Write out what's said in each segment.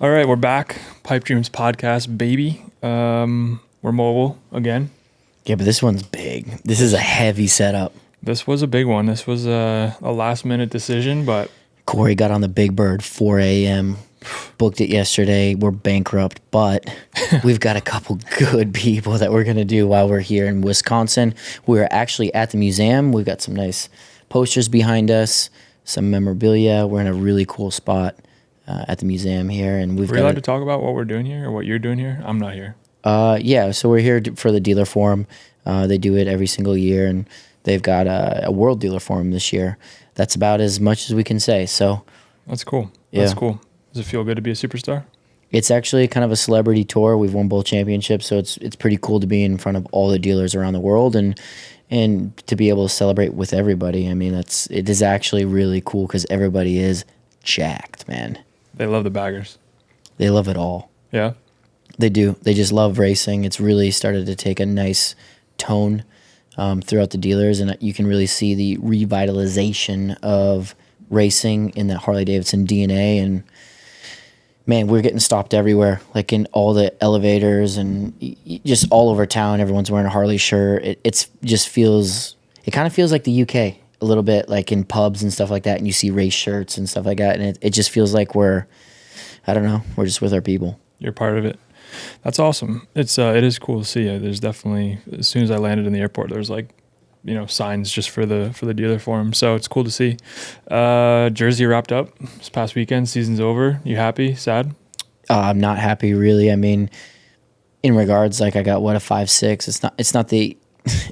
All right, we're back. Pipe Dreams podcast, baby. We're mobile again. Yeah, but this one's big. This is a heavy setup. This was a big one. This was a last-minute decision, but Corey got on the Big Bird 4 a.m., booked it yesterday. We're bankrupt, but we've got a couple good people that we're going to do while we're here in Wisconsin. We're actually at the museum. We've got some nice posters behind us, some memorabilia. We're in a really cool spot at the museum here. And we're allowed to talk about what we're doing here or what you're doing here? I'm not here. Yeah, so we're here for the dealer forum. They do it every single year, and they've got a world dealer forum this year. That's about as much as we can say. So that's cool. Yeah. That's cool. Does it feel good to be a superstar? It's actually kind of a celebrity tour. We've won both championships, so it's pretty cool to be in front of all the dealers around the world and to be able to celebrate with everybody. I mean, it is actually really cool because everybody is jacked, man. They love the baggers. They love it all. Yeah. They do. They just love racing. It's really started to take a nice tone throughout the dealers, and you can really see the revitalization of racing in the Harley-Davidson DNA. And man, we're getting stopped everywhere, like in all the elevators and just all over town. Everyone's wearing a Harley shirt. It kind of feels like the UK a little bit, like in pubs and stuff like that. And you see race shirts and stuff like that, and it just feels like we're just with our people. You're part of it. That's awesome. It is cool to see. There's definitely, as soon as I landed in the airport, there's signs just for the dealer forum. So it's cool to see. Jersey wrapped up this past weekend. Season's over. You happy? Sad? I'm not happy, really. I mean, in regards, like I got a 5.6. It's not the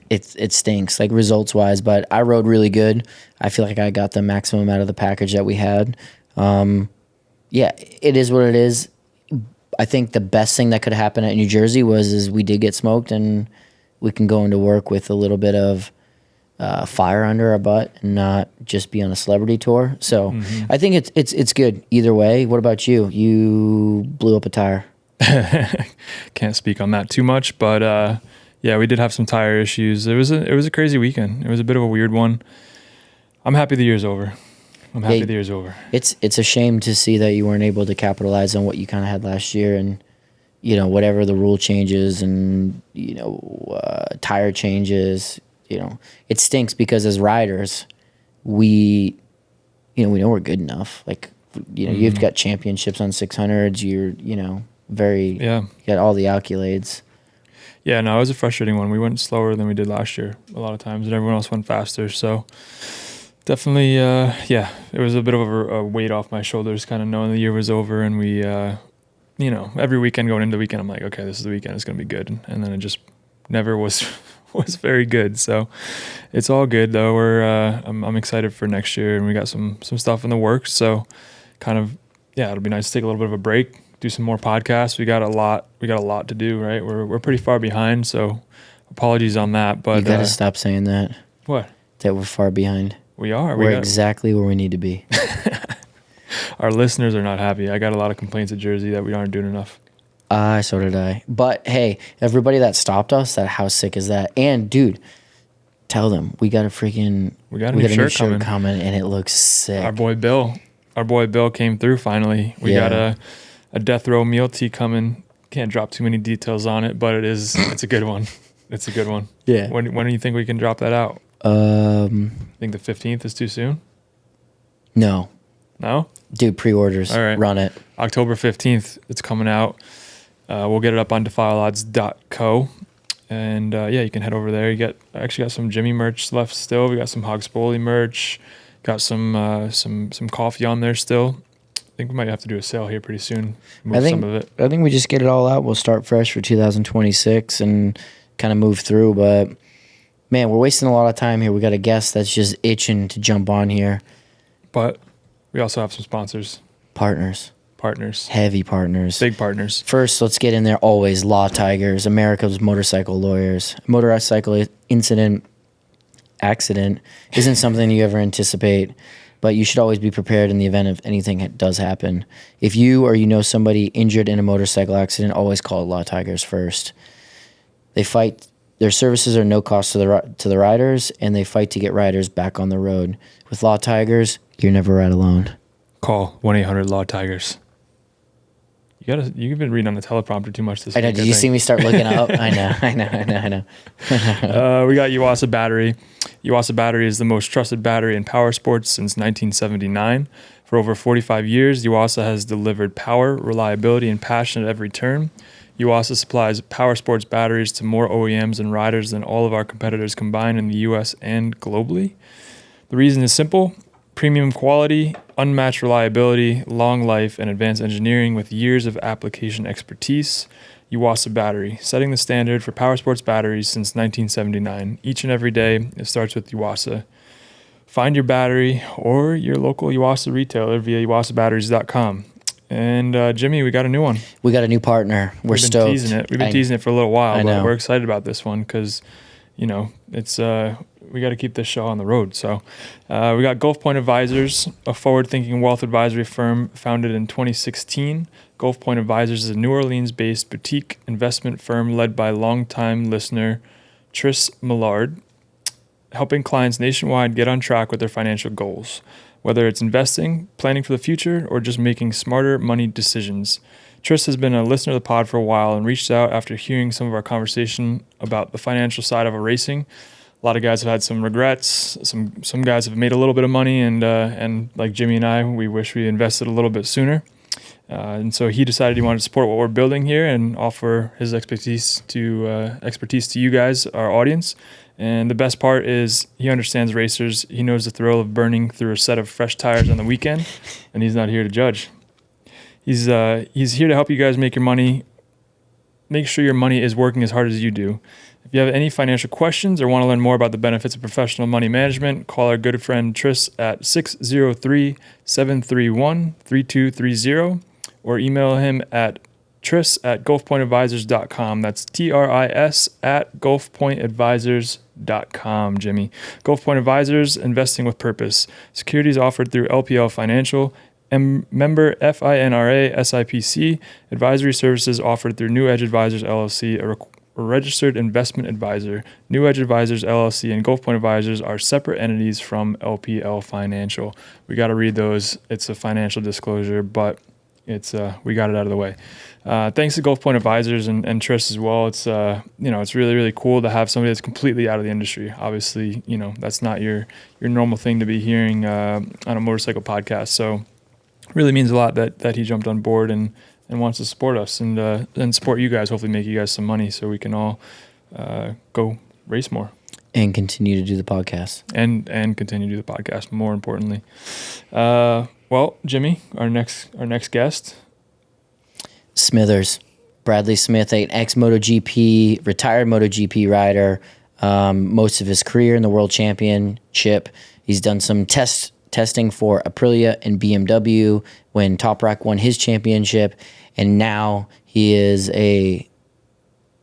it stinks like results wise, but I rode really good. I feel like I got the maximum out of the package that we had. Yeah, it is what it is. I think the best thing that could happen at New Jersey is we did get smoked, and we can go into work with a little bit of fire under our butt and not just be on a celebrity tour. So I think it's good either way. What about you? You blew up a tire. Can't speak on that too much, but yeah, we did have some tire issues. It was a crazy weekend. It was a bit of a weird one. I'm happy the year's over. The year's over. It's a shame to see that you weren't able to capitalize on what you kind of had last year, and whatever the rule changes and tire changes. It stinks because as riders, we know we're good enough. Like you've got championships on 600s. You're you got all the accolades. Yeah, no, it was a frustrating one. We went slower than we did last year a lot of times, and everyone else went faster. So. Definitely, it was a bit of a weight off my shoulders, kind of knowing the year was over, and we, every weekend going into the weekend, I'm like, okay, this is the weekend, it's gonna be good, and then it just never was very good. So it's all good though. I'm excited for next year, and we got some stuff in the works. So kind of, it'll be nice to take a little bit of a break, do some more podcasts. We got a lot to do, right? We're pretty far behind, so apologies on that. But you gotta stop saying that. What? That we're far behind. We are. We're exactly where we need to be. Our listeners are not happy. I got a lot of complaints at Jersey that we aren't doing enough. So did I. But hey, everybody that stopped us, how sick is that? And dude, tell them we got a new shirt coming, and it looks sick. Our boy Bill came through finally. We got a death row meal tee coming. Can't drop too many details on it, but it's a good one. It's a good one. Yeah. When do you think we can drop that out? I think the 15th is too soon. No, dude, pre-orders. All right, run it. October 15th, it's coming out. We'll get it up on defileodds.co, and you can head over there. I actually got some Jimmy merch left still. We got some Hog Spoli merch. Got some coffee on there still. I think we might have to do a sale here pretty soon. Some of it. I think we just get it all out. We'll start fresh for 2026 and kind of move through, but. Man, we're wasting a lot of time here. We got a guest that's just itching to jump on here. But we also have some sponsors. Partners. Heavy partners. Big partners. First, let's get in there always. Law Tigers, America's motorcycle lawyers. Motorcycle accident isn't something you ever anticipate, but you should always be prepared in the event of anything that does happen. If you or somebody injured in a motorcycle accident, always call Law Tigers first. They fight. Their services are no cost to the riders, and they fight to get riders back on the road. With Law Tigers, you're never ride alone. Call 1-800-LAW-TIGERS. You've been reading on the teleprompter too much this I know. week. Did you see me start looking up? I know. We got Yuasa Battery. Yuasa Battery is the most trusted battery in power sports since 1979. For over 45 years, Yuasa has delivered power, reliability, and passion at every turn. Yuasa supplies power sports batteries to more OEMs and riders than all of our competitors combined in the US and globally. The reason is simple: premium quality, unmatched reliability, long life, and advanced engineering with years of application expertise. Yuasa Battery, setting the standard for power sports batteries since 1979. Each and every day, it starts with Yuasa. Find your battery or your local Yuasa retailer via yuasabatteries.com. And Jimmy, we got a new one. We got a new partner. We're stoked. We've been teasing it for a little while, but we're excited about this one because, it's we got to keep this show on the road. So we got Gulf Point Advisors, a forward-thinking wealth advisory firm founded in 2016. Gulf Point Advisors is a New Orleans-based boutique investment firm led by longtime listener Tris Millard, helping clients nationwide get on track with their financial goals, whether it's investing, planning for the future, or just making smarter money decisions. Tris has been a listener to the pod for a while and reached out after hearing some of our conversation about the financial side of racing. A lot of guys have had some regrets. Some guys have made a little bit of money, and like Jimmy and I, we wish we invested a little bit sooner. And so he decided he wanted to support what we're building here and offer his expertise to you guys, our audience. And the best part is he understands racers. He knows the thrill of burning through a set of fresh tires on the weekend, and he's not here to judge. He's here to help you guys make your money. Make sure your money is working as hard as you do. If you have any financial questions or want to learn more about the benefits of professional money management, call our good friend Tris at 603-731-3230 or email him at tris@gulfpointadvisors.com. That's TRIS at gulfpointadvisors.com, Jimmy. Gulf Point Advisors, investing with purpose. Securities offered through LPL Financial, member FINRA SIPC. Advisory services offered through New Edge Advisors LLC, a registered investment advisor. New Edge Advisors LLC and Gulf Point Advisors are separate entities from LPL Financial. We got to read those. It's a financial disclosure, but it's we got it out of the way. Thanks to Gulf Point Advisors and Tris as well. It's it's really, really cool to have somebody that's completely out of the industry. Obviously, that's not your normal thing to be hearing on a motorcycle podcast. So it really means a lot that he jumped on board and wants to support us and support you guys, hopefully make you guys some money so we can all go race more. And continue to do the podcast. And continue to do the podcast, more importantly. Well, Jimmy, our next guest. Smithers. Bradley Smith, an ex-MotoGP, retired MotoGP rider. Most of his career in the World Championship. He's done some testing for Aprilia and BMW when Toprak won his championship. And now he is a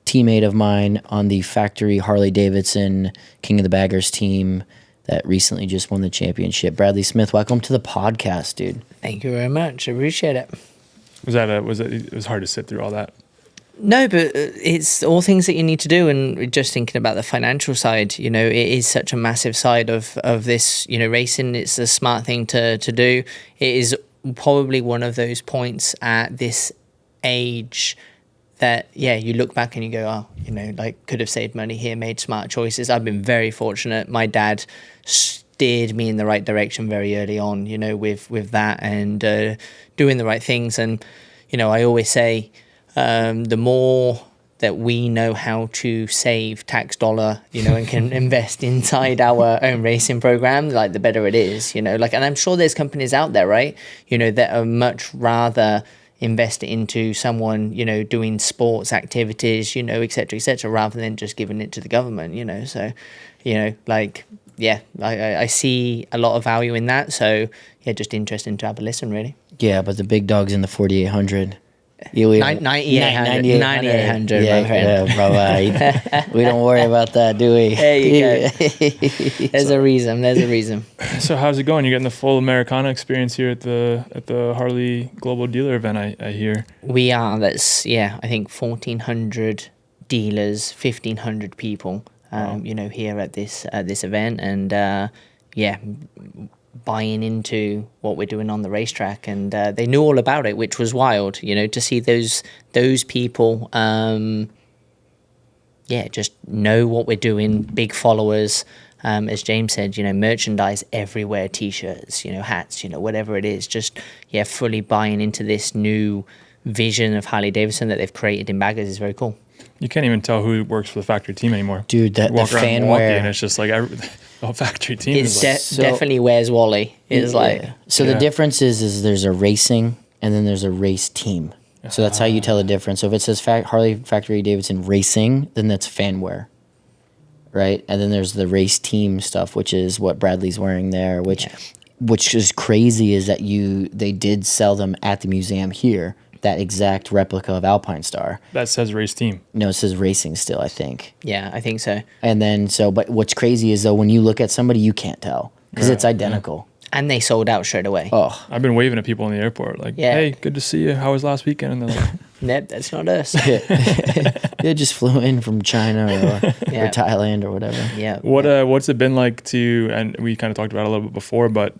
teammate of mine on the factory Harley-Davidson King of the Baggers team that recently just won the championship. Bradley Smith, welcome to the podcast, dude. Thank you very much. I appreciate it. It was hard to sit through all that? No, but it's all things that you need to do. And just thinking about the financial side, it is such a massive side of this, racing. It's a smart thing to do. It is probably one of those points at this age that, you look back and you go, could have saved money here, made smart choices. I've been very fortunate. My dad steered me in the right direction very early on, with that and doing the right things. And, I always say, the more that we know how to save tax dollar, and can invest inside our own racing program, the better it is, and I'm sure there's companies out there, right, that are much rather invest into someone, doing sports activities, et cetera, rather than just giving it to the government, so, I see a lot of value in that. So just interesting to have a listen, really. Yeah, but the big dog's in the 4800. 9800. Yeah, bro. We don't worry about that, do we? There you go. There's a reason. So how's it going? You're getting the full Americana experience here at the Harley Global Dealer event, I hear. We are. That's I think 1,400 dealers, 1,500 people. Wow. Here at this event, and buying into what we're doing on the racetrack, and they knew all about it, which was wild, you know, to see those people just know what we're doing, big followers. As James said, you know, merchandise everywhere, t-shirts, you know, hats, you know, whatever it is, just fully buying into this new vision of Harley-Davidson that they've created in baggers is very cool. You can't even tell who works for the factory team anymore. Dude, the fan Milwaukee wear. And it's just like the whole factory team It's is like, definitely Where's Wally. It's like... So the difference is there's a racing and then there's a race team. So that's how you tell the difference. So if it says Harley Factory Davidson Racing, then that's fan wear, right? And then there's the race team stuff, which is what Bradley's wearing there, which is crazy is that they did sell them at the museum here, that exact replica of Alpine Star. that says race team. No, it says racing still, I think. Yeah, I think so. And then, but what's crazy is though, when you look at somebody, you can't tell because it's identical. And they sold out straight away. Oh, I've been waving at people in the airport like, hey, good to see you. How was last weekend? And they're like, Nope, that's not us. they just flew in from China or Thailand or whatever. Yeah. what's it been like to, and we kind of talked about it a little bit before, but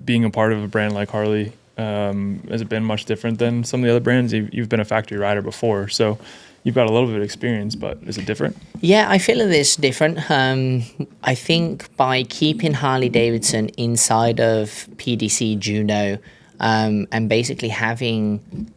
being a part of a brand like Harley, has it been much different than some of the other brands? You've been a factory rider before, so you've got a little bit of experience, but is it different? Yeah, I feel that it's different. I think by keeping Harley-Davidson inside of PDC Juno and basically having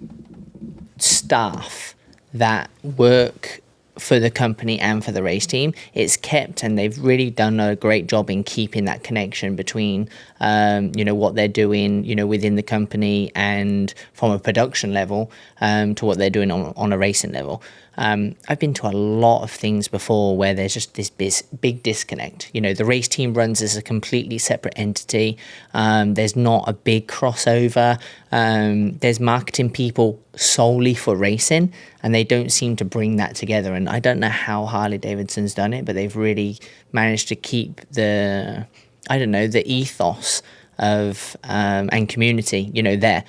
staff that work for the company and for the race team, it's kept, and they've really done a great job in keeping that connection between what they're doing within the company and from a production level to what they're doing on a racing level. I've been to a lot of things before where there's just this big disconnect. You know, the race team runs as a completely separate entity. There's not a big crossover. There's marketing people solely for racing, and they don't seem to bring that together. And I don't know how Harley-Davidson's done it, but they've really managed to keep the ethos of and community, there.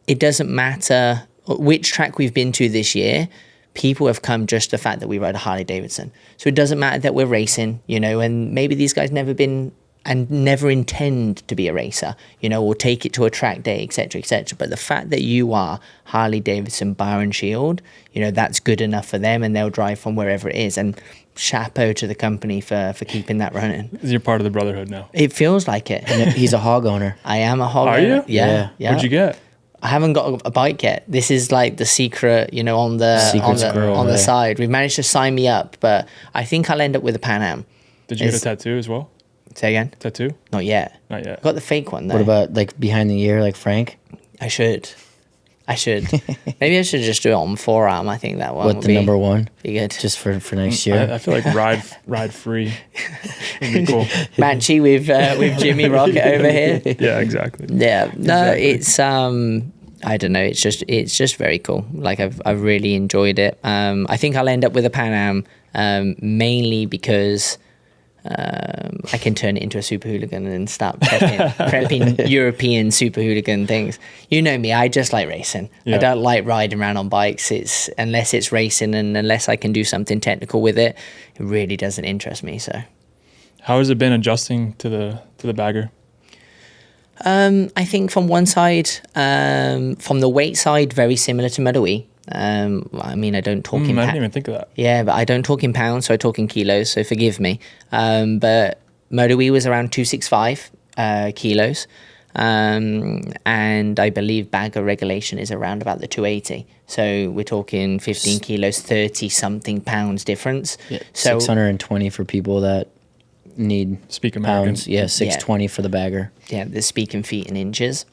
It doesn't matter which track we've been to this year. People have come just the fact that we ride a Harley-Davidson. So it doesn't matter that we're racing, and maybe these guys never been and never intend to be a racer, or take it to a track day, etc., etc. But the fact that you are Harley-Davidson Bar and Shield, that's good enough for them, and they'll drive from wherever it is. And chapeau to the company for keeping that running. You're part of the brotherhood now. It feels like it. He's a hog owner. I am a hog Are owner. you? Yeah. What'd you get? I haven't got a bike yet. This is like the secret, on the side. We've managed to sign me up, but I think I'll end up with a Pan Am. Did you get a tattoo as well? Say again? Tattoo? Not yet. Not yet. I got the fake one though. What about like behind the ear, like Frank? I should. Maybe I should just do it on forearm. I think that one What, would the be, number one? be good. Just for next year? I feel like ride free would be cool. Matchy with Jimmy Rocket over here. Yeah, exactly. Yeah. No, Exactly. it's I don't know. It's just very cool. Like I've really enjoyed it. I think I'll end up with a Pan Am mainly because I can turn it into a super hooligan and start prepping European super hooligan things. You know me, I just like racing. Yeah. I don't like riding around on bikes. Unless it's racing and unless I can do something technical with it, it really doesn't interest me. So, How has it been adjusting to the bagger? I think from one side, from the weight side, very similar to MotoE. I mean, I don't talk in I didn't even think of that. Yeah, but I don't talk in pounds, so I talk in kilos, so forgive me. But MotoE was around 265 kilos, and I believe bagger regulation is around about the 280. So we're talking 15 kilos, 30-something pounds difference. Yeah, So 620 for people that need Speak American. pounds. Yeah, 620 for the bagger. yeah, they're speaking feet and inches.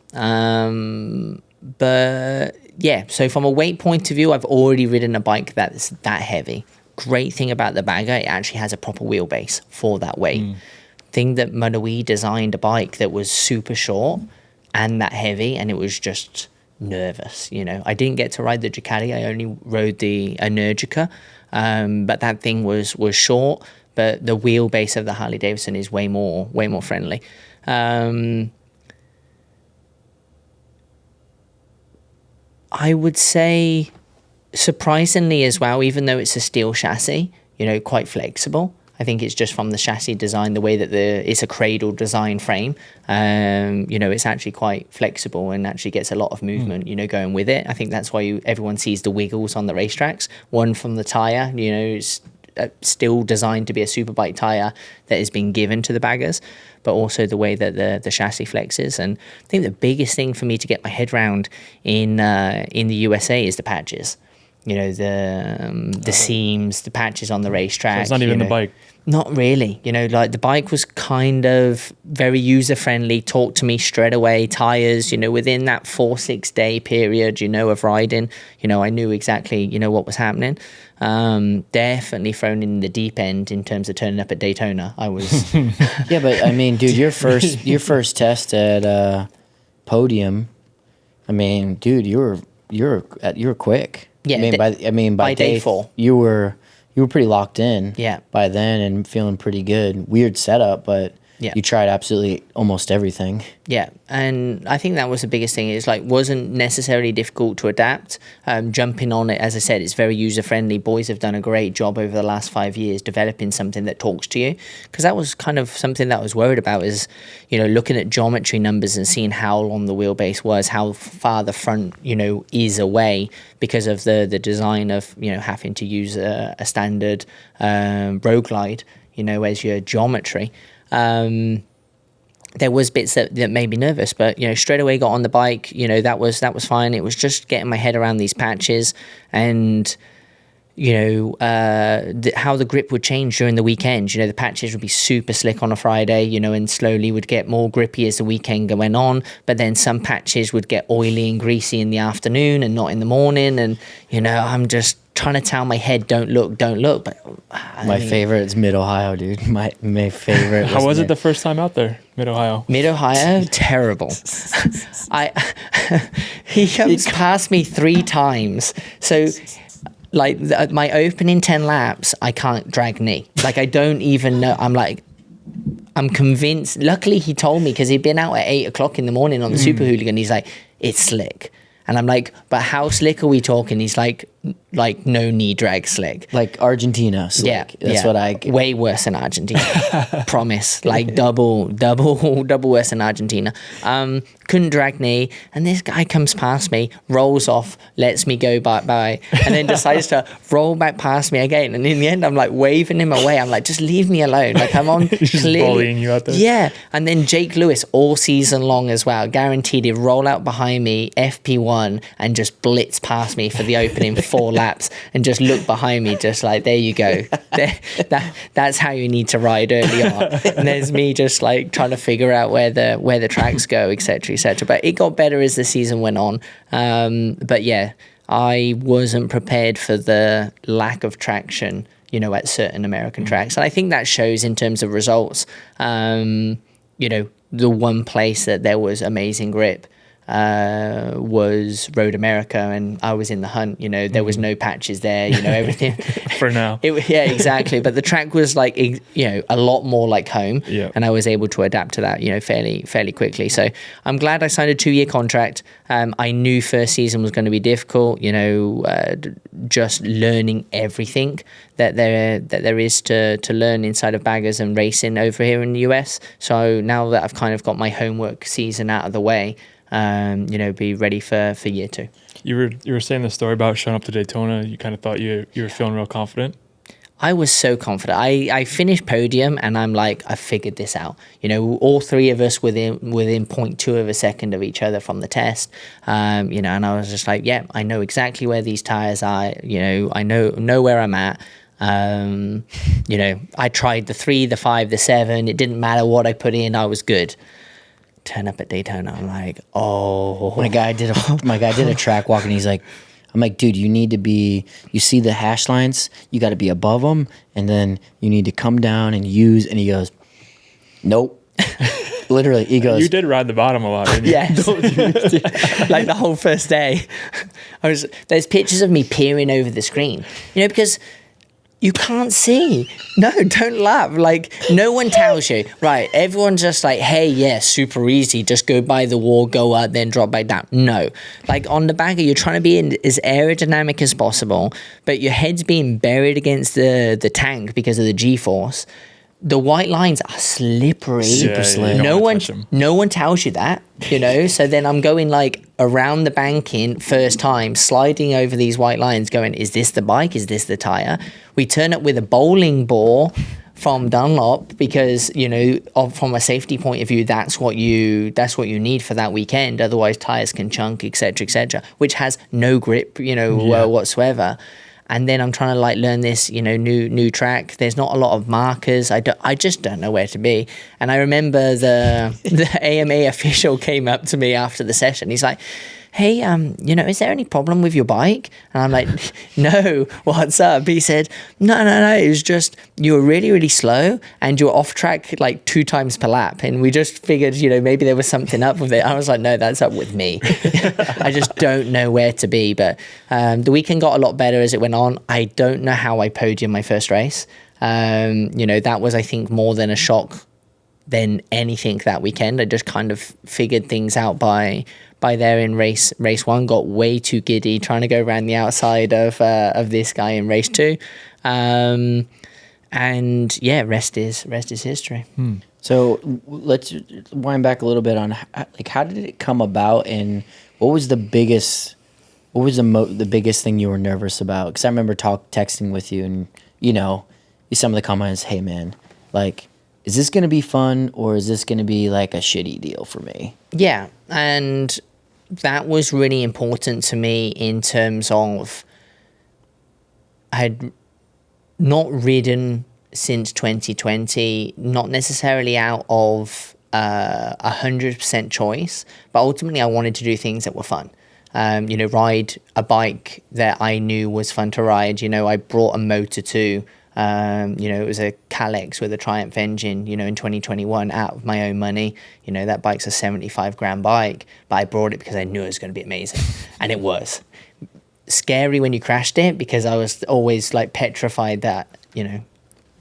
But yeah, so from a weight point of view, I've already ridden a bike that's that heavy. Great thing about the bagger, it actually has a proper wheelbase for that weight. Thing that MotoE designed a bike that was super short and that heavy, and it was just nervous. I didn't get to ride the Ducati. I only rode the Energica, but that thing was short. But the wheelbase of the Harley Davidson is way more friendly. I would say, surprisingly as well, even though it's a steel chassis, quite flexible. I think it's just from the chassis design, the way that it's a cradle design frame. It's actually quite flexible and actually gets a lot of movement, going with it. I think that's why everyone sees the wiggles on the racetracks. One from the tire, it's still designed to be a superbike tire that has been given to the baggers, but also the way that the chassis flexes. And I think the biggest thing for me to get my head around in the USA is the patches. The seams, the patches on the racetrack. So it's not even the bike. Not really. Like the bike was kind of very user-friendly, talked to me straight away, tires, within that 4-6 day period, of riding, I knew exactly, what was happening. Definitely thrown in the deep end in terms of turning up at Daytona. I was... Yeah, but I mean, dude, your first test at Podium, I mean, dude, you were quick. Yeah. By day 4. You were pretty locked in. Yeah. By then and feeling pretty good. Weird setup, but yeah, you tried absolutely almost everything. Yeah, and I think that was the biggest thing. It's like wasn't necessarily difficult to adapt. Jumping on it, as I said, it's very user friendly. Boys have done a great job over the last 5 years developing something that talks to you, because that was kind of something that I was worried about. Is looking at geometry numbers and seeing how long the wheelbase was, how far the front is away because of the design of having to use a standard road glide as your geometry. There was bits that made me nervous, but straight away got on the bike. That was fine. It was just getting my head around these patches and how the grip would change during the weekend. The patches would be super slick on a Friday, and slowly would get more grippy as the weekend went on. But then some patches would get oily and greasy in the afternoon and not in the morning. And I'm just trying to tell my head, don't look. But my favorite is Mid-Ohio, dude. My favorite. How was it the first time out there, Mid-Ohio? Mid-Ohio, terrible. He comes past me 3 times. So, like, my opening 10 laps, I can't drag knee. Like, I don't even know. I'm convinced. Luckily, he told me, because he'd been out at 8 o'clock in the morning on the Super Hooligan. He's like, it's slick. And I'm like, but how slick are we talking? He's like no knee drag slick. Like Argentina slick. Yeah. That's what I... Way worse than Argentina. Promise. Like double worse than Argentina. Couldn't drag knee. And this guy comes past me, rolls off, lets me go by, and then decides to roll back past me again. And in the end, I'm like waving him away. I'm like, just leave me alone. Like I'm on He's clearly. bullying you out there. Yeah. And then Jake Lewis all season long as well, guaranteed he'd roll out behind me, FP1, and just blitz past me for the opening 4 laps and just look behind me, just like, there you go. That's how you need to ride early on. And there's me just like trying to figure out where the tracks go, etc. But it got better as the season went on. But yeah, I wasn't prepared for the lack of traction, at certain American tracks. And I think that shows in terms of results. The one place that there was amazing grip was Road America, and I was in the hunt. There was no patches there. Everything for now. Yeah, exactly. But the track was like a lot more like home, and I was able to adapt to that fairly quickly. So I'm glad I signed a 2-year contract. I knew first season was going to be difficult. Just learning everything that there is to learn inside of baggers and racing over here in the US. So now that I've kind of got my homework season out of the way, be ready for year 2. You were saying the story about showing up to Daytona. You kind of thought you were feeling real confident. I was so confident. I finished podium, and I'm like, I figured this out. All 3 of us within 0.2 of a second of each other from the test. And I was just like, yeah, I know exactly where these tires are. I know where I'm at. I tried the 3, the 5, the 7. It didn't matter what I put in. I was good. Turn up at Daytona, I'm like, oh. My guy did a track walk, and he's like, I'm like, dude, you need to be, you see the hash lines, you got to be above them, and then you need to come down and use, and he goes, nope. Literally, he goes, you did ride the bottom a lot, didn't you? Yes. Like the whole first day. There's pictures of me peering over the screen, because You can't see. No, don't laugh. Like, no one tells you. Right, everyone's just like, hey, yeah, super easy. Just go by the wall, go up, then drop back down. No. Like, on the bagger, you're trying to be as aerodynamic as possible, but your head's being buried against the tank because of the G-force. The white lines are slippery. Super slippery. No one tells you that, you know. So then I'm going like around the banking first time, sliding over these white lines, going, is this the bike? Is this the tire? We turn up with a bowling ball from Dunlop because, you know, from a safety point of view, that's what you need for that weekend. Otherwise, tires can chunk, etc., which has no grip, you know, whatsoever. And then I'm trying to like learn this, you know, new track. There's not a lot of markers. I just don't know where to be. And I remember the AMA official came up to me after the session. He's like, hey, you know, is there any problem with your bike? And I'm like, no, what's up? He said, no, it was just you were really, really slow and you were off track like 2 times per lap. And we just figured, you know, maybe there was something up with it. I was like, no, that's up with me. I just don't know where to be. But the weekend got a lot better as it went on. I don't know how I podiumed my first race. You know, that was, I think, more than a shock than anything that weekend. I just kind of figured things out by there in race 1. Got way too giddy trying to go around the outside of this guy in race 2, and yeah, rest is history. So let's wind back a little bit on like how did it come about, and what was the biggest thing you were nervous about? Because I remember texting with you, and you know, some of the comments, hey man, like, is this going to be fun or is this going to be like a shitty deal for me? Yeah, and that was really important to me in terms of I had not ridden since 2020, not necessarily out of 100% choice, but ultimately I wanted to do things that were fun. You know, ride a bike that I knew was fun to ride. You know, I brought a MotoE. You know, it was a Calex with a Triumph engine, you know, in 2021 out of my own money. You know, that bike's a 75 grand bike, but I brought it because I knew it was going to be amazing. And it was scary when you crashed it because I was always like petrified that, you know,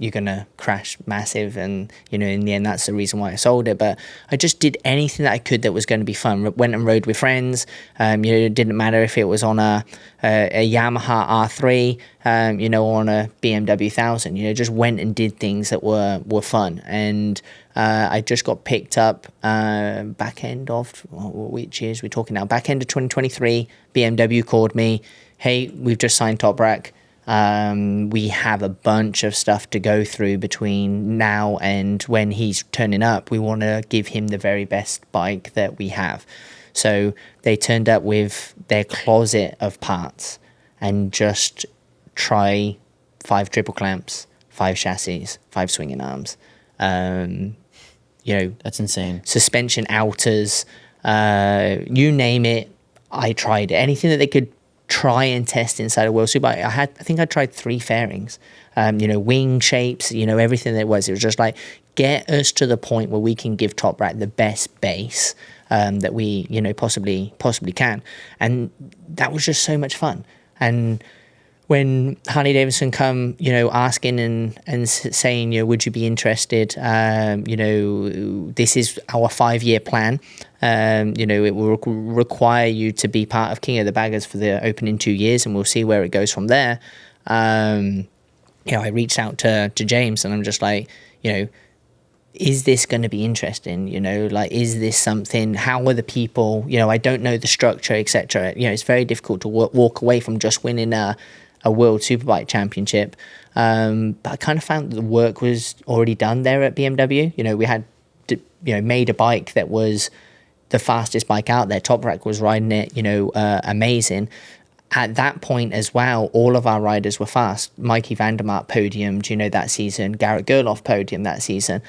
you're going to crash massive. And, you know, in the end, that's the reason why I sold it. But I just did anything that I could that was going to be fun. Went and rode with friends. You know, it didn't matter if it was on a Yamaha R3, you know, or on a BMW 1000. You know, just went and did things that were fun. And I just got picked up back end of, which years we're talking now? Back end of 2023, BMW called me. Hey, we've just signed Toprak. We have a bunch of stuff to go through between now and when he's turning up. We want to give him the very best bike that we have. So they turned up with their closet of parts and just try 5 triple clamps, 5 chassis, 5 swinging arms. You know, that's insane. Suspension outers, you name it. I tried it. Anything that they could try and test inside a World Superbike. I think I tried 3 fairings, you know, wing shapes, you know, everything there was. It was just like, get us to the point where we can give Toprak the best base that we, you know, possibly can. And that was just so much fun. And when Harley-Davidson come, you know, asking and saying, you know, would you be interested? You know, this is our 5-year plan. You know, it will require you to be part of King of the Baggers for the opening 2 years, and we'll see where it goes from there. You know, I reached out to James, and I'm just like, you know, is this going to be interesting? You know, like, is this something? How are the people? You know, I don't know the structure, etc. You know, it's very difficult to walk away from just winning a World Superbike Championship. But I kind of found that the work was already done there at BMW. You know, we had, you know, made a bike that was the fastest bike out there. Toprak was riding it, you know, amazing. At that point as well, all of our riders were fast. Mikey Vandermark podiumed, you know, that season. Garrett Gerloff podiumed that season.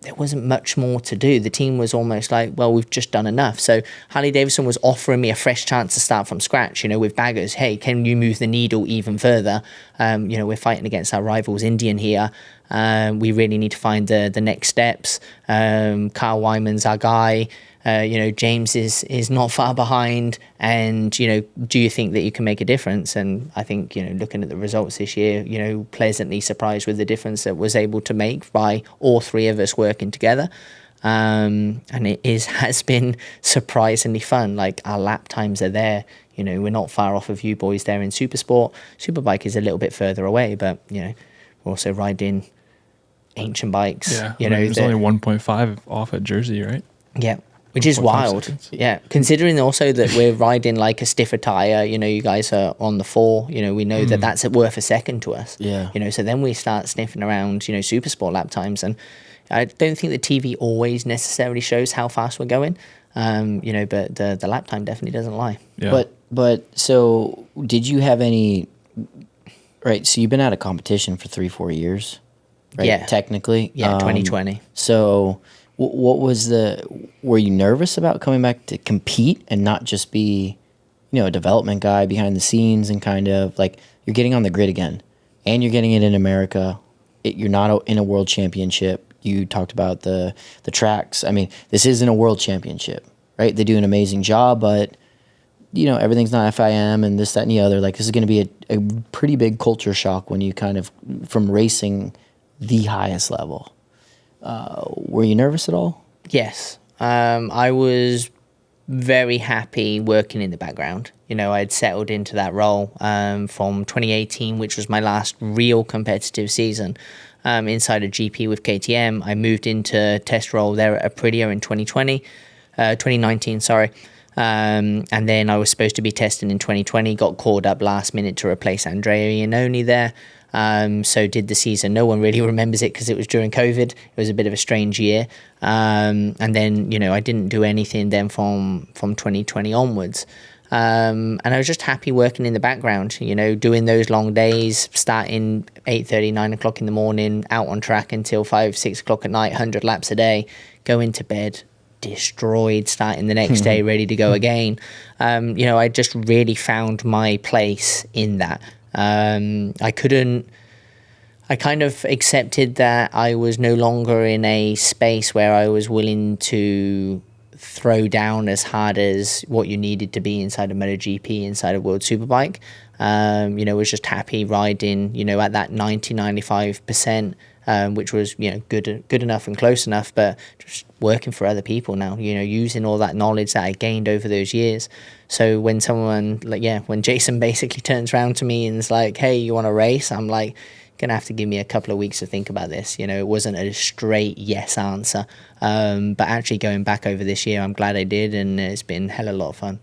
There wasn't much more to do. The team was almost like, well, we've just done enough. So Harley-Davidson was offering me a fresh chance to start from scratch, you know, with baggers. Hey, can you move the needle even further? You know, we're fighting against our rivals, Indian here. We really need to find the next steps. Carl Wyman's our guy. James is not far behind, and do you think that you can make a differce? And I think looking at the results this year, pleasantly surprised with the difference that was able to make by all three of us working together. And has been surprisingly fun. Like, our lap times are there. We're not far off of you boys there in Supersport. Superbike is a little bit further away, but we're also riding ancient bikes. Yeah, there's only 1.5 off at Jersey, right? Yeah, which is wild. Seconds. Yeah, considering also that we're riding like a stiffer tire. You guys are on the 4. We know that that's worth a second to us. Yeah. So then we start sniffing around. Supersport lap times, and I don't think the TV always necessarily shows how fast we're going. But the lap time definitely doesn't lie. Yeah. But so did you have any? Right. So you've been out of competition for 3-4 years, right? Yeah. Technically. Yeah, 2020. So what was were you nervous about coming back to compete and not just be, a development guy behind the scenes, and kind of like you're getting on the grid again, and you're getting it in America. You're not in a world championship. You talked about the tracks. I mean, this isn't a world championship, right? They do an amazing job, but everything's not FIM and this, that, and the other. Like, this is going to be a pretty big culture shock when you kind of from racing the highest level. Were you nervous at all? Yes. I was very happy working in the background. I'd settled into that role from 2018, which was my last real competitive season inside of GP with KTM. I moved into test role there at Aprilia in 2019, sorry. And then I was supposed to be testing in 2020, got called up last minute to replace Andrea Iannone there. So did the season. No one really remembers it because it was during COVID. It was a bit of a strange year. And then, I didn't do anything then from 2020 onwards. And I was just happy working in the background, doing those long days, starting 8:30, 9 o'clock in the morning, out on track until 5, 6 o'clock at night, 100 laps a day, going to bed destroyed, starting the next day, ready to go again. I just really found my place in that. I kind of accepted that I was no longer in a space where I was willing to throw down as hard as what you needed to be inside of MotoGP, inside of World Superbike. Was just happy riding, at that 90-95%, which was, good enough and close enough, but just working for other people now, using all that knowledge that I gained over those years. So when someone, when Jason basically turns around to me and is like, hey, you want to race? I'm like, going to have to give me a couple of weeks to think about this. It wasn't a straight yes answer. But actually going back over this year, I'm glad I did, and it's been hell of a lot of fun.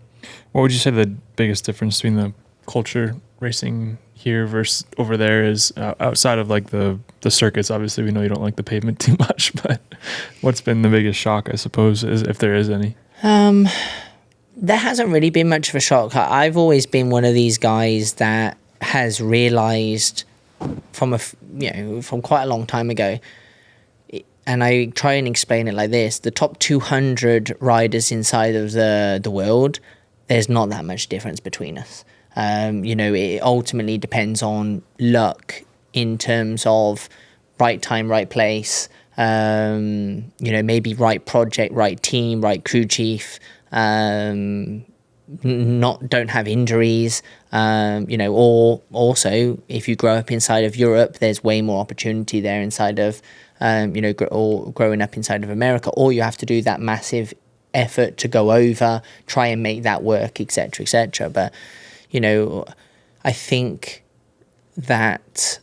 What would you say the biggest difference between the culture racing here versus over there is, outside of like the circuits? Obviously, we know you don't like the pavement too much, but what's been the biggest shock, I suppose, if there is any? There hasn't really been much of a shock. I've always been one of these guys that has realized from quite a long time ago, and I try and explain it like this: the top 200 riders inside of the world, there's not that much difference between us. It ultimately depends on luck in terms of right time, right place, maybe right project, right team, right crew chief, don't have injuries, or also if you grow up inside of Europe, there's way more opportunity there inside of, or growing up inside of America, or you have to do that massive effort to go over, try and make that work, etc., etc. But, I think that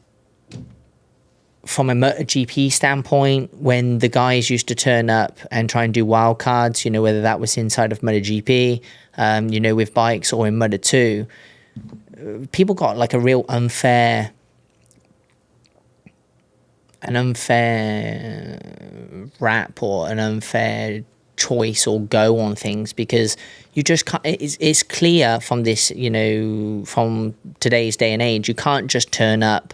from a MotoGP standpoint, when the guys used to turn up and try and do wild cards, whether that was inside of MotoGP, with bikes, or in Moto2, people got like a real unfair rap or an unfair choice or go on things, because you just can't. It's clear from this, from today's day and age, you can't just turn up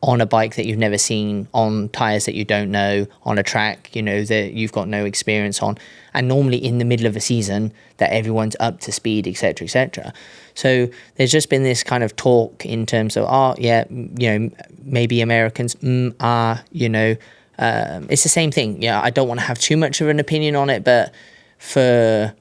on a bike that you've never seen, on tires that you don't know, on a track, that you've got no experience on, and normally in the middle of a season that everyone's up to speed, etc., etc. So there's just been this kind of talk in terms of, maybe Americans it's the same thing. I don't want to have too much of an opinion on it, but for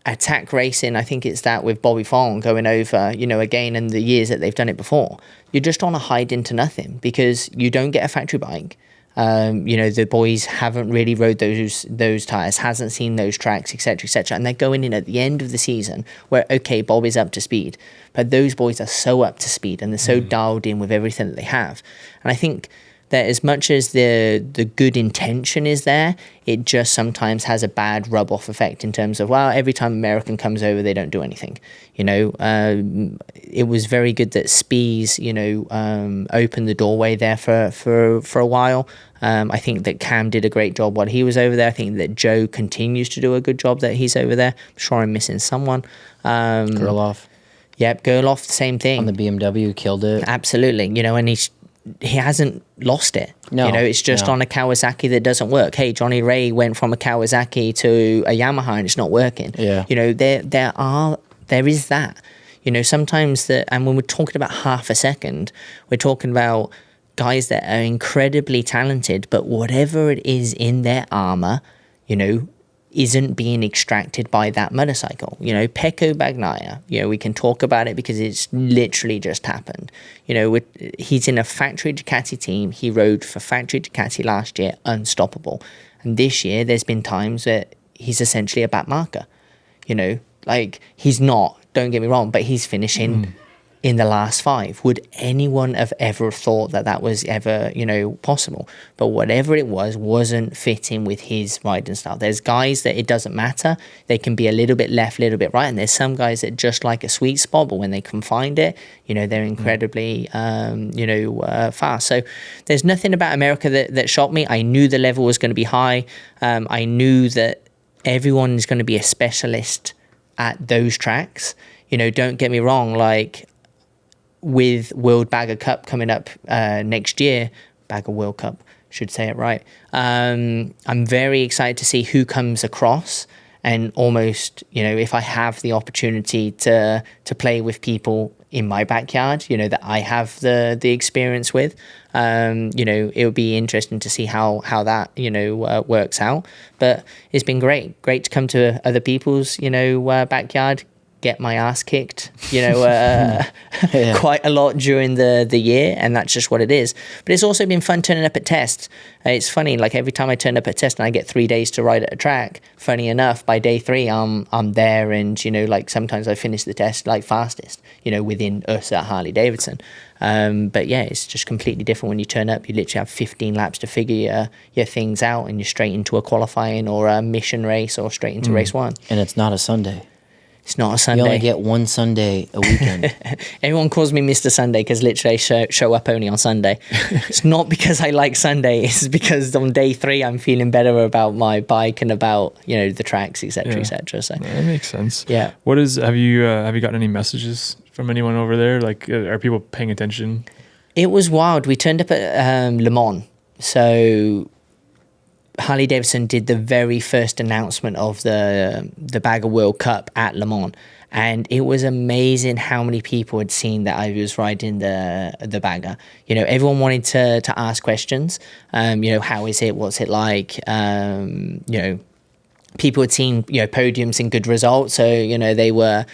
attack racing, I think it's that with Bobby Fong going over, you know, again, and the years that they've done it before, you're just on a hide into nothing because you don't get a factory bike. You know, the boys haven't really rode those tires, hasn't seen those tracks, etc., and they're going in at the end of the season where, okay, Bob is up to speed, but those boys are so up to speed and they're so dialed in with everything that they have. And I think that as much as the good intention is there, it just sometimes has a bad rub-off effect in terms of, well, every time American comes over, they don't do anything. You know, it was very good that Spies, you know, opened the doorway there for a while. I think that Cam did a great job while he was over there. I think that Joe continues to do a good job that he's over there. I'm sure I'm missing someone. Gerloff. Yep, Gerloff, same thing. On the BMW, killed it. Absolutely. You know, and he hasn't lost it. No, you know, it's just on a Kawasaki that doesn't work. Hey, Johnny Ray went from a Kawasaki to a Yamaha and it's not working. Yeah. You know, there is that. You know, sometimes and when we're talking about half a second, we're talking about guys that are incredibly talented, but whatever it is in their armor, you know, isn't being extracted by that motorcycle. You know, Pecco Bagnaia, you know, we can talk about it because it's literally just happened. You know, he's in a factory Ducati team. He rode for factory Ducati last year, unstoppable. And this year, there's been times that he's essentially a back marker. You know, like he's not, don't get me wrong, but he's finishing in the last 5. Would anyone have ever thought that was ever, you know, possible? But whatever it wasn't fitting with his riding style. There's guys that it doesn't matter. They can be a little bit left, a little bit right. And there's some guys that just like a sweet spot, but when they can find it, you know, they're incredibly, fast. So there's nothing about America that shocked me. I knew the level was going to be high. I knew that everyone is going to be a specialist at those tracks. You know, don't get me wrong, like, with World Bagger Cup coming up next year, Bagger World Cup, should say it right. I'm very excited to see who comes across, and almost, you know, if I have the opportunity to play with people in my backyard, you know, that I have the experience with, you know, it would be interesting to see how that, you know, works out. But it's been great to come to other people's, you know, backyard, get my ass kicked, you know, quite a lot during the year, and that's just what it is. But it's also been fun turning up at tests. It's funny, like every time I turn up at test and I get 3 days to ride at a track, funny enough, by day 3 I'm there, and you know, like sometimes I finish the test like fastest, you know, within us at Harley-Davidson. But yeah, it's just completely different when you turn up. You literally have 15 laps to figure your things out, and you're straight into a qualifying or a mission race or straight into race 1. And it's not a Sunday. It's not a Sunday. You only get one Sunday a weekend. Everyone calls me Mr. Sunday because literally I show up only on Sunday. It's not because I like Sunday. It's because on day 3 I'm feeling better about my bike and about, you know, the tracks, etc., etc. So that makes sense. Yeah. Have you gotten any messages from anyone over there? Like, are people paying attention? It was wild. We turned up at Le Mans. So Harley-Davidson did the very first announcement of the Bagger World Cup at Le Mans, and it was amazing how many people had seen that I was riding the Bagger. You know, everyone wanted to ask questions. You know, how is it? What's it like? You know, people had seen, you know, podiums and good results, so you know they were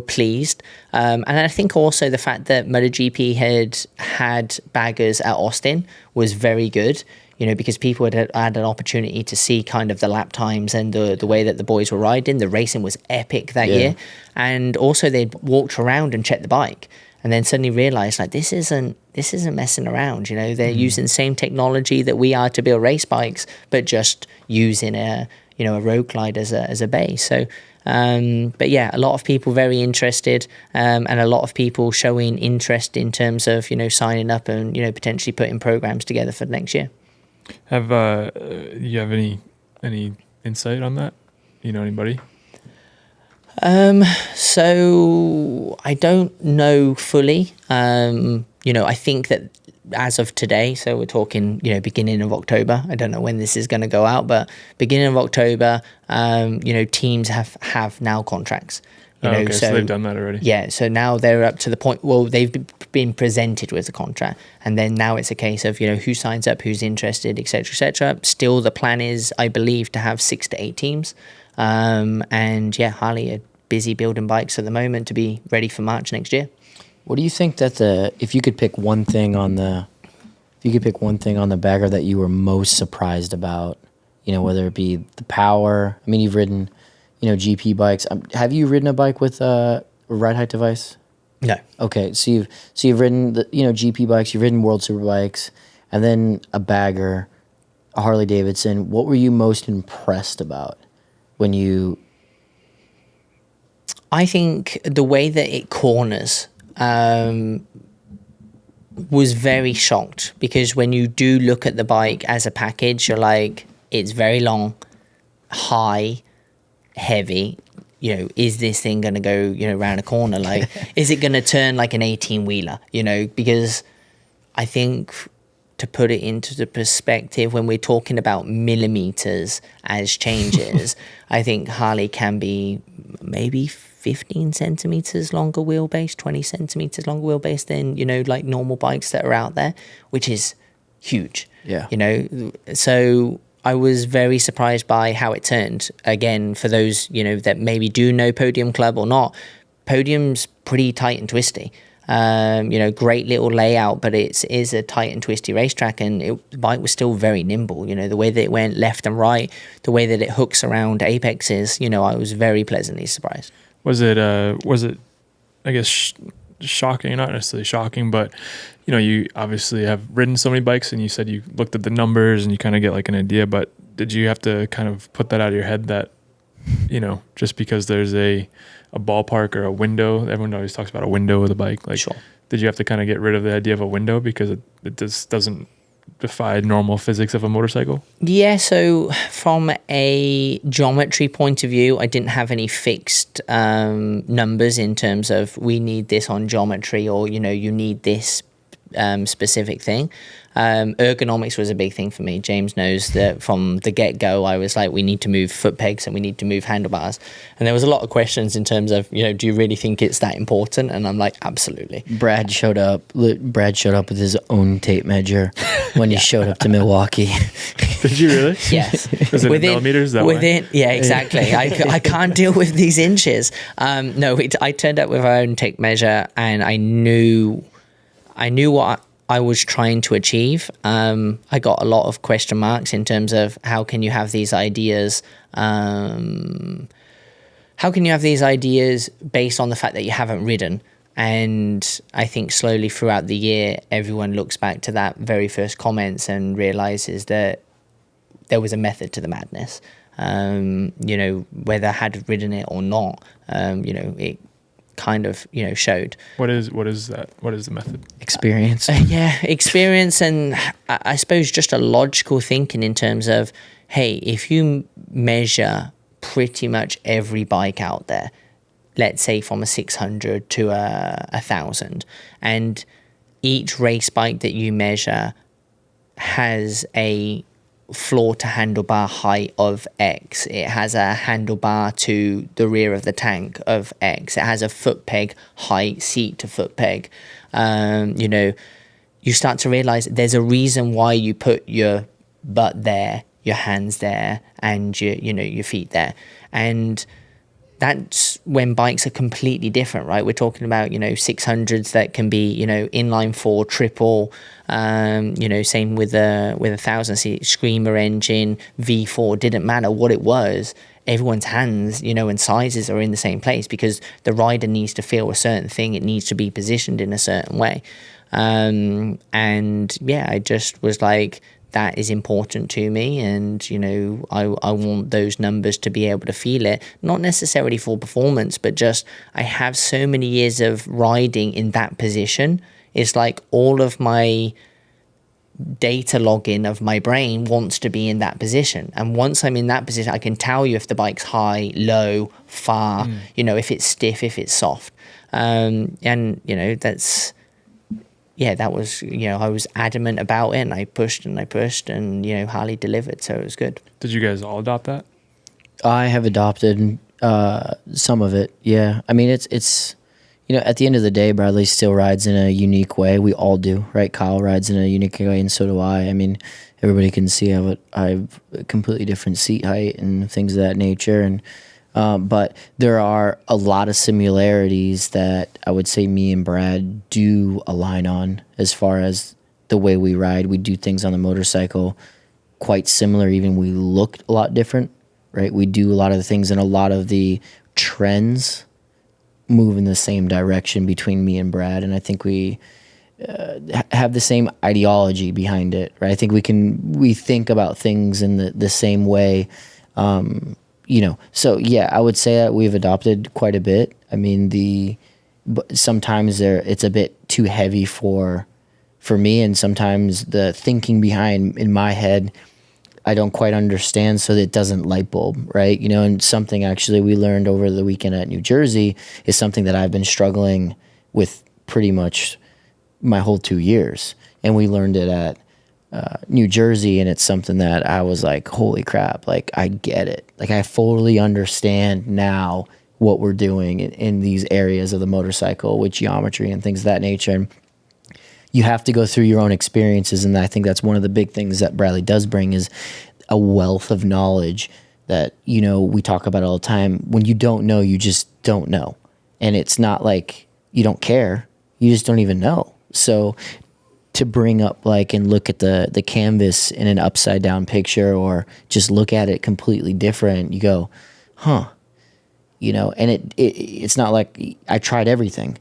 pleased. And I think also the fact that MotoGP had baggers at Austin was very good, you know, because people had an opportunity to see kind of the lap times and the way that the boys were riding. The racing was epic that year. And also they'd walked around and checked the bike, and then suddenly realized, like, this isn't messing around, you know. They're using the same technology that we are to build race bikes, but just using a road glide as a base. So but yeah, a lot of people very interested, and a lot of people showing interest in terms of, you know, signing up and, you know, potentially putting programs together for next year. Have you have any insight on that? You know anybody? So I don't know fully. You know, I think that as of today, so we're talking, you know, beginning of October. I don't know when this is going to go out, but beginning of October, you know, teams have now contracts. Okay, so they've done that already. Yeah, so now they're up to the point, well, they've been presented with a contract, and then now it's a case of, who signs up, who's interested, etc., etc. Still, the plan is, I believe, to have 6 to 8 teams. And yeah, Harley are busy building bikes at the moment to be ready for March next year. What do you think that if you could pick one thing on the bagger that you were most surprised about, whether it be the power? I mean, you've ridden, GP bikes. Have you ridden a bike with a ride height device? No. Okay, so you've ridden the GP bikes, you've ridden World Superbikes, and then a bagger, a Harley-Davidson. What were you most impressed about when you? I think the way that it corners was very shocked, because when you do look at the bike as a package, you're like, it's very long, high, heavy. Is this thing going to go, around a corner? Like, is it going to turn like an 18-wheeler? Because I think, to put it into the perspective, when we're talking about millimeters as changes, I think Harley can be maybe 15 centimeters longer wheelbase, 20 centimeters longer wheelbase than, like normal bikes that are out there, which is huge. Yeah. So I was very surprised by how it turned. Again, for those, that maybe do know Podium Club or not, Podium's pretty tight and twisty. Great little layout, but it is a tight and twisty racetrack, and the bike was still very nimble. The way that it went left and right, the way that it hooks around apexes, I was very pleasantly surprised. Was it, I guess, shocking? Not necessarily shocking, but, you obviously have ridden so many bikes, and you said you looked at the numbers and you kind of get like an idea, but did you have to kind of put that out of your head that, just because there's a ballpark or a window, everyone always talks about a window with a bike. Like, Sure. Did you have to kind of get rid of the idea of a window because it just doesn't defy normal physics of a motorcycle? Yeah, so from a geometry point of view, I didn't have any fixed numbers in terms of we need this on geometry, or, you need this specific thing. Ergonomics was a big thing for me. James knows that from the get-go, I was like, we need to move foot pegs and we need to move handlebars. And there was a lot of questions in terms of, do you really think it's that important? And I'm like, absolutely. Brad showed up with his own tape measure when he showed up to Milwaukee. Did you really? Yes. Was it millimeters that way? Yeah, exactly. I can't deal with these inches. I turned up with our own tape measure, and I knew what I was trying to achieve. I got a lot of question marks in terms of how can you have these ideas? How can you have these ideas based on the fact that you haven't ridden? And I think slowly throughout the year, everyone looks back to that very first comments and realizes that there was a method to the madness. Whether I had ridden it or not, it kind of showed. What is that? What is the method? Experience. Experience, and I suppose just a logical thinking in terms of, hey, if you measure pretty much every bike out there, let's say from a 600 to a 1000, and each race bike that you measure has a floor to handlebar height of X. It has a handlebar to the rear of the tank of X. It has a foot peg height, seat to foot peg. You start to realize there's a reason why you put your butt there, your hands there, and your feet there. And that's when bikes are completely different, right? We're talking about, 600s that can be, inline 4, triple, same with a 1000 screamer engine, V4, didn't matter what it was. Everyone's hands, and sizes are in the same place because the rider needs to feel a certain thing. It needs to be positioned in a certain way. I just was like, that is important to me, and I want those numbers to be able to feel it, not necessarily for performance, but just I have so many years of riding in that position. It's like all of my data login of my brain wants to be in that position, and once I'm in that position, I can tell you if the bike's high, low, far, if it's stiff, if it's soft, that's. Yeah, that was, I was adamant about it, and I pushed, and Harley delivered, so it was good. Did you guys all adopt that? I have adopted Some of it, yeah. I mean, it's at the end of the day, Bradley still rides in a unique way. We all do, right? Kyle rides in a unique way, and so do I. I mean, everybody can see I've a completely different seat height and things of that nature, and but there are a lot of similarities that I would say me and Brad do align on as far as the way we ride. We do things on the motorcycle quite similar, even we look a lot different, right? We do a lot of the things, and a lot of the trends move in the same direction between me and Brad, and I think we have the same ideology behind it, right? I think we think about things in the same way, so yeah, I would say that we've adopted quite a bit. I mean, but sometimes it's a bit too heavy for me, and sometimes the thinking behind in my head I don't quite understand, so that it doesn't light bulb, right? And something actually we learned over the weekend at New Jersey is something that I've been struggling with pretty much my whole 2 years. And we learned it at New Jersey, and it's something that I was like, holy crap, like I get it. Like I fully understand now what we're doing in these areas of the motorcycle with geometry and things of that nature. And you have to go through your own experiences, and I think that's one of the big things that Bradley does bring is a wealth of knowledge that, we talk about all the time. When you don't know, you just don't know. And it's not like you don't care, you just don't even know. So to bring up and look at the canvas in an upside down picture, or just look at it completely different, you go, huh, and it's not like I tried everything,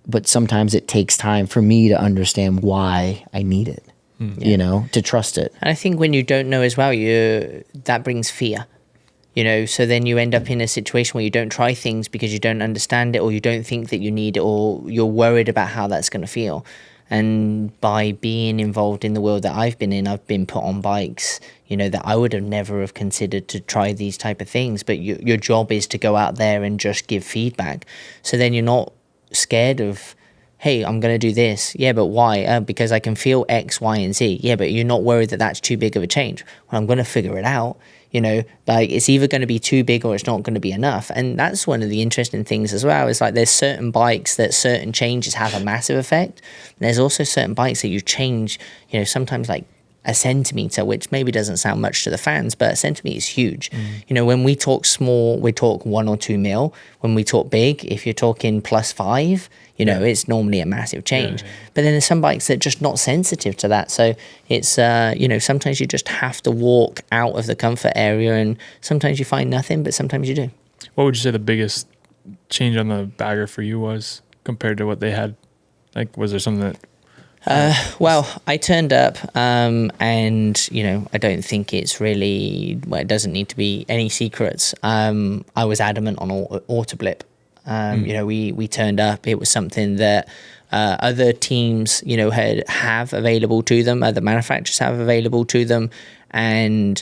but sometimes it takes time for me to understand why I need it, to trust it. And I think when you don't know as well, that brings fear, so then you end up in a situation where you don't try things because you don't understand it, or you don't think that you need it, or you're worried about how that's going to feel. And by being involved in the world that I've been in, I've been put on bikes, that I would have never have considered to try these type of things. But your job is to go out there and just give feedback. So then you're not scared of, hey, I'm going to do this. Yeah, but why? Because I can feel X, Y, and Z. Yeah, but you're not worried that that's too big of a change. Well, I'm going to figure it out. It's either going to be too big or it's not going to be enough. And that's one of the interesting things as well, is there's certain bikes that certain changes have a massive effect. And there's also certain bikes that you change, sometimes a centimeter, which maybe doesn't sound much to the fans, but a centimeter is huge. When we talk small, we talk 1 or 2 mil. When we talk big, if you're talking +5, it's normally a massive change. But then there's some bikes that are just not sensitive to that. So it's, sometimes you just have to walk out of the comfort area, and sometimes you find nothing, but sometimes you do. What would you say the biggest change on the bagger for you was compared to what they had? Was there something that... Well, I turned up, and I don't think it's really, it doesn't need to be any secrets. I was adamant on auto blip. We turned up. It was something that other teams, have available to them, other manufacturers have available to them, and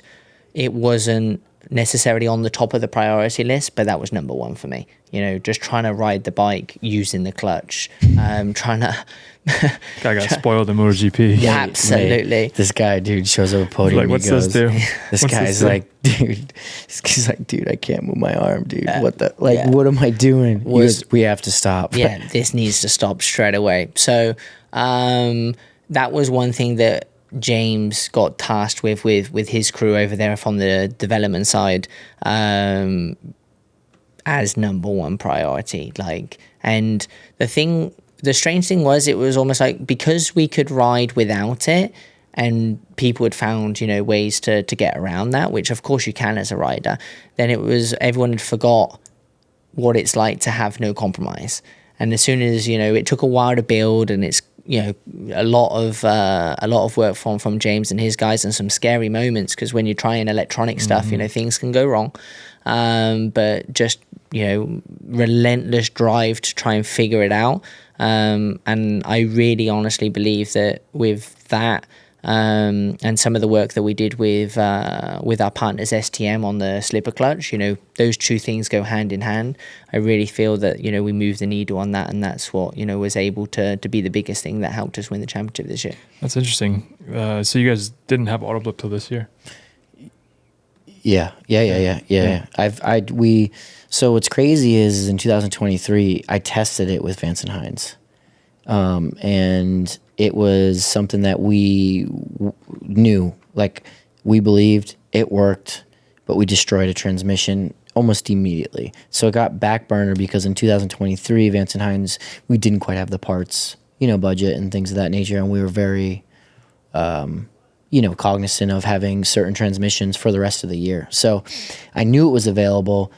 it wasn't necessarily on the top of the priority list, but that was number one for me. Just trying to ride the bike using the clutch, trying to... Guy got spoiled in MotoGP. Yeah, absolutely. This guy, dude, shows up a podium. What's this do? This guy's like, dude, I can't move my arm, dude. What what am I doing? We have to stop. Yeah, this needs to stop straight away. So that was one thing that James got tasked with his crew over there from the development side, as number one priority. And the strange thing was, it was almost because we could ride without it, and people had found, ways to get around that, which of course you can as a rider, then it was, everyone had forgot what it's like to have no compromise. And as soon as, it took a while to build, and it's, a lot of work from James and his guys, and some scary moments, because when you're trying electronic stuff, things can go wrong. But just, relentless drive to try and figure it out. And I really honestly believe that with that, and some of the work that we did with our partners STM on the slipper clutch, those two things go hand in hand. I really feel that, we moved the needle on that, and that's what, was able to be the biggest thing that helped us win the championship this year. That's interesting. So you guys didn't have auto blip till this year? Yeah. So what's crazy is in 2023, I tested it with Vance and Hines. And it was something that we knew, like we believed it worked, but we destroyed a transmission almost immediately. So it got back burner because in 2023, Vance and Hines, we didn't quite have the parts, budget and things of that nature. And we were very, cognizant of having certain transmissions for the rest of the year. So I knew it was available.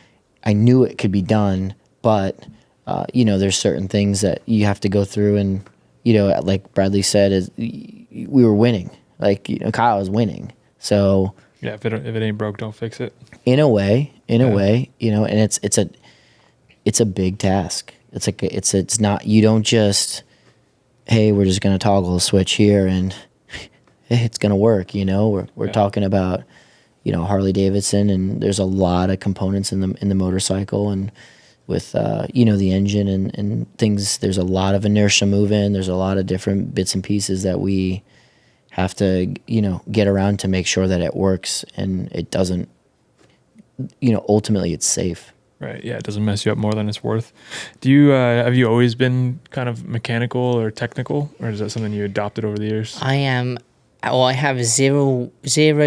I knew it could be done, but there's certain things that you have to go through, and like Bradley said, is we were winning. Like Kyle was winning. So yeah, if it ain't broke, don't fix it. In a way, and it's a big task. It's not, you don't just, hey, we're just gonna toggle a switch here and it's gonna work. We're talking about Harley-Davidson, and there's a lot of components in the motorcycle, and with the engine and things, there's a lot of inertia moving. There's a lot of different bits and pieces that we have to get around to make sure that it works and it doesn't, ultimately it's safe. Right. Yeah. It doesn't mess you up more than it's worth. Do you have you always been kind of mechanical or technical, or is that something you adopted over the years? I have zero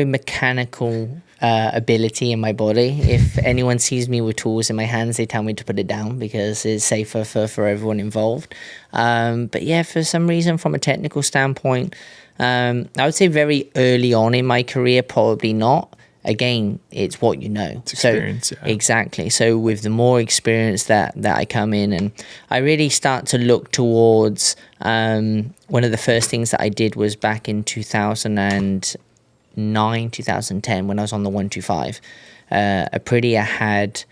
mechanical ability in my body. If anyone sees me with tools in my hands, they tell me to put it down because it's safer for everyone involved. But yeah, for some reason, from a technical standpoint, I would say very early on in my career, probably not. Again, it's what you know. It's experience, so, yeah. Exactly. So with the more experience that I come in, and I really start to look towards, one of the first things that I did was back in 2009, 2010, when I was on the 125. Aprilia had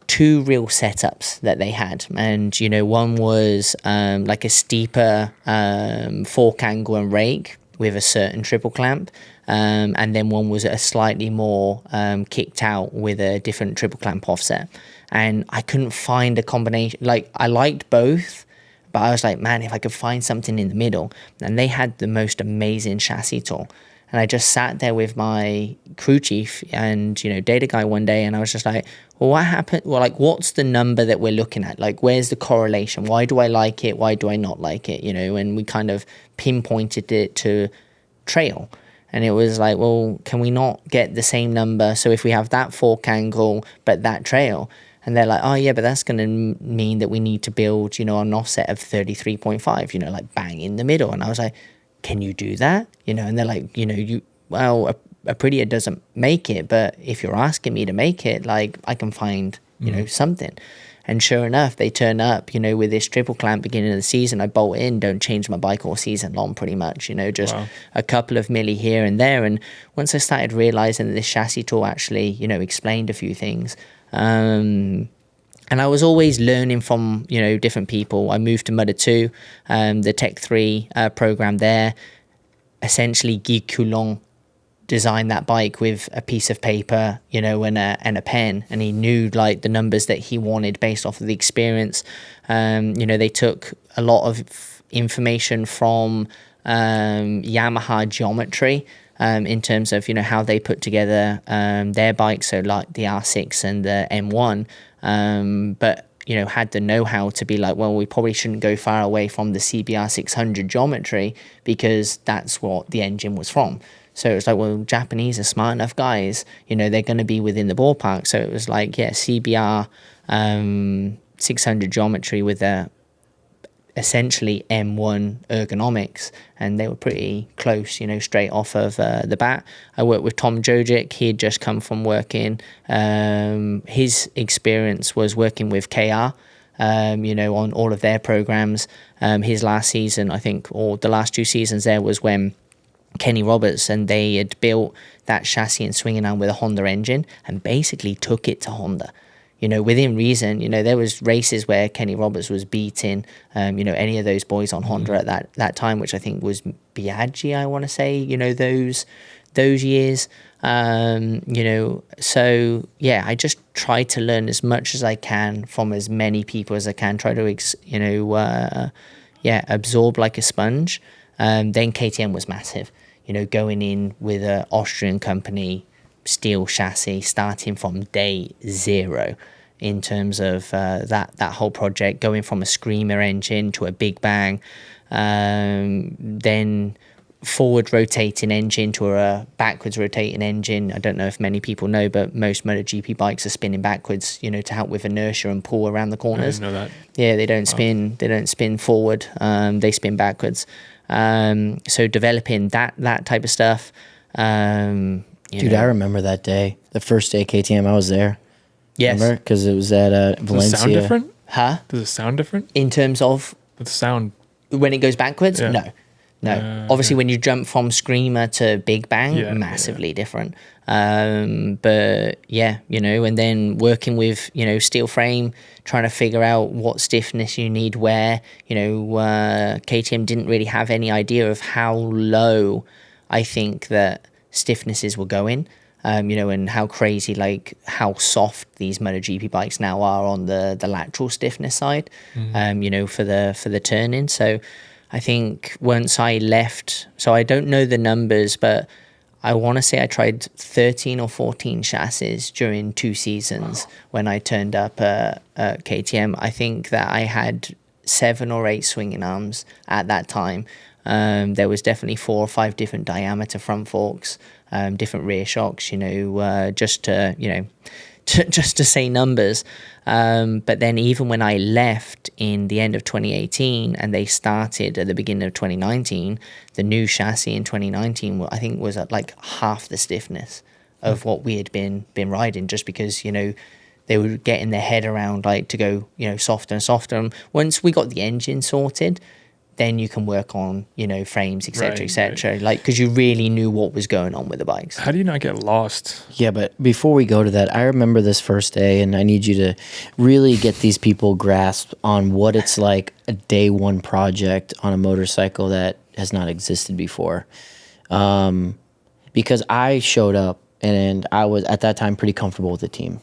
two real setups that they had, and one was like a steeper fork angle and rake with a certain triple clamp, and then one was a slightly more kicked out with a different triple clamp offset. And I couldn't find a combination. Like, I liked both, but I was like, man, if I could find something in the middle. And they had the most amazing chassis tool. And I just sat there with my crew chief and, data guy one day, and I was just like, well, what happened? Well, like, what's the number that we're looking at? Like, where's the correlation? Why do I like it? Why do I not like it? And we kind of pinpointed it to trail. And it was like, well, can we not get the same number? So if we have that fork angle, but that trail, and they're like, oh yeah, but that's going to mean that we need to build, an offset of 33.5, like bang in the middle. And I was like, can you do that? And they're like, Aprilia doesn't make it, but if you're asking me to make it, like, I can find, something. And sure enough, they turn up, with this triple clamp beginning of the season. I bolt in, don't change my bike all season long, pretty much, just wow. A couple of milli here and there. And once I started realizing that this chassis tool actually, explained a few things, and I was always learning from, different people. I moved to MotoE, the Tech 3 program there. Essentially, Guy Coulon designed that bike with a piece of paper, and a pen, and he knew like the numbers that he wanted based off of the experience. They took a lot of information from Yamaha geometry, in terms of how they put together their bikes, so like the R6 and the M1, but had the know-how to be like, well, we probably shouldn't go far away from the CBR 600 geometry because that's what the engine was from. So it was like, well, Japanese are smart enough guys, they're going to be within the ballpark. So it was like, yeah, CBR 600 geometry with a essentially M1 ergonomics, and they were pretty close, straight off of the bat. I worked with Tom Jojic. He had just come from working. His experience was working with KR, on all of their programs. His last season, I think, or the last two seasons there was when Kenny Roberts and they had built that chassis and swinging arm with a Honda engine and basically took it to Honda. Within reason, there was races where Kenny Roberts was beating, any of those boys on Honda at that time, which I think was Biaggi, I want to say, those years. So yeah, I just try to learn as much as I can from as many people as I can, try to, absorb like a sponge. Then KTM was massive, going in with an Austrian company, steel chassis starting from day zero in terms of that whole project, going from a screamer engine to a big bang, then forward rotating engine to a backwards rotating engine. I don't know if many people know, but most MotoGP bikes are spinning backwards, to help with inertia and pull around the corners. I didn't know that. Yeah, they don't spin. They don't spin forward. They spin backwards. So developing that type of stuff. Dude, I remember that day, the first day KTM. I was there. Yes. Remember? Because it was at Valencia. Does it sound different? Huh? Does it sound different? In terms of The sound. when it goes backwards? Yeah. No. Obviously, when you jump from screamer to big bang, massively different. But yeah, and then working with, steel frame, trying to figure out what stiffness you need where, KTM didn't really have any idea of how low I think that stiffnesses were going. And how crazy, like how soft these MotoGP bikes now are on the lateral stiffness side, for the turning. So I think once I left, so I don't know the numbers, but I want to say I tried 13 or 14 chassis during 2 seasons when I turned up at KTM. I think that I had 7 or 8 swinging arms at that time. There was definitely 4 or 5 different diameter front forks, different rear shocks, just to, just to say numbers. But then even when I left in the end of 2018 and they started at the beginning of 2019, the new chassis in 2019, I think was at like half the stiffness of what we had been riding, just because, they were getting their head around like to go, softer and softer. And once we got the engine sorted, then you can work on, frames, etc., etc. Like, because you really knew what was going on with the bikes. How do you not get lost? Yeah, but before we go to that, I remember this first day, and I need you to really get these people grasp on what it's like a day one project on a motorcycle that has not existed before. Because I showed up, and I was at that time pretty comfortable with the team.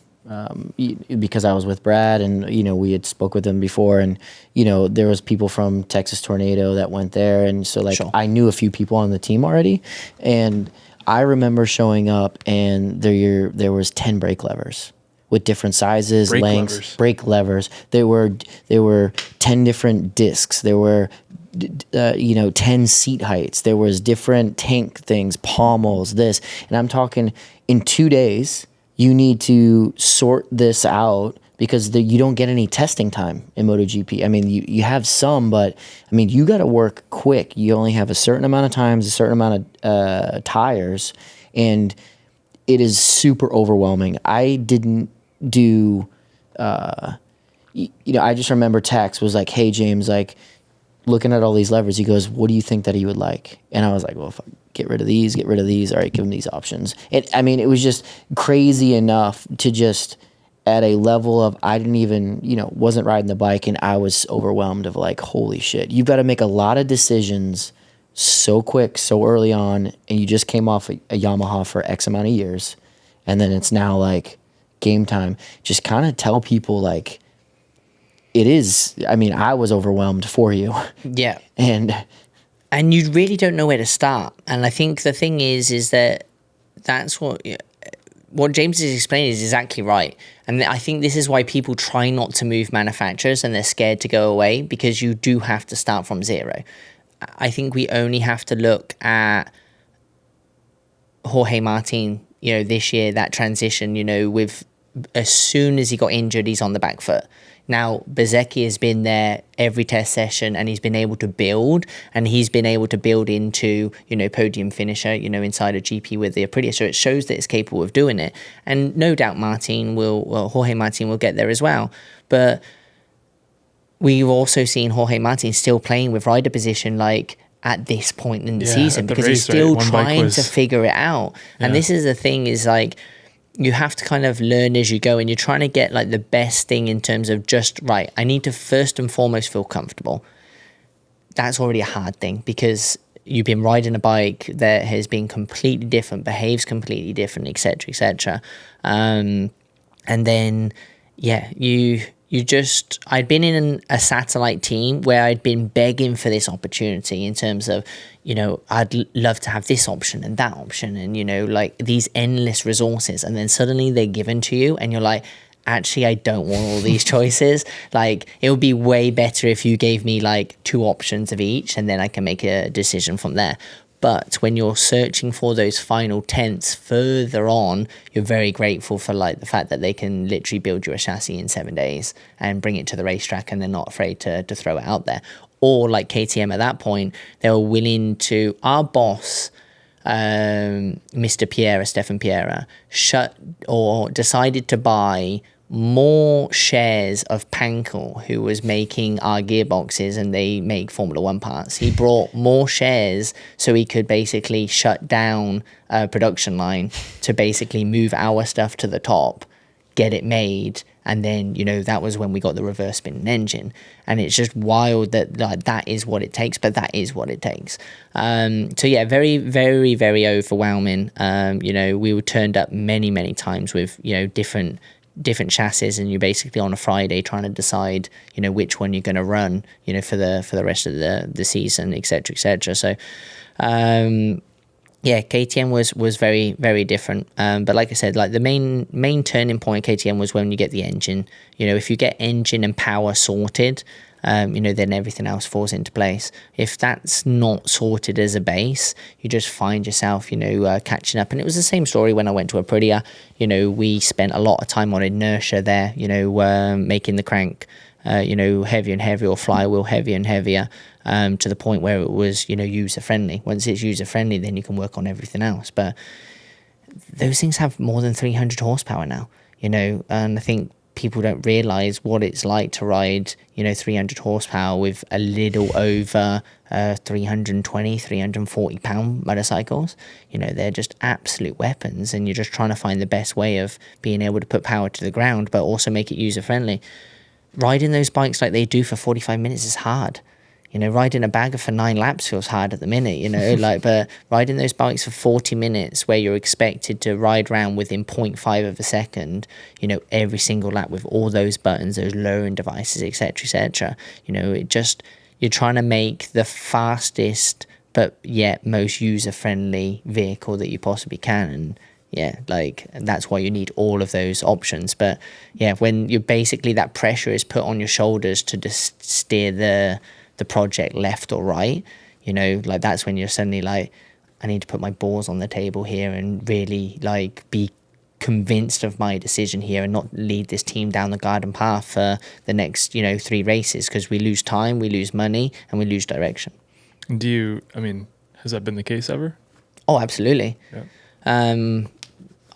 Because I was with Brad and, we had spoke with him before, and, there was people from Texas Tornado that went there. And so like, sure, I knew a few people on the team already. And I remember showing up and there was 10 brake levers with different sizes, lengths, brake levers. There were 10 different discs. There were 10 seat heights. There was different tank things, pommels, this. And I'm talking in 2 days, you need to sort this out because you don't get any testing time in MotoGP. I mean, you have some, but I mean, you got to work quick. You only have a certain amount of times, a certain amount of tires, and it is super overwhelming. I didn't do, I just remember Tex was like, "Hey, James, like, looking at all these levers," he goes, "What do you think that he would like?" And I was like, "Well, fuck, get rid of these. All right, give him these options." I mean, it was just crazy enough to just at a level of, I didn't even, wasn't riding the bike, and I was overwhelmed of like, holy shit, you've got to make a lot of decisions so quick, so early on, and you just came off a Yamaha for X amount of years, and then it's now like game time. Just kind of tell people like, it is, I mean, I was overwhelmed for you. Yeah. And you really don't know where to start. And I think the thing is that that's what James is explaining is exactly right. And I think this is why people try not to move manufacturers and they're scared to go away, because you do have to start from zero. I think we only have to look at Jorge Martin, this year, that transition, with as soon as he got injured, he's on the back foot. Now, Bezzecchi has been there every test session, and he's been able to build, and he's been able to build into, podium finisher, inside a GP with the Aprilia. So it shows that it's capable of doing it. And no doubt Jorge Martin will get there as well. But we've also seen Jorge Martin still playing with rider position, like, at this point in the season, because he's still trying to figure it out. Yeah. And this is the thing, is like, you have to kind of learn as you go, and you're trying to get like the best thing in terms of just, right, I need to first and foremost feel comfortable. That's already a hard thing, because you've been riding a bike that has been completely different, behaves completely different, etc., etc. And then, yeah, you I'd been in a satellite team where I'd been begging for this opportunity in terms of, I'd love to have this option and that option and, like these endless resources. And then suddenly they're given to you and you're like, actually, I don't want all these choices. Like, it would be way better if you gave me like 2 options of each and then I can make a decision from there. But when you're searching for those final tenths further on, you're very grateful for like the fact that they can literally build you a chassis in 7 days and bring it to the racetrack, and they're not afraid to throw it out there. Or like KTM at that point, they were willing to, our boss, Mr. Stefan Piera, decided to buy more shares of Pankel, who was making our gearboxes, and they make Formula One parts. He brought more shares so he could basically shut down a production line to basically move our stuff to the top, get it made, and then that was when we got the reverse spinning engine. And it's just wild that that is what it takes, but that is what it takes. So yeah, very, very, very overwhelming. We were turned up many times with different chassis, and you're basically on a Friday trying to decide which one you're going to run for the rest of the season, etc. So KTM was very, very different, but like I said, like the main turning point at KTM was when you get the engine. If you get engine and power sorted, then everything else falls into place. If that's not sorted as a base, you just find yourself, catching up. And it was the same story when I went to Aprilia. We spent a lot of time on inertia there, making the crank, heavier and heavier, or flywheel heavier and heavier, to the point where it was, user friendly. Once it's user friendly, then you can work on everything else. But those things have more than 300 horsepower now, and I think people don't realize what it's like to ride 300 horsepower with a little over 340 pound motorcycles. They're just absolute weapons, and you're just trying to find the best way of being able to put power to the ground but also make it user friendly. Riding those bikes like they do for 45 minutes is hard. Riding a bagger for 9 laps feels hard at the minute, but riding those bikes for 40 minutes where you're expected to ride around within 0.5 of a second, every single lap with all those buttons, those lowering devices, etc. You're trying to make the fastest but yet most user-friendly vehicle that you possibly can. And that's why you need all of those options. But when you basically, that pressure is put on your shoulders to just steer the project left or right, that's when you're suddenly like, I need to put my balls on the table here and really be convinced of my decision here and not lead this team down the garden path for the next 3 races, because we lose time, we lose money, and we lose direction. Has that been the case ever? Oh, absolutely. Yeah.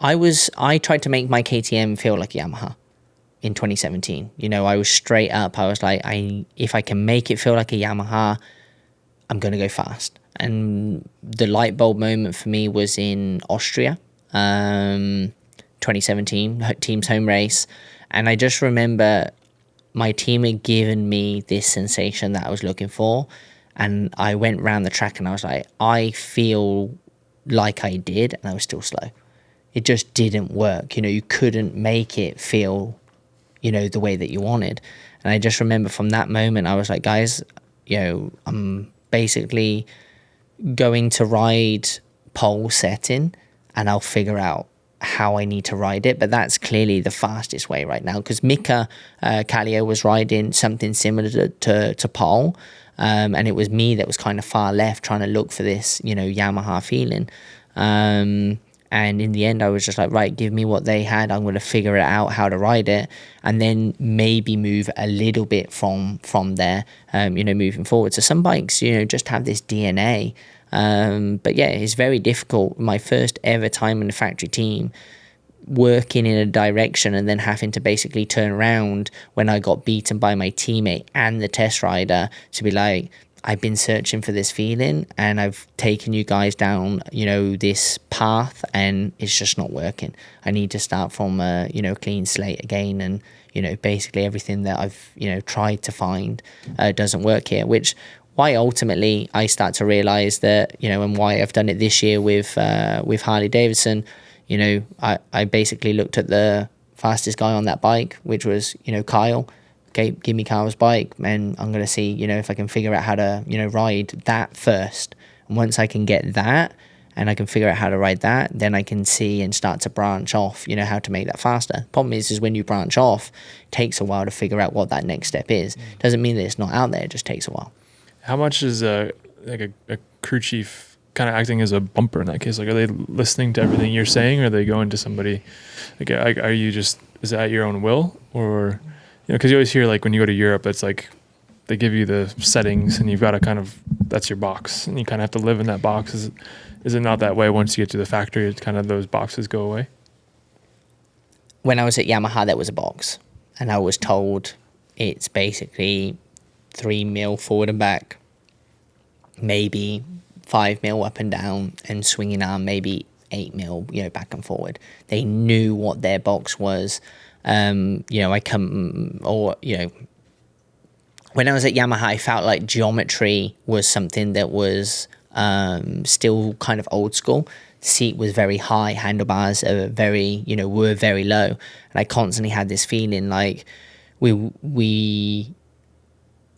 I tried to make my KTM feel like Yamaha in 2017. I was straight up. I was like, if I can make it feel like a Yamaha, I'm going to go fast. And the light bulb moment for me was in Austria, 2017, team's home race. And I just remember my team had given me this sensation that I was looking for. And I went around the track and I was like, I feel like I did, and I was still slow. It just didn't work. You couldn't make it feel the way that you wanted. And I just remember from that moment, I was like, guys, I'm basically going to ride pole setting, and I'll figure out how I need to ride it. But that's clearly the fastest way right now, because Mika Kallio was riding something similar to pole, and it was me that was kind of far left trying to look for this, Yamaha feeling. And in the end, I was just like, right, give me what they had. I'm going to figure it out how to ride it, and then maybe move a little bit from there, moving forward. So some bikes, just have this DNA. But yeah, it's very difficult. My first ever time in the factory team, working in a direction and then having to basically turn around when I got beaten by my teammate and the test rider to be like, I've been searching for this feeling and I've taken you guys down, this path, and it's just not working. I need to start from a, clean slate again. And, basically everything that I've, tried to find doesn't work here, which why ultimately I start to realize that, and why I've done it this year with Harley-Davidson. I basically looked at the fastest guy on that bike, which was, Kyle. give me Carl's bike, and I'm going to see, if I can figure out how to, ride that first. And once I can get that, and I can figure out how to ride that, then I can see and start to branch off, how to make that faster. Problem is when you branch off, it takes a while to figure out what that next step is. Doesn't mean that it's not out there, it just takes a while. How much is a crew chief kind of acting as a bumper in that case? Like, are they listening to everything you're saying, or are they going to somebody? Like, are you just, is that your own will? Or, because you always hear, like, when you go to Europe, it's like they give you the settings and you've got to kind of, that's your box, and you kind of have to live in that box. Is it not that way once you get to the factory? It's kind of those boxes go away? When I was at Yamaha, there was a box, and I was told it's basically 3 mil forward and back, maybe 5 mil up and down, and swinging arm maybe 8 mil, back and forward. They knew what their box was. When I was at Yamaha, I felt like geometry was something that was still kind of old school. The seat was very high, handlebars are were very low, and I constantly had this feeling like we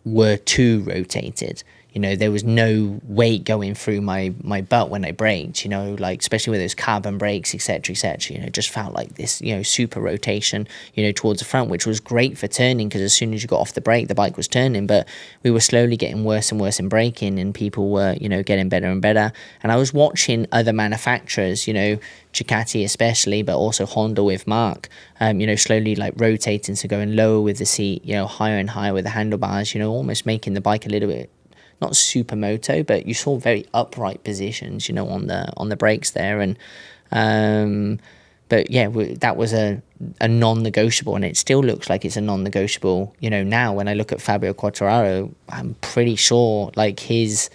were too rotated. There was no weight going through my butt when I braked, like, especially with those carbon brakes, etc., it just felt like this, super rotation, towards the front, which was great for turning, because as soon as you got off the brake, the bike was turning, but we were slowly getting worse and worse in braking, and people were, getting better and better. And I was watching other manufacturers, Ducati especially, but also Honda with Mark, slowly like rotating, so going lower with the seat, higher and higher with the handlebars, almost making the bike a little bit, not supermoto, but you saw very upright positions, on the brakes there. And but yeah, that was a non-negotiable, and it still looks like it's a non-negotiable. Now when I look at Fabio Quartararo, I'm pretty sure like if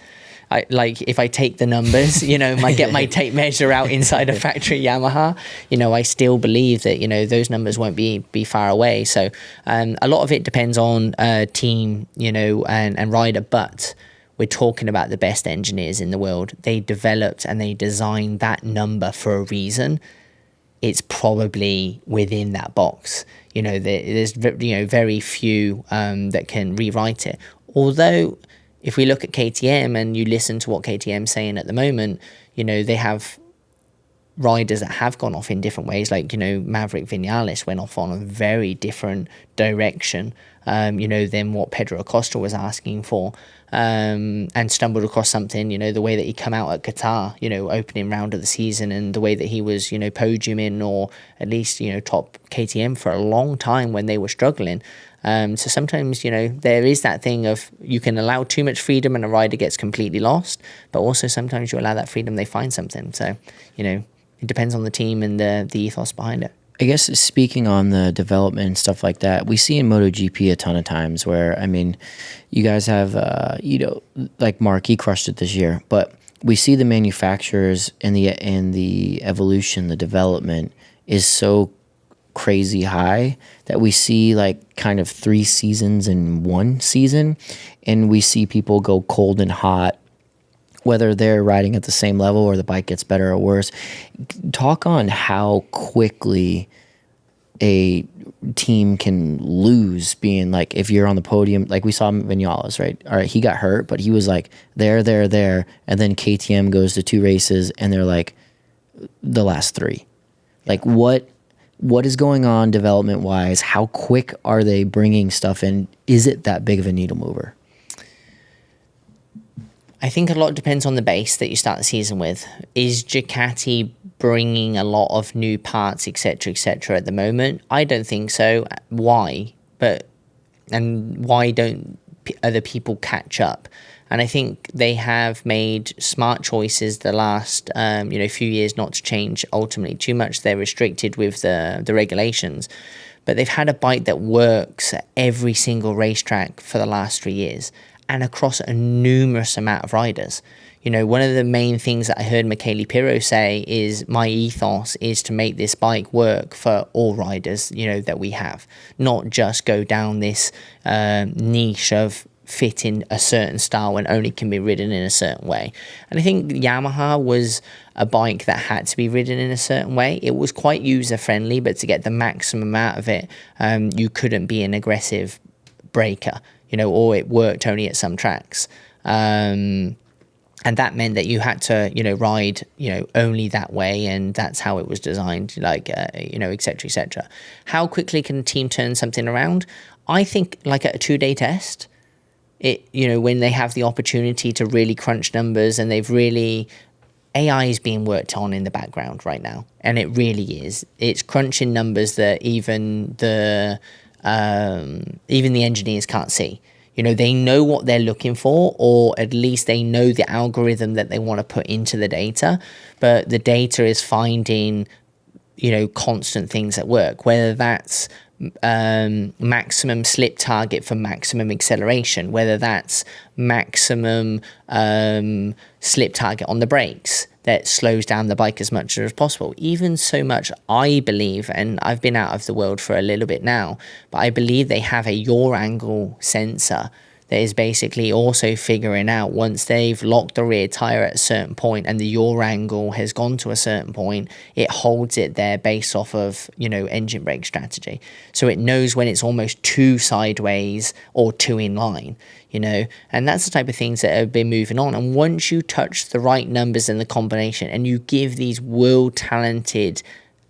I take the numbers, get my tape measure out inside a factory Yamaha, I still believe that, those numbers won't be far away. So a lot of it depends on team, and rider, but we're talking about the best engineers in the world. They developed and they designed that number for a reason. It's probably within that box. There's very few that can rewrite it. Although, if we look at KTM and you listen to what KTM's saying at the moment, they have riders that have gone off in different ways. Like, Maverick Vinales went off on a very different direction, than what Pedro Acosta was asking for, and stumbled across something, the way that he come out at Qatar, opening round of the season, and the way that he was, podiuming, or at least, top KTM for a long time when they were struggling. So sometimes, there is that thing of you can allow too much freedom and a rider gets completely lost, but also sometimes you allow that freedom, they find something. So, it depends on the team and the ethos behind it. I guess speaking on the development and stuff like that, we see in MotoGP a ton of times where, you guys have, like Mark, he crushed it this year, but we see the manufacturers and the evolution, the development is so crazy high that we see like kind of 3 seasons in one season, and we see people go cold and hot, whether they're riding at the same level or the bike gets better or worse. Talk on how quickly a team can lose, being like, if you're on the podium, like we saw Vinales, right? All right, he got hurt, but he was like there, and then KTM goes to 2 races and they're like the last 3. Like what is going on development wise? How quick are they bringing stuff in? Is it that big of a needle mover? I think a lot depends on the base that you start the season with. Is Ducati bringing a lot of new parts, etc., at the moment? I don't think so. Why? And why don't other people catch up? And I think they have made smart choices the last few years not to change ultimately too much. They're restricted with the regulations. But they've had a bike that works at every single racetrack for the last 3 years, and across a numerous amount of riders. One of the main things that I heard Michele Pirro say is, my ethos is to make this bike work for all riders, that we have, not just go down this niche of fitting a certain style and only can be ridden in a certain way. And I think Yamaha was a bike that had to be ridden in a certain way. It was quite user friendly, but to get the maximum out of it, you couldn't be an aggressive breaker, or it worked only at some tracks. And that meant that you had to, ride, only that way, and that's how it was designed, et cetera, et cetera. How quickly can a team turn something around? I think like at a 2-day test, when they have the opportunity to really crunch numbers, and AI is being worked on in the background right now, and it really is. It's crunching numbers that even the engineers can't see. They know what they're looking for, or at least they know the algorithm that they want to put into the data, but the data is finding, constant things that work, whether that's maximum slip target for maximum acceleration, whether that's maximum slip target on the brakes that slows down the bike as much as possible. Even so much, I believe, and I've been out of the world for a little bit now, but I believe they have a yaw angle sensor that is basically also figuring out, once they've locked the rear tire at a certain point and the yaw angle has gone to a certain point, it holds it there based off of, engine brake strategy. So it knows when it's almost too sideways or too in line, and that's the type of things that have been moving on. And once you touch the right numbers in the combination and you give these world talented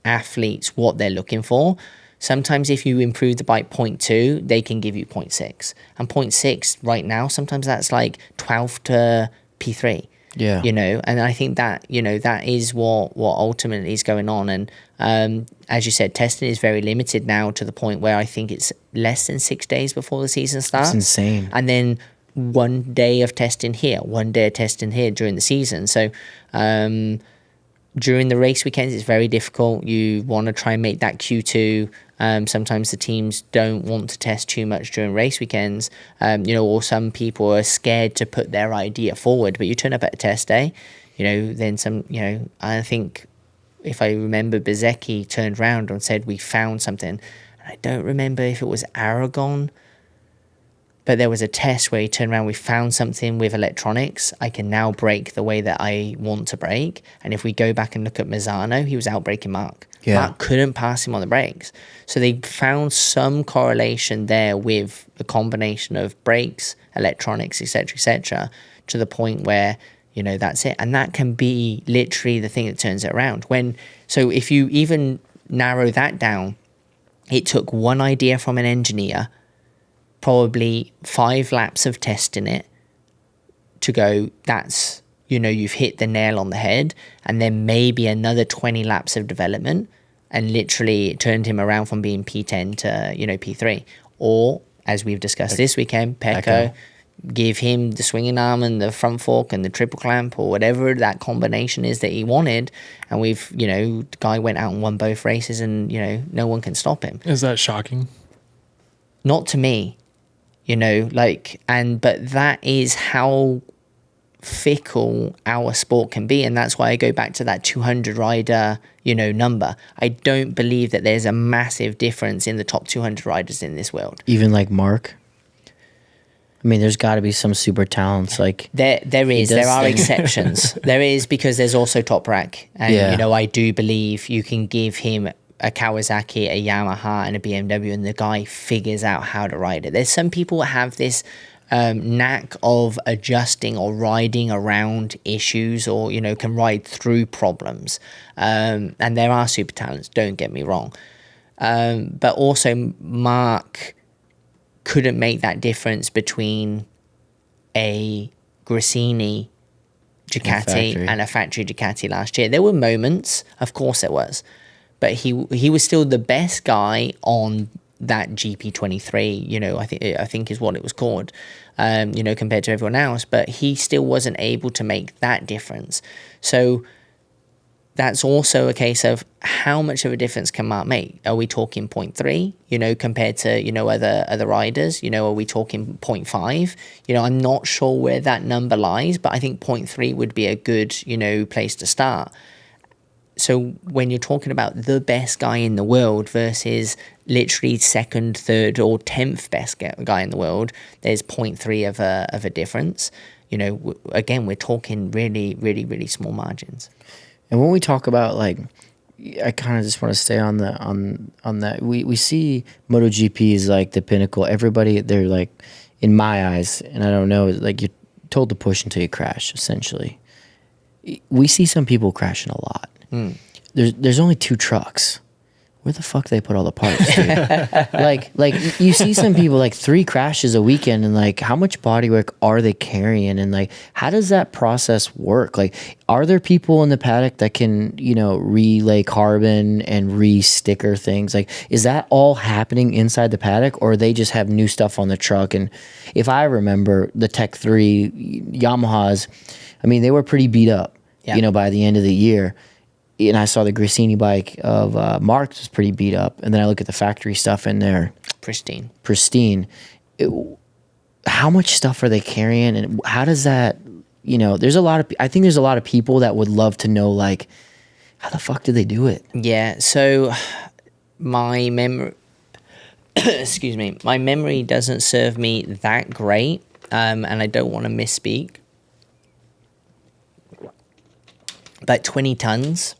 athletes what they're looking for, sometimes if you improve the bike 0.2, they can give you 0.6. And 0.6 right now, sometimes that's like 12 to P3. Yeah. And I think that, that is what ultimately is going on. And as you said, testing is very limited now, to the point where I think it's less than 6 days before the season starts. It's insane. And then 1 day of testing here, 1 day of testing here during the season. So during the race weekends, it's very difficult. You want to try and make that Q2. Sometimes the teams don't want to test too much during race weekends, or some people are scared to put their idea forward. But you turn up at a test day, then I think, if I remember, Bezecchi turned around and said, we found something. And I don't remember if it was Aragon, but there was a test where he turned around, we found something with electronics. I can now brake the way that I want to brake. And if we go back and look at Mazzano, he was outbraking Mark. Yeah. Mark couldn't pass him on the brakes. So they found some correlation there with a combination of brakes, electronics, etc., to the point where, that's it. And that can be literally the thing that turns it around. So if you even narrow that down, it took one idea from an engineer, probably 5 laps of testing it, to go, that's, you've hit the nail on the head, and then maybe another 20 laps of development, and literally it turned him around from being P10 to, P3. Or, as we've discussed this weekend, Pecco, give him the swinging arm and the front fork and the triple clamp, or whatever that combination is that he wanted, and the guy went out and won both races, and, no one can stop him. Is that shocking? Not to me. But that is how fickle our sport can be, and that's why I go back to that 200 rider, number. I don't believe that there's a massive difference in the top 200 riders in this world. Even like Mark. I mean, there's got to be some super talents. Like there are exceptions. There is, because there's also Toprak, and I do believe you can give him a Kawasaki, a Yamaha, and a BMW, and the guy figures out how to ride it. There's some people that have this knack of adjusting or riding around issues, or can ride through problems, and there are super talents, don't get me wrong, but also Mark couldn't make that difference between a Gresini Ducati and a factory Ducati last year. There were moments, of course there was, but he was still the best guy on that GP23, I think is what it was called, compared to everyone else. But he still wasn't able to make that difference. So that's also a case of how much of a difference can Mark make? Are we talking 0.3, compared to, other riders? Are we talking 0.5? I'm not sure where that number lies, but I think 0.3 would be a good, place to start. So when you're talking about the best guy in the world versus literally second, third, or 10th best guy in the world, there's 0.3 of a difference. Again, we're talking really, really, really small margins. And when we talk about I kind of just want to stay on that. We see MotoGP is like the pinnacle. Everybody, they're like, in my eyes, and I don't know, like you're told to push until you crash. Essentially, we see some people crashing a lot. There's only 2 trucks. Where the fuck they put all the parts, dude? like you see some people like 3 crashes a weekend, and like how much bodywork are they carrying, and like how does that process work? Like, are there people in the paddock that can, you know, relay carbon and re-sticker things? Like, is that all happening inside the paddock, or they just have new stuff on the truck? And if I remember the Tech 3 Yamahas, I mean, they were pretty beat up, you know, by the end of the year. And I saw the Grassini bike of Mark's was pretty beat up. And then I look at the factory stuff in there. Pristine. How much stuff are they carrying? And how does that, you know, I think there's a lot of people that would love to know, like, how the fuck did they do it? Yeah. So my memory, excuse me, my memory doesn't serve me that great. And I don't want to misspeak. But 20 tons.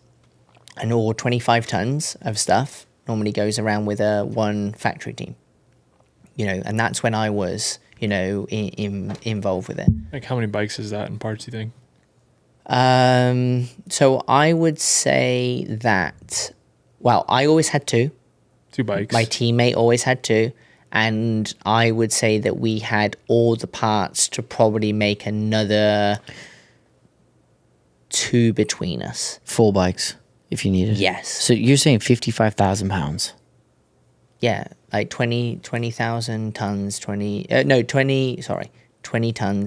Or 25 tons of stuff normally goes around with one factory team, you know, and that's when I was, you know, involved with it. Like, how many bikes is that in parts, you think? So I would say that, well, I always had 2 bikes. My teammate always had 2, and I would say that we had all the parts to probably make another 2 between us. Full bikes, if you needed. Yes. So you're saying 55,000 pounds? Yeah, like 20,000 tons, 20 tons,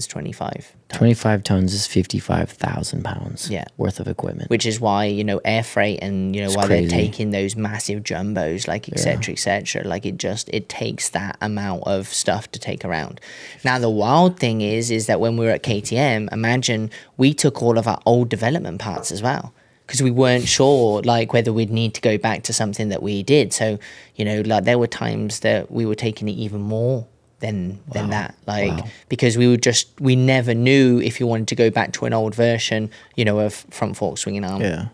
25 tons. 25 tons is 55,000 pounds worth of equipment. Which is why, you know, air freight and, you know, why they're taking those massive jumbos, like, et cetera, like it takes that amount of stuff to take around. Now, the wild thing is that when we were at KTM, imagine we took all of our old development parts as well, because we weren't sure, like, whether we'd need to go back to something that we did. So, you know, like, there were times that we were taking it even more than that, like, because we never knew if you wanted to go back to an old version, you know, of front fork swinging arm. Yeah.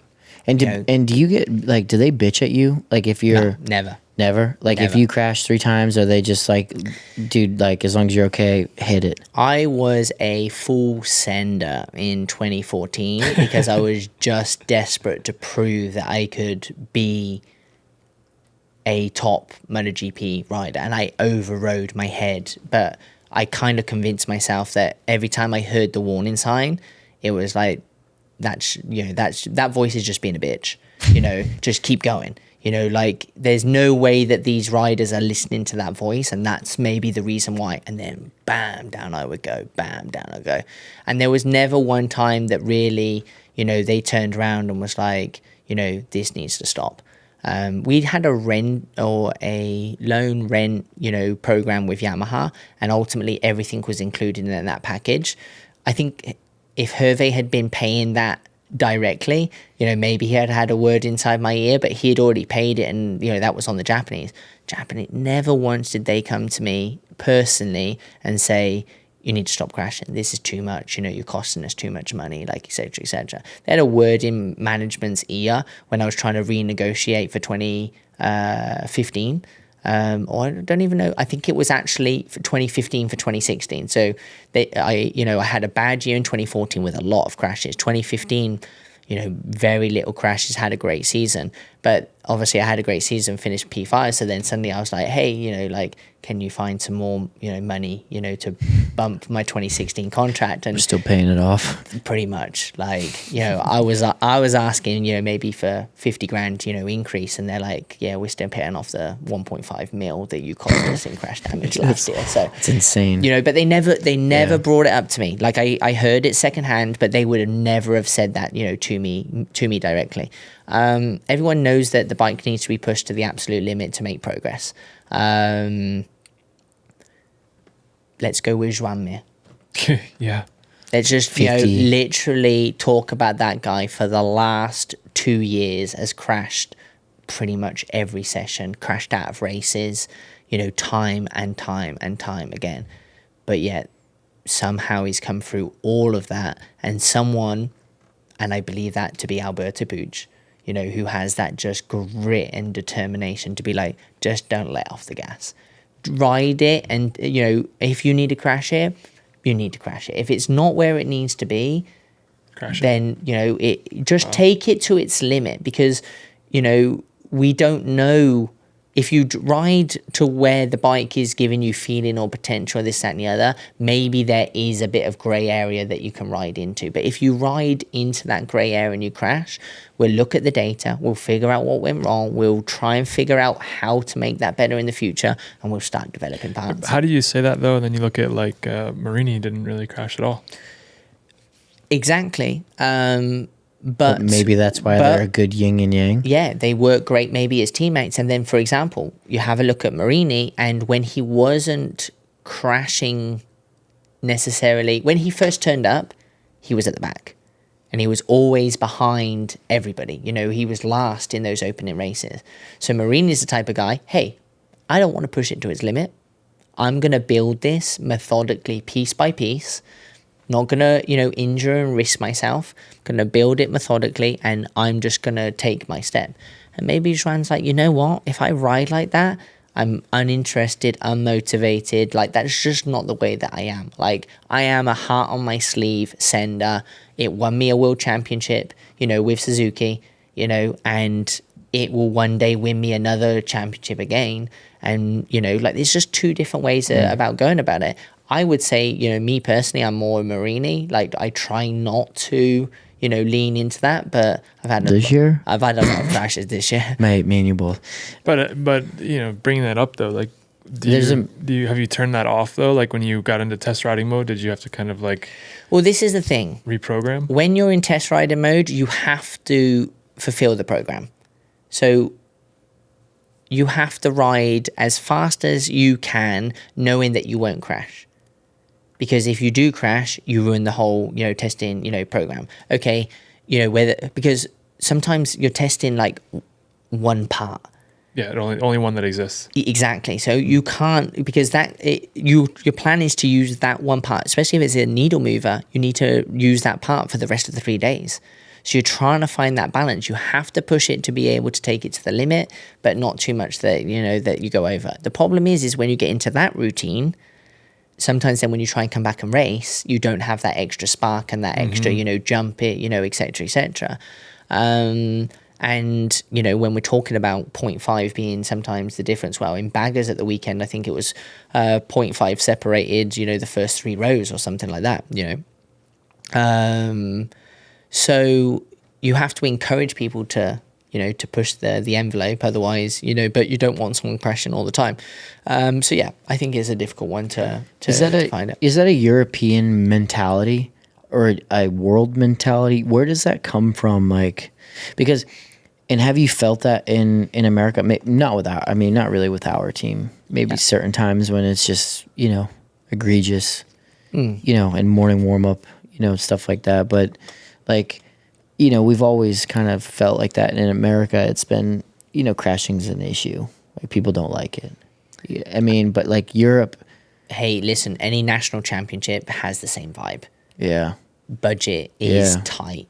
And do you get, like, do they bitch at you? Like, if you're... No, never? Like, never. if you crash 3 times, are they just like, dude, like, as long as you're okay, hit it? I was a full sender in 2014 because I was just desperate to prove that I could be a top MotoGP rider, and I overrode my head. But I kind of convinced myself that every time I heard the warning sign, it was like, that voice is just being a bitch, you know, just keep going. You know, like, there's no way that these riders are listening to that voice, and that's maybe the reason why. And then, bam, down I would go, bam, down I would go. And there was never one time that really, you know, they turned around and was like, you know, this needs to stop. We had a rent or a loan rent, you know, program with Yamaha, and ultimately everything was included in that package. I think if Hervé had been paying that directly, you know, maybe he had a word inside my ear, but he had already paid it, and, you know, that was on the Japanese. Never once did they come to me personally and say, you need to stop crashing, this is too much, you know, you're costing us too much money, like, etc., etc. They had a word in management's ear when I was trying to renegotiate for 2015, or I don't even know, I think it was actually for 2015 for 2016. So I had a bad year in 2014 with a lot of crashes. 2015, you know, very little crashes, had a great season. But obviously I had a great season, finished P5. So then suddenly I was like, hey, you know, like, can you find some more, you know, money, you know, to bump my 2016 contract? And we're still paying it off. Pretty much, like, you know, I was asking, you know, maybe for 50 grand, you know, increase. And they're like, yeah, we're still paying off the 1.5 mil that you cost us in crash damage last year. So it's insane. You know, but they never brought it up to me. Like, I heard it secondhand, but they would have never have said that, you know, to me directly. Everyone knows that the bike needs to be pushed to the absolute limit to make progress. Let's go with Joan Mir. Yeah. Let's just, you know, literally talk about that guy for the last 2 years has crashed pretty much every session, crashed out of races, you know, time and time and time again. But yet, somehow he's come through all of that, and I believe that to be Alberto Puig. who has that just grit and determination to be like, just don't let off the gas. Ride it, and, if you need to crash it, you need to crash it. If it's not where it needs to be, Crash it. then, it just take it to its limit, because, we don't know. If you ride to where the bike is giving you feeling or potential, this, that, and the other, maybe there is a bit of grey area that you can ride into. But if you ride into that grey area and you crash, we'll look at the data, we'll figure out what went wrong, we'll try and figure out how to make that better in the future, and we'll start developing plans. How do you say that, though? And then you look at, like, Marini didn't really crash at all. Exactly. But maybe that's why they're a good yin and yang. Yeah, they work great maybe as teammates. And then, for example, you have a look at Marini, and when he wasn't crashing necessarily, when he first turned up, he was at the back. And he was always behind everybody. He was last in those opening races. So Marini's the type of guy, hey, I don't want to push it to its limit. I'm going to build this methodically, piece by piece. Not going to, injure and risk myself. Going to build it methodically, and I'm just going to take my step. And maybe Joanne's like, you know what? If I ride like that, I'm uninterested, unmotivated. Like, that's just not the way that I am. Like, I am a heart on my sleeve sender. It won me a world championship, with Suzuki, and it will one day win me another championship again. And, there's just two different ways about going about it. I would say, me personally, I'm more a Marini. Like, I try not to, lean into that. But I've had I've had a lot of crashes this year. Mate, me and you both. But bringing that up, though, like, have you turned that off, though? Like, when you got into test riding mode, did you have to kind of, like... Well, this is the thing. Reprogram? When you're in test riding mode, you have to fulfill the program. So you have to ride as fast as you can, knowing that you won't crash. Because if you do crash, you ruin the whole, testing, program. Okay, because sometimes you're testing like one part. Yeah, only one that exists. Exactly. So you can't, because your plan is to use that one part, especially if it's a needle mover. You need to use that part for the rest of the 3 days. So you're trying to find that balance. You have to push it to be able to take it to the limit, but not too much that that you go over. The problem is when you get into that routine. Sometimes then when you try and come back and race, you don't have that extra spark and that extra, jump it, et cetera, et cetera. And, when we're talking about 0.5 being sometimes the difference, well, in baggers at the weekend, I think it was 0.5 separated, the first 3 rows or something like that, So you have to encourage people to, to push the envelope, otherwise, but you don't want someone crashing all the time. So yeah, I think it's a difficult one to find out. Is that a European mentality or a world mentality? Where does that come from? Like, because, and have you felt that in America? Not really with our team. Maybe certain times when it's just, egregious, and morning warm up, stuff like that. But like, we've always kind of felt like that. And in America, it's been, crashing's an issue. Like, people don't like it. But like Europe. Hey, listen, any national championship has the same vibe. Yeah. Budget is tight,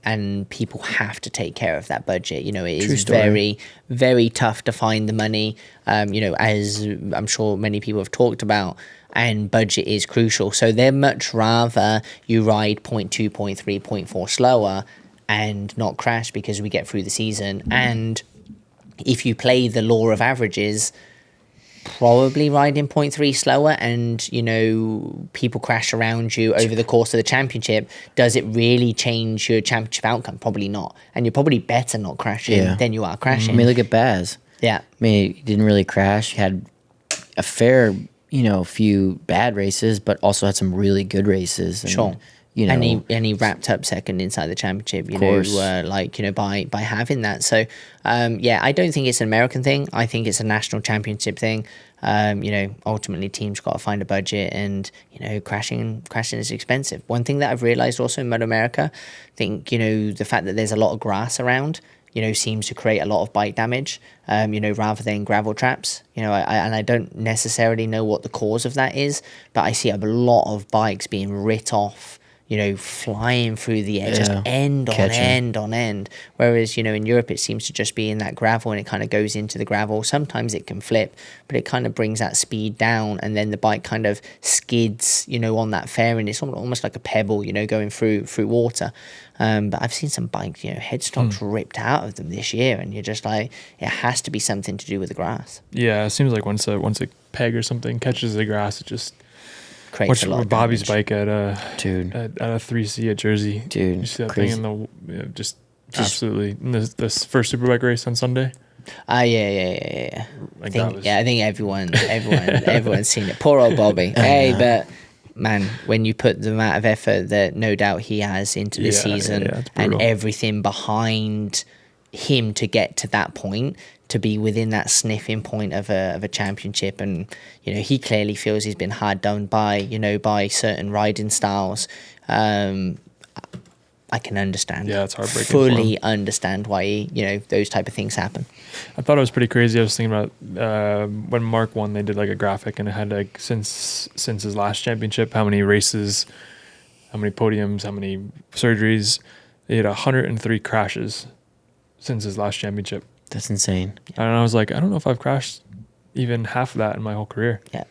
and people have to take care of that budget. It is very, very tough to find the money, as I'm sure many people have talked about. And budget is crucial. So they'd much rather you ride 0.2, 0.3, 0.4 slower and not crash because we get through the season. And if you play the law of averages, probably riding 0.3 slower and, people crash around you over the course of the championship, does it really change your championship outcome? Probably not. And you're probably better not crashing than you are crashing. Look at Baz. Yeah. He didn't really crash. He had a fair... few bad races, but also had some really good races. And, sure. And he wrapped up second inside the championship, by having that. So, I don't think it's an American thing. I think it's a national championship thing. Ultimately teams got to find a budget, and, crashing is expensive. One thing that I've realized also in MotoAmerica, I think, the fact that there's a lot of grass around, seems to create a lot of bike damage, rather than gravel traps. I don't necessarily know what the cause of that is, but I see a lot of bikes being writ off, flying through the air, just end on Catching. end on end. Whereas, in Europe, it seems to just be in that gravel and it kind of goes into the gravel. Sometimes it can flip, but it kind of brings that speed down and then the bike kind of skids, on that fairing. It's almost like a pebble, going through water. But I've seen some bikes, headstocks ripped out of them this year, and you're just like, it has to be something to do with the grass. Yeah, it seems like once a peg or something catches the grass, it just Creates a lot of Bobby's damage. bike at a 3C at Jersey. Dude, you see that crazy. thing in the just absolutely in this first Superbike race on Sunday. Yeah. Like I think everyone's seen it. Poor old Bobby. But man, when you put the amount of effort that no doubt he has into the season it's and brutal. everything behind him to get to that point, to be within that sniffing point of a championship, and he clearly feels he's been hard done by certain riding styles. I can understand. Yeah, it's heartbreaking for Fully him. understand why those type of things happen. I thought it was pretty crazy. I was thinking about when Mark won, they did like a graphic and it had like since his last championship, how many races, how many podiums, how many surgeries. He had 103 crashes since his last championship. That's insane. And I was like, I don't know if I've crashed even half of that in my whole career. Yeah.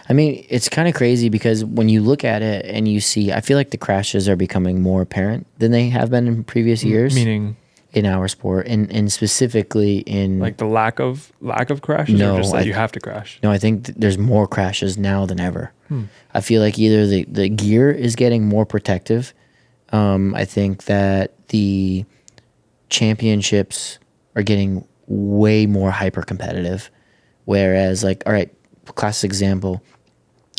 I mean, it's kind of crazy because when you look at it and you see, I feel like the crashes are becoming more apparent than they have been in previous years. Meaning, in our sport, and specifically in like the lack of crashes, No, or just that you have to crash. No, I think there's more crashes now than ever. I feel like either the gear is getting more protective. I think that the championships are getting way more hyper competitive. Whereas, like, all right, classic example,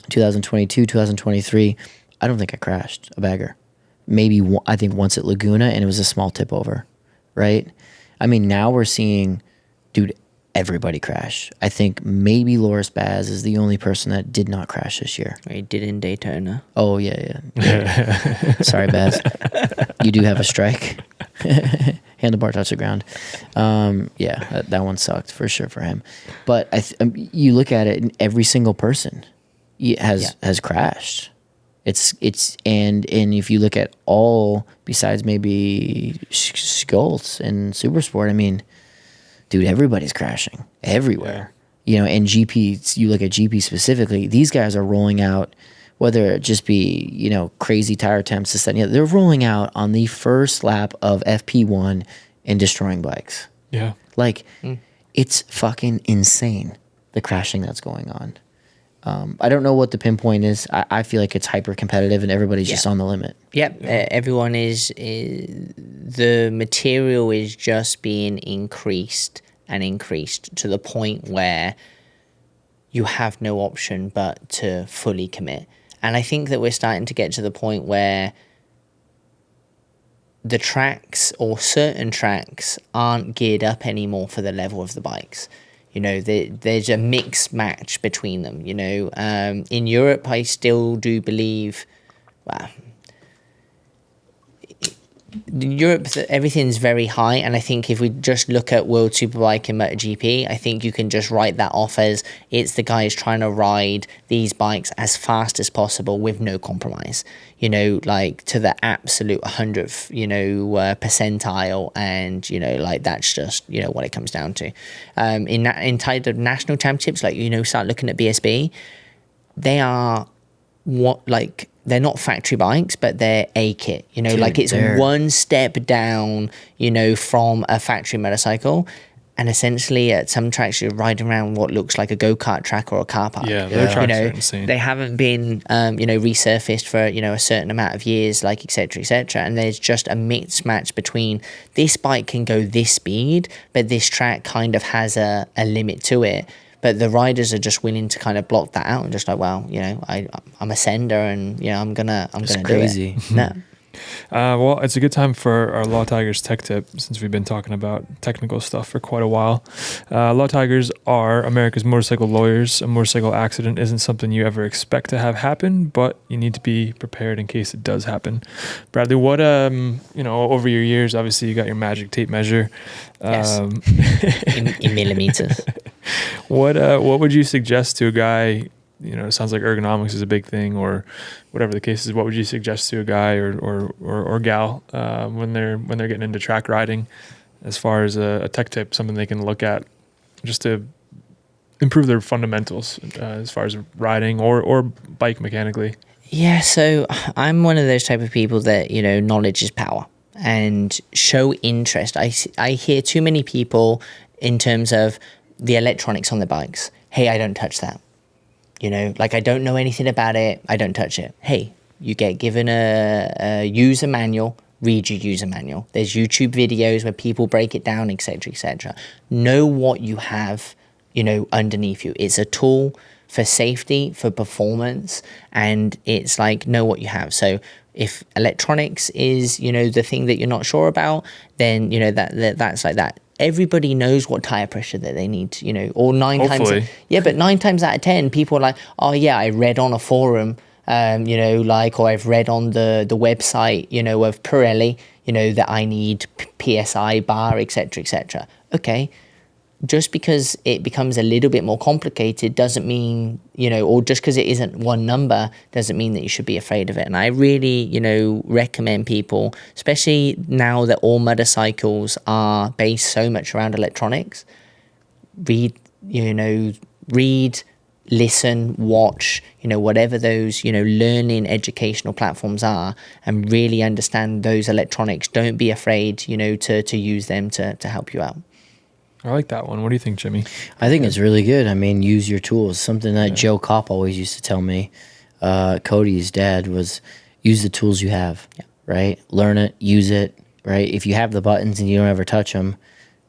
2022, 2023, I don't think I crashed a bagger. Maybe I think once at Laguna, and it was a small tip over, right? I mean, now we're seeing, dude, everybody crash. I think maybe Loris Baz is the only person that did not crash this year. He did in Daytona. Oh, yeah. Sorry, Baz. You do have a strike. Handlebar touch the ground. That one sucked for sure for him. But you look at it, and every single person has crashed. And if you look at all besides maybe Schultz and Supersport, I mean, dude, everybody's crashing everywhere. And GP, you look at GP specifically, these guys are rolling out, whether it just be, crazy tire attempts, this, that, and the other, they're rolling out on the first lap of FP1 and destroying bikes. Yeah. Like, it's fucking insane, the crashing that's going on. I don't know what the pinpoint is. I feel like it's hyper competitive and everybody's just on the limit. Yep, everyone is the material is just being increased and increased to the point where you have no option but to fully commit. And I think that we're starting to get to the point where the tracks or certain tracks aren't geared up anymore for the level of the bikes. There's a mixed match between them. In Europe, I still do believe, in Europe, everything's very high, and I think if we just look at World Superbike and MotoGP, I think you can just write that off as it's the guys trying to ride these bikes as fast as possible with no compromise, like to the absolute 100th, percentile, and, that's just, what it comes down to. In type of national championships, start looking at BSB, they are they're not factory bikes, but they're A kit, Dude, it's one step down, from a factory motorcycle. And essentially at some tracks you're riding around what looks like a go-kart track or a car park. Yeah, their tracks are insane. They haven't been, resurfaced for, a certain amount of years, et cetera, et cetera. And there's just a mismatch between this bike can go this speed, but this track kind of has a limit to it. But the riders are just willing to kind of block that out and just like, well, I'm a sender and, I'm gonna do it. Crazy. No. Well, it's a good time for our Law Tigers tech tip since we've been talking about technical stuff for quite a while. Law Tigers are America's motorcycle lawyers. A motorcycle accident isn't something you ever expect to have happen, but you need to be prepared in case it does happen. Bradley, what, over your years, obviously you got your magic tape measure. Yes. In millimeters. What would you suggest to a guy it sounds like ergonomics is a big thing, or whatever the case is. What would you suggest to a guy or gal when they're getting into track riding, as far as a tech tip, something they can look at just to improve their fundamentals as far as riding or bike mechanically? Yeah, so I'm one of those type of people that, knowledge is power, and show interest. I hear too many people in terms of the electronics on the bikes. Hey, I don't touch that. I don't know anything about it. I don't touch it. Hey, you get given a user manual, read your user manual. There's YouTube videos where people break it down, etc., etc. Know what you have, underneath you. It's a tool for safety, for performance, and it's like, know what you have. So if electronics is, the thing that you're not sure about, then, that's like that. Everybody knows what tire pressure that they need, or Hopefully. but 9 times out of 10, people are like, oh yeah, I read on a forum, or I've read on the website, of Pirelli, that I need PSI bar, etc., etc. Okay. Just because it becomes a little bit more complicated doesn't mean, or just because it isn't one number doesn't mean that you should be afraid of it. And I really, recommend people, especially now that all motorcycles are based so much around electronics, read, listen, watch, whatever those, learning educational platforms are, and really understand those electronics. Don't be afraid, to use them to help you out. I like that one. What do you think, Jimmy? I think it's really good. I mean, use your tools. Something that Joe Kopp always used to tell me, Cody's dad, was use the tools you have, right? Learn it, use it, right? If you have the buttons and you don't ever touch them,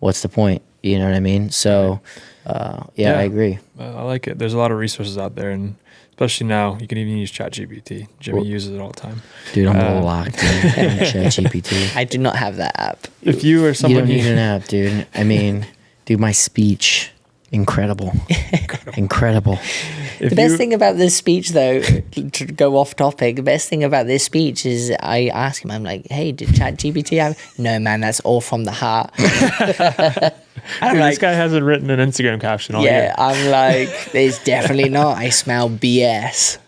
what's the point? You know what I mean? So, I agree. I like it. There's a lot of resources out there, and especially now, you can even use ChatGPT. Jimmy uses it all the time. Dude, I'm locked in on ChatGPT. I do not have that app. If you or someone... You don't need an app, dude. I mean... Dude, my speech, incredible. Incredible. The best thing about this speech, though, to go off topic, the best thing about this speech is I ask him, I'm like, hey, did ChatGPT have... No, man, that's all from the heart. Dude, this guy hasn't written an Instagram caption all year. I'm like, it's definitely not. I smell BS.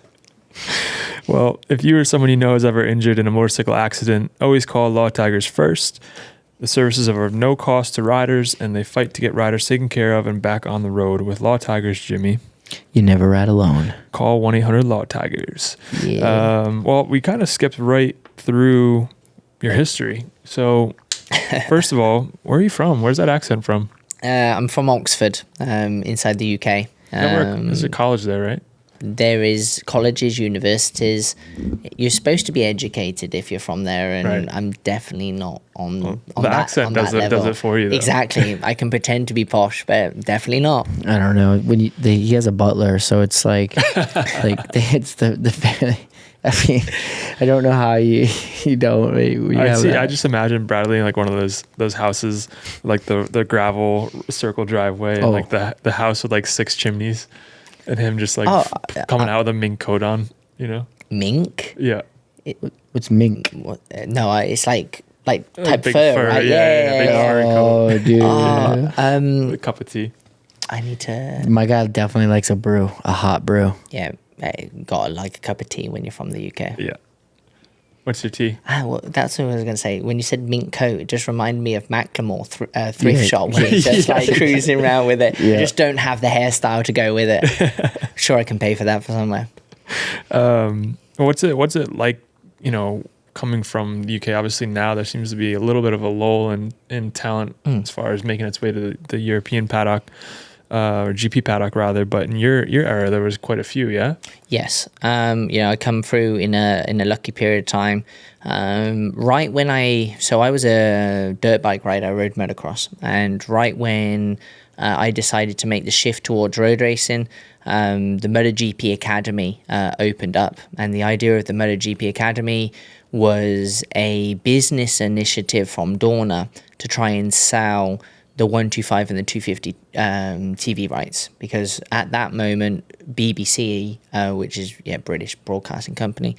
Well, if you or someone you know is ever injured in a motorcycle accident, always call Law Tigers first. The services are of no cost to riders, and they fight to get riders taken care of and back on the road. With Law Tigers, Jimmy, you never ride alone. Call 1-800-LAW-TIGERS. Yeah. Well, we kind of skipped right through your history. So, first of all, where are you from? Where's that accent from? I'm from Oxford, inside the UK. There's a college there, right? There is colleges, universities. You're supposed to be educated if you're from there, and Right. I'm definitely not on The that, accent on does that it level. for you, though. Exactly. I can pretend to be posh, but definitely not. I don't know. When he has a butler, so it's like it's the family. I mean, I don't know how you don't. I just imagine Bradley in like one of those houses, like the gravel circle driveway, and like the house with like 6 chimneys, and him just like coming out with a mink coat on, Mink? Yeah. What's mink? No, it's like type big fur, fur, right? yeah, big fur coat. Oh, dude. With a cup of tea. I need to. My guy definitely likes a hot brew. Yeah, gotta like a cup of tea when you're from the UK. Yeah. What's your tea? Well, that's what I was going to say. When you said mink coat, it just reminded me of Macklemore thrift shop when he's just like cruising around with it. Yeah. I just don't have the hairstyle to go with it. Sure, I can pay for that for somewhere. What's it like, coming from the UK? Obviously now there seems to be a little bit of a lull in talent as far as making its way to the European paddock, or GP paddock rather. But in your era, there was quite a few, yeah? Yes. I come through in a lucky period of time. Right when I was a dirt bike rider, I rode motocross, and right when I decided to make the shift towards road racing, the MotoGP Academy opened up, and the idea of the MotoGP Academy was a business initiative from Dorna to try and sell the 125 and the 250 TV rights, because at that moment BBC, which is British broadcasting company,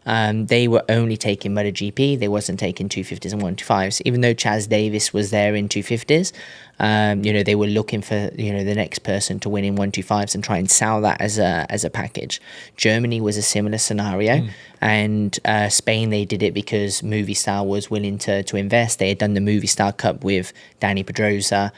They were only taking MotoGP. They wasn't taking 250s and 125s. Even though Chaz Davis was there in 250s, they were looking for the next person to win in 125s and try and sell that as a package. Germany was a similar scenario, and Spain, they did it because Movistar was willing to invest. They had done the Movistar Cup with Dani Pedrosa,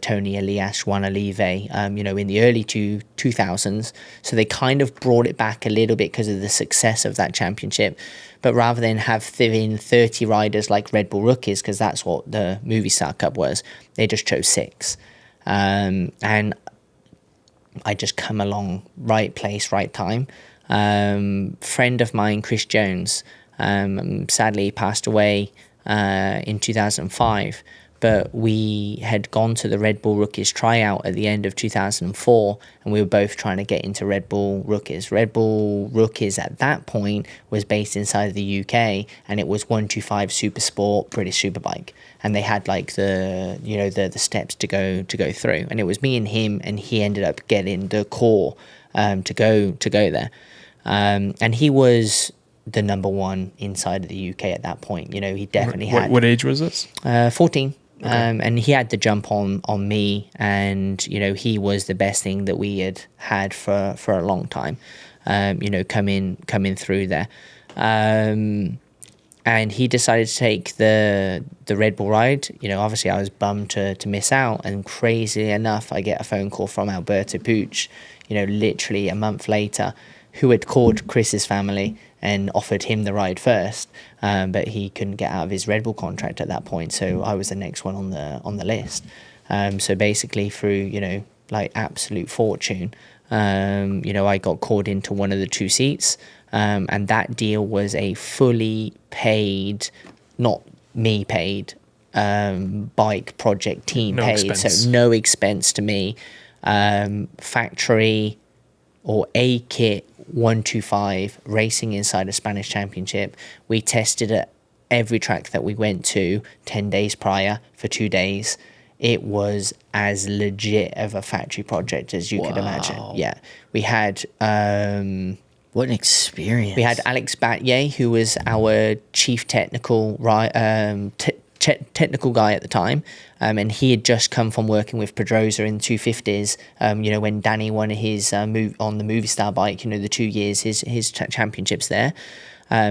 Tony Elias, Juan Olive, in the early 2000s. So they kind of brought it back a little bit because of the success of that championship. But rather than have 30 riders like Red Bull rookies, because that's what the Movistar Cup was, they just chose 6. And I just come along, right place, right time. Friend of mine, Chris Jones, sadly passed away in 2005. But we had gone to the Red Bull Rookies tryout at the end of 2004, and we were both trying to get into Red Bull Rookies. Red Bull Rookies at that point was based inside the UK, and it was 125 Super Sport British Superbike, and they had like the steps to go through, and it was me and him, and he ended up getting the core to go there, and he was the number one inside of the UK at that point. He definitely had. What age was this? 14. Okay. And he had the jump on me, and he was the best thing that we had for a long time. Coming through there, and he decided to take the Red Bull ride. Obviously I was bummed to miss out, and crazy enough, I get a phone call from Alberto Puig, literally a month later, who had called Chris's family and offered him the ride first, but he couldn't get out of his Red Bull contract at that point, so I was the next one on the list. So basically through absolute fortune, I got called into one of the 2 seats, and that deal was a fully paid, not me paid, bike project team paid, expense. So no expense to me, factory or a kit 125 racing inside a Spanish championship. We tested at every track that we went to 10 days prior for 2 days. It was as legit of a factory project as you could imagine. Yeah, we had what an experience. We had Alex Batye, who was our chief technical technical guy at the time, and he had just come from working with Pedrosa in 250s, when Danny won his move on the Movistar bike, the 2 years his championships there.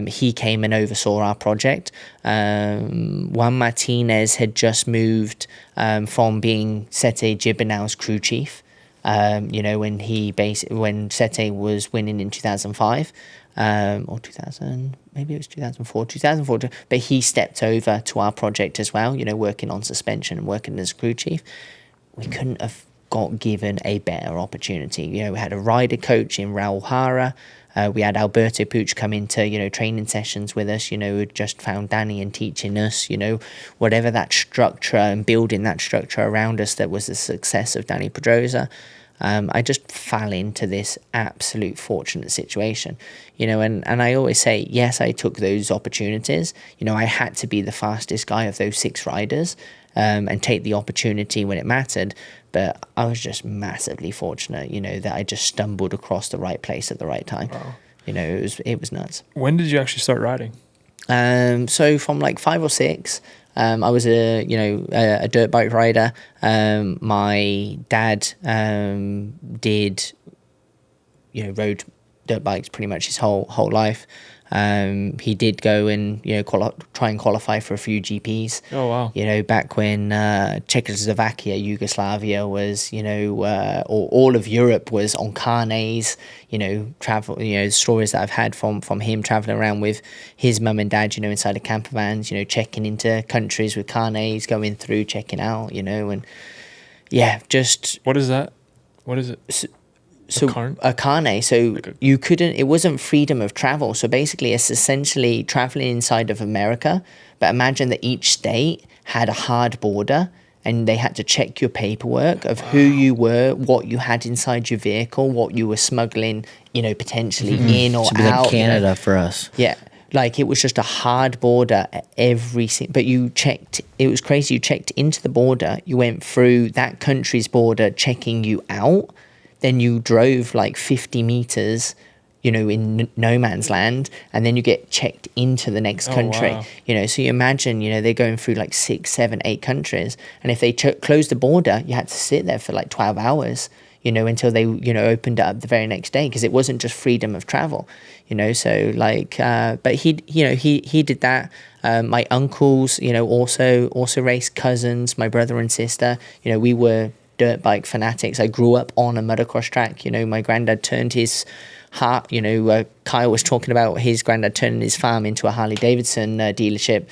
He came and oversaw our project. Juan Martinez had just moved from being Sete Gibernau's crew chief, when Sete was winning in 2005. Or 2000, maybe it was 2004, but he stepped over to our project as well, working on suspension and working as crew chief. We couldn't have got given a better opportunity. We had a rider coach in Raul Hara. We had Alberto Puig come into, training sessions with us, who'd just found Danny and teaching us, whatever that structure and building that structure around us that was the success of Dani Pedrosa. I just fell into this absolute fortunate situation, and I always say, yes, I took those opportunities. I had to be the fastest guy of those 6 riders, and take the opportunity when it mattered. But I was just massively fortunate, that I just stumbled across the right place at the right time. Wow. It was nuts. When did you actually start riding? So from like 5 or 6, I was a dirt bike rider. My dad did rode dirt bikes pretty much his whole life. He did go and try and qualify for a few GPs. Oh wow! Back when Czechoslovakia, Yugoslavia was or all of Europe was on carnets. Travel. Stories that I've had from him traveling around with his mum and dad. Inside of camper vans. Checking into countries with carnets, going through, checking out. And yeah, just what is that? What is it? So a carnet, so you couldn't, it wasn't freedom of travel. So basically it's essentially traveling inside of America, but imagine that each state had a hard border and they had to check your paperwork of who you were, what you had inside your vehicle, what you were smuggling, potentially in or Should be out. like Canada for us. Yeah. Like it was just a hard border at but you checked, it was crazy. You checked into the border, you went through that country's border, checking you out. Then you drove like 50 meters in no man's land, and then you get checked into the next country. Wow. So you imagine, they're going through like 6, 7, 8 countries, and if they closed the border, you had to sit there for like 12 hours, until they, opened it up the very next day, because it wasn't just freedom of travel, so like, but he did that. My uncles, also raced, cousins, my brother and sister, we were dirt bike fanatics. I grew up on a motocross track. My granddad turned his heart, Kyle was talking about his granddad turning his farm into a Harley-Davidson dealership.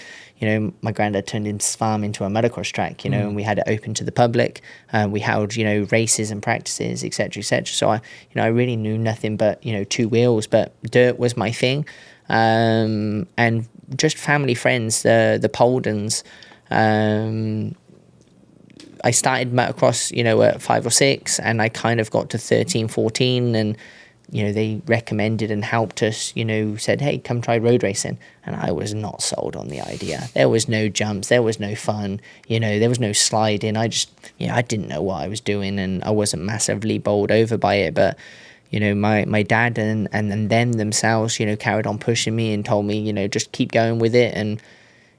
My granddad turned his farm into a motocross track, and we had it open to the public. We held, races and practices, etc., etc. So I really knew nothing but, 2 wheels, but dirt was my thing. And just family friends, the Poldens. I started motocross, at 5 or 6, and I kind of got to 13, 14, and they recommended and helped us, said, hey, come try road racing. And I was not sold on the idea. There was no jumps. There was no fun. There was no sliding. I just, I didn't know what I was doing, and I wasn't massively bowled over by it. But, my dad and them themselves, carried on pushing me and told me, just keep going with it. And,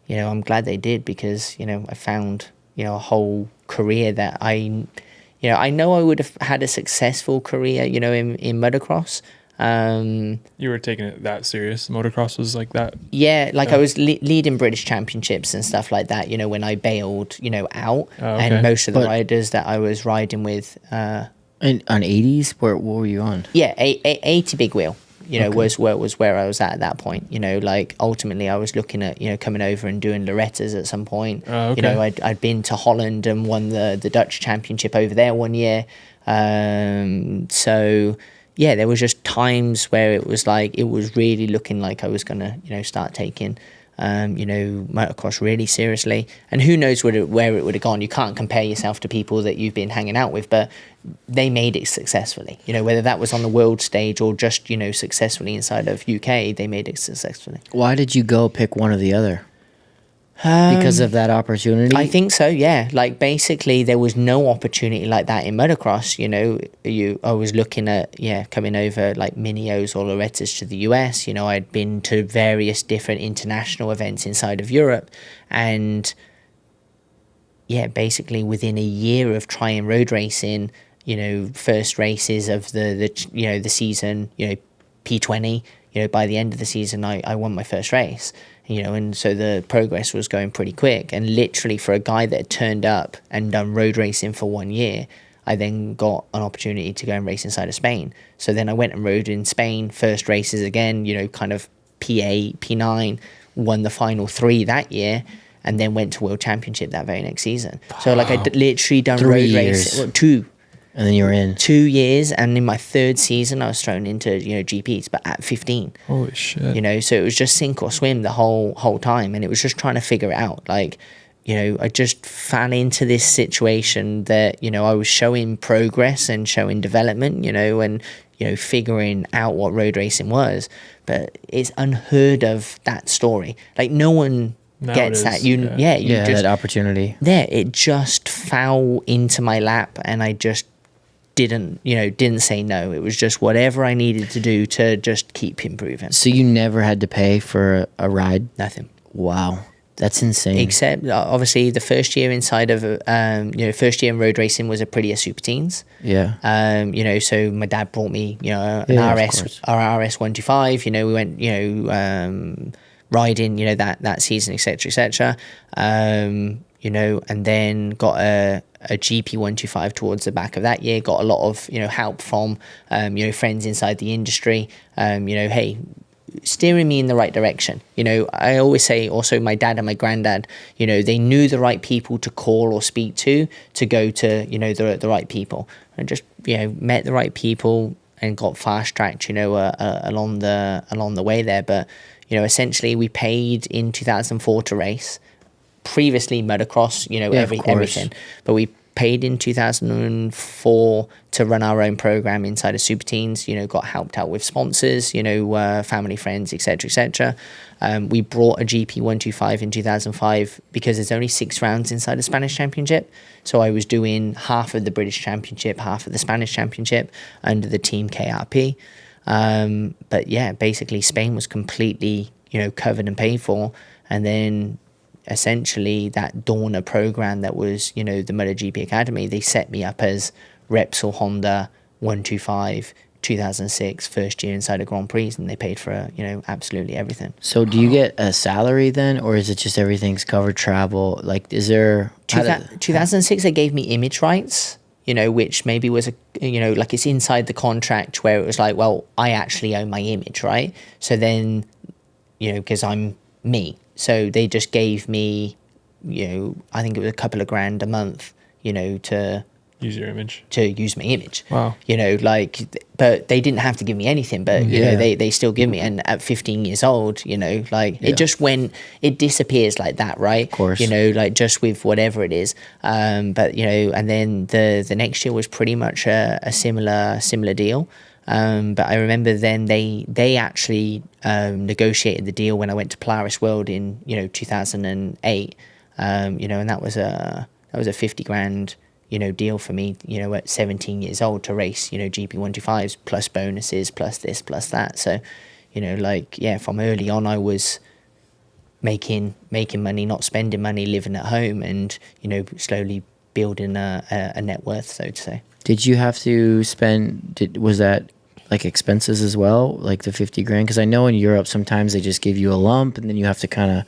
I'm glad they did, because, I found, a whole career that I know I would have had a successful career, in motocross. You were taking it that serious? Motocross was like that? Yeah, I was leading British championships and stuff like that, when I bailed, out. Oh, okay. And most of the riders that I was riding with... and on 80s? What were you on? Yeah, 80 big wheel. Was where I was at that point. Ultimately I was looking at, coming over and doing Loretta's at some point. Oh, okay. I'd been to Holland and won the Dutch championship over there one year. So yeah, there was just times where it was really looking like I was gonna, start taking motocross really seriously. And who knows where it would have gone. You can't compare yourself to people that you've been hanging out with, but they made it successfully. Whether that was on the world stage or just, successfully inside of UK, they made it successfully. Why did you go pick one or the other? Because of that opportunity? I think so, yeah. Basically, there was no opportunity like that in motocross. I was looking at, coming over Minios or Lorettas to the US. I'd been to various different international events inside of Europe. And, basically within a year of trying road racing, first races of the season, P20, by the end of the season, I won my first race. And so the progress was going pretty quick. And literally for a guy that had turned up and done road racing for 1 year, I then got an opportunity to go and race inside of Spain. So then I went and rode in Spain, first races again, kind of P8, P9, won the final 3 that year, and then went to World Championship that very next season. So I'd literally done 3 road years. racing, 2. And then you were in 2 years, and in my 3rd season, I was thrown into GPs, but at 15. Holy shit! So it was just sink or swim the whole time, and it was just trying to figure it out. I just fell into this situation that I was showing progress and showing development, and figuring out what road racing was, but it's unheard of, that story. No one gets that. that opportunity. Yeah, it just fell into my lap, and I just didn't say no. It was just whatever I needed to do to just keep improving. So you never had to pay for a ride? Nothing. Wow, that's insane. Except obviously the first year inside of first year in road racing was a Aprilia Super Teens. Yeah. So my dad brought me our RS 125. We went riding that season, etc., and then got a GP 125 towards the back of that year. Got a lot of help from friends inside the industry. Hey, steering me in the right direction. I always say also my dad and my granddad, they knew the right people to call or speak to go to the right people, and just met the right people and got fast tracked along the way there. But essentially we paid in 2004 to race. Previously motocross, everything, but we paid in 2004 to run our own program inside of Super Teens. Got helped out with sponsors, family, friends, etc. We brought a GP 125 in 2005 because there's only 6 rounds inside the Spanish Championship. So I was doing half of the British Championship, half of the Spanish Championship under the team KRP. But yeah, basically Spain was completely, covered and paid for. And then essentially that Dorna program that was, the MotoGP Academy, they set me up as Repsol Honda 125 2006 first year inside a Grand Prix, and they paid for absolutely everything. So do you get a salary then, or is it just everything's covered, travel? Like, is there 2006 they gave me image rights, which maybe was like it's inside the contract where it was like, well, I actually own my image, right? So then, because I'm me, so they just gave me, I think it was a couple of grand a month, to Use your image. to use my image. Wow. But they didn't have to give me anything, but they still give me. And at 15 years old, it just it disappears like that, right? Of course. Just with whatever it is. And then the next year was pretty much a similar deal. But I remember then they actually negotiated the deal when I went to Polaris World in 2008. And that was a 50 grand deal for me, at 17 years old to race, GP125s plus bonuses, plus this, plus that. So, from early on, I was making money, not spending money, living at home, and, slowly building a net worth, so to say. Did you have to was that like expenses as well, like the 50 grand? Because I know in Europe, sometimes they just give you a lump and then you have to kind of,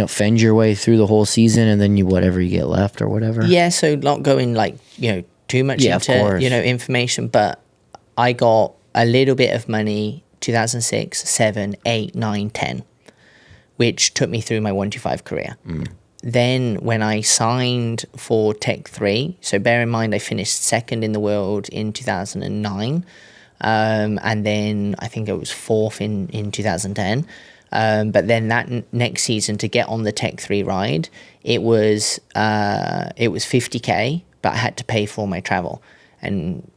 fend your way through the whole season, and then whatever you get left or whatever. Yeah, so not going too much into information, but I got a little bit of money 2006, 7, 8, 9, 10, which took me through my 125 career. Then when I signed for Tech 3, so bear in mind I finished second in the world in 2009, and then I think it was fourth in 2010. But then that next season, to get on the Tech 3 ride, it was 50K, but I had to pay for all my travel. And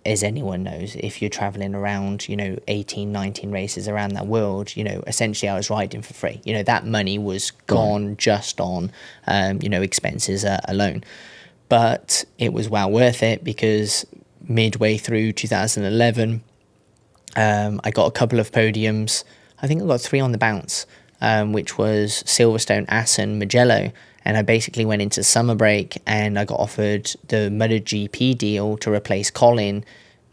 as anyone knows, if you're traveling around, 18, 19 races around that world, essentially I was riding for free. That money was gone just on, expenses alone. But it was well worth it, because midway through 2011, I got a couple of podiums. I think I got 3 on the bounce, which was Silverstone, Assen, Mugello. And I basically went into summer break and I got offered the MotoGP deal to replace Colin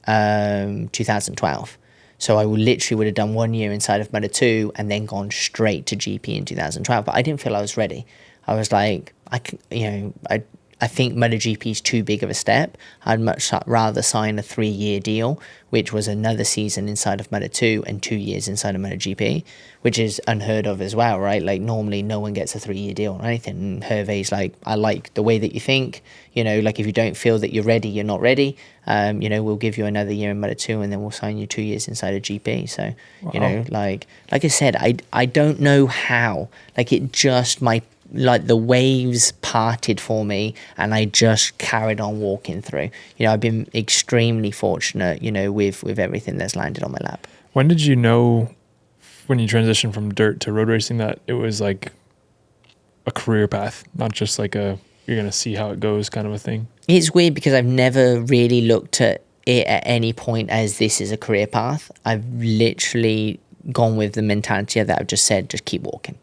2012. So I literally would have done 1 year inside of Moto2 and then gone straight to GP in 2012. But I didn't feel I was ready. I was like, I think MotoGP is too big of a step. I'd much rather sign a 3-year deal, which was another season inside of Moto2 and 2 years inside of MotoGP, which is unheard of as well, right? Like normally no one gets a 3-year deal on anything. And Hervé's like, I like the way that you think, like if you don't feel that you're ready, you're not ready. We'll give you another year in Moto2 and then we'll sign you 2 years inside of GP. So, Wow. like I said, I don't know how, the waves parted for me and I just carried on walking through. I've been extremely fortunate, with everything that's landed on my lap. When did you know, when you transitioned from dirt to road racing, that it was like a career path, not just like you're going to see how it goes kind of a thing? It's weird because I've never really looked at it at any point as this is a career path. I've literally gone with the mentality that I've just said, just keep walking.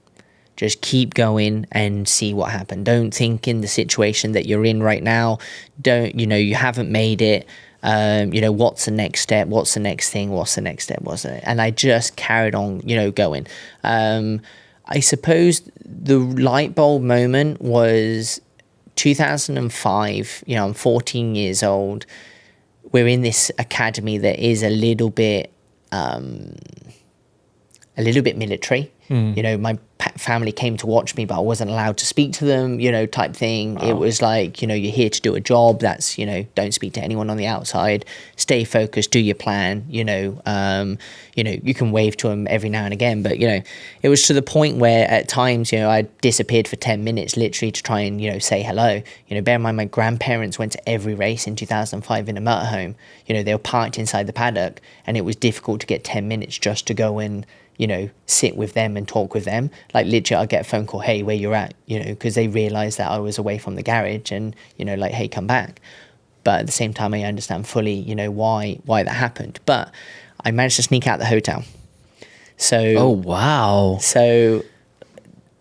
Just keep going and see what happens. Don't think in the situation that you're in right now. You haven't made it. What's the next step? What's the next thing? What's the next step? And I just carried on, going. I suppose the light bulb moment was 2005. I'm 14 years old. We're in this academy that is a little bit military. My family came to watch me, but I wasn't allowed to speak to them, type thing. Wow. It was like, you're here to do a job. That's, don't speak to anyone on the outside. Stay focused, do your plan, you can wave to them every now and again. But, it was to the point where at times, I disappeared for 10 minutes literally to try and, say hello. Bear in mind, my grandparents went to every race in 2005 in a motorhome. They were parked inside the paddock and it was difficult to get 10 minutes just to go and, sit with them and talk with them. Like literally I'd get a phone call, hey, where you're at, because they realized that I was away from the garage and, hey, come back. but at the same time, I understand fully, you know, why that happened. But I managed to sneak out the hotel. So, Oh, wow. So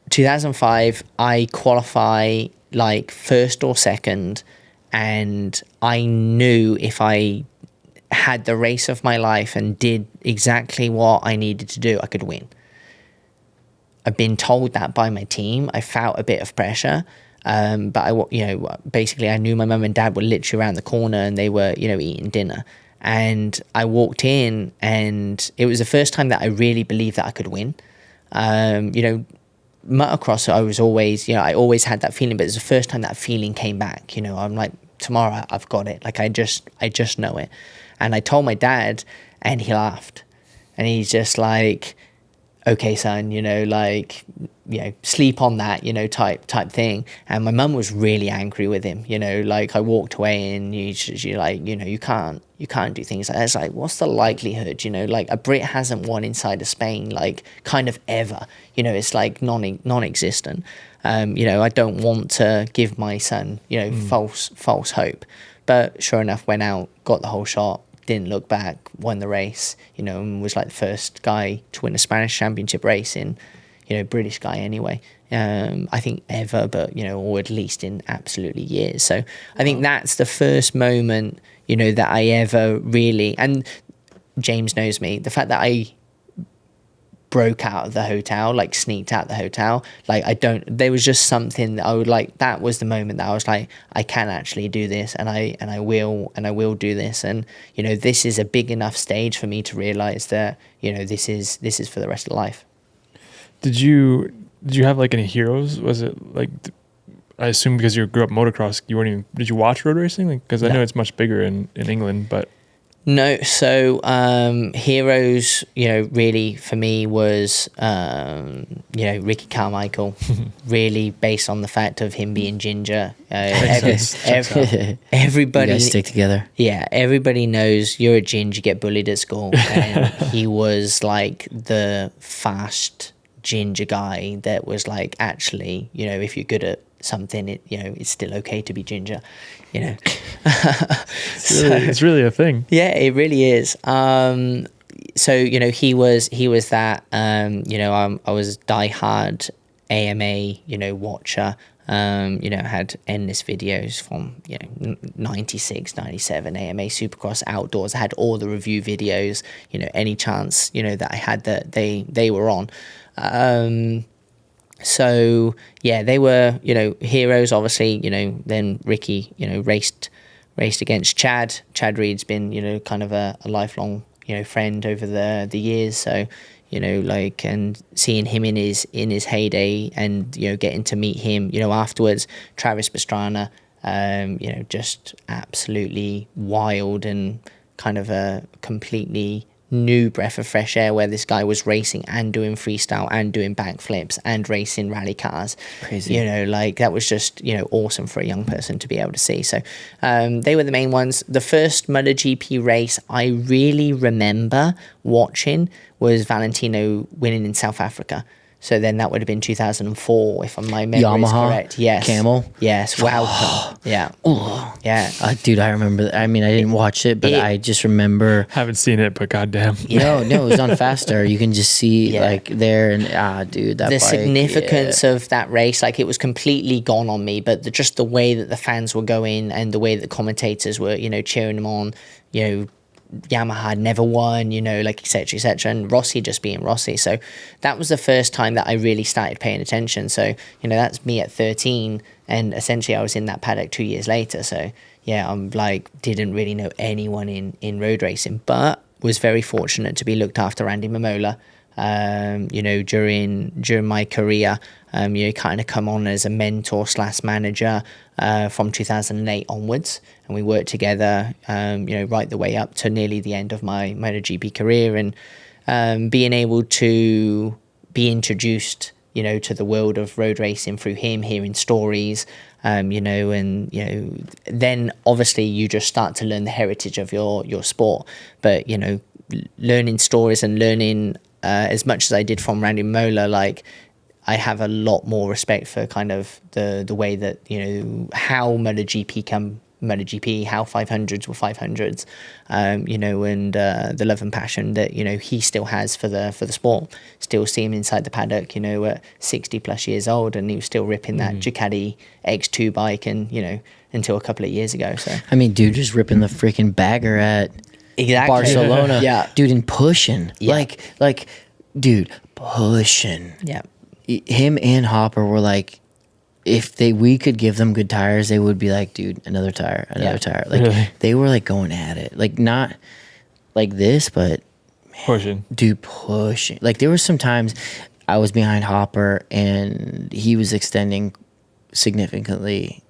2005, I qualify like first or second, and I knew if I had the race of my life and did exactly what I needed to do, I could win. I've been told that by my team. I felt a bit of pressure. But basically I knew my mum and dad were literally around the corner and they were, you know, eating dinner. And I walked in, and it was the first time that I really believed that I could win. You know, motocross, I always had that feeling, but it's the first time that feeling came back. You know, I'm like, tomorrow I've got it. Like I just know it. And I told my dad, and he laughed, and he's just like, okay, son, you know, like, you know, sleep on that, you know, type thing. And my mum was really angry with him, you know, like I walked away, and you're like, you know, you can't do things like that. It's like, what's the likelihood, you know, like a Brit hasn't won inside of Spain, like kind of ever, you know, it's like non-existent. You know, I don't want to give my son, you know, false hope. But sure enough, went out, got the whole shot, didn't look back, won the race, you know, and was like the first guy to win a Spanish championship race in, you know, British guy anyway. I think ever, but, you know, or at least in absolutely years. So I think that's the first moment, you know, that I ever really, and James knows me, the fact that I broke out of the hotel, like sneaked out the hotel, like there was just something that I would like, that was the moment that I was like, I can actually do this, and I will do this. And, you know, this is a big enough stage for me to realize that, you know, this is for the rest of life. Did you have like any heroes? Was it like, I assume because you grew up motocross, did you watch road racing? Like, because I know it's much bigger in England, but. No, so heroes, you know, really for me was, you know, Ricky Carmichael, really based on the fact of him being ginger. Everybody, You guys stick together. Yeah, everybody knows you're a ginger, you get bullied at school, and he was like the fast ginger guy that was like, actually, you know, if you're good at something, it's still okay to be ginger, you know. It's really a thing. Yeah, it really is. So, you know, he was that, you know, I was a diehard AMA, you know, watcher. You know, had endless videos from, you know, 96, 97 AMA Supercross outdoors. I had all the review videos, you know, any chance, you know, that I had that they were on. So yeah, they were, you know, heroes, obviously. You know, then Ricky, you know, raced against Chad. Chad Reed's been, you know, kind of a lifelong, you know, friend over the years. So, you know, like, and seeing him in his heyday, and, you know, getting to meet him, you know, afterwards. Travis Pastrana, you know, just absolutely wild, and kind of a completely new breath of fresh air, where this guy was racing and doing freestyle and doing backflips and racing rally cars. Crazy. You know, like, that was just, you know, awesome for a young person to be able to see. So they were the main ones. The first MotoGP race I really remember watching was Valentino winning in South Africa. So then that would have been 2004, if my memory is correct. Yes. Camel. Yes. Welcome. Yeah. Oh. Yeah. Dude, I remember. I mean, I didn't watch it, but I just remember. Haven't seen it, but goddamn. No, it was on Faster. You can just see like there, and dude, that the bike, significance of that race, like, it was completely gone on me. But just the way that the fans were going, and the way that the commentators were, you know, cheering them on, you know. Yamaha had never won, you know, like, etc., and Rossi just being Rossi. So that was the first time that I really started paying attention. So, you know, that's me at 13, and essentially I was in that paddock 2 years later. So yeah, I'm like, didn't really know anyone in road racing, but was very fortunate to be looked after Andy Momola. You know, during my career, you kind of come on as a mentor / manager from 2008 onwards, and we worked together, you know, right the way up to nearly the end of my MotoGP career, and being able to be introduced, you know, to the world of road racing through him, hearing stories, you know, and, you know, then obviously you just start to learn the heritage of your sport, but, you know, learning stories and learning as much as I did from Randy Mola, like, I have a lot more respect for kind of the way that, you know, how MotoGP MotoGP, how 500s were 500s, you know, and the love and passion that, you know, he still has for the sport. Still see him inside the paddock, you know, at 60 plus years old, and he was still ripping that Ducati X2 bike, and, you know, until a couple of years ago. So I mean, dude, just ripping the freaking bagger at exactly. Barcelona. Yeah. Dude, and pushing. Yeah. Like, dude, pushing. Yeah. Him and Hopper were like, if we could give them good tires, they would be like, dude, another tire. Like, Really? they were like going at it. Like, not like this, but Pushing. dude, pushing. Like, there were some times I was behind Hopper and he was extending significantly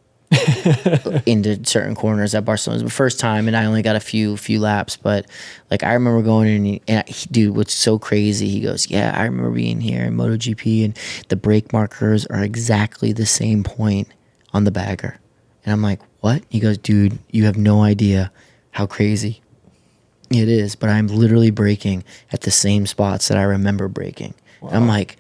into certain corners at Barcelona. It was the first time, and I only got a few laps, but like I remember going in, and dude, what's so crazy, he goes, yeah, I remember being here in MotoGP and the brake markers are exactly the same point on the bagger. And I'm like, what? He goes, dude, you have no idea how crazy it is, but I'm literally braking at the same spots that I remember braking. Wow. I'm like,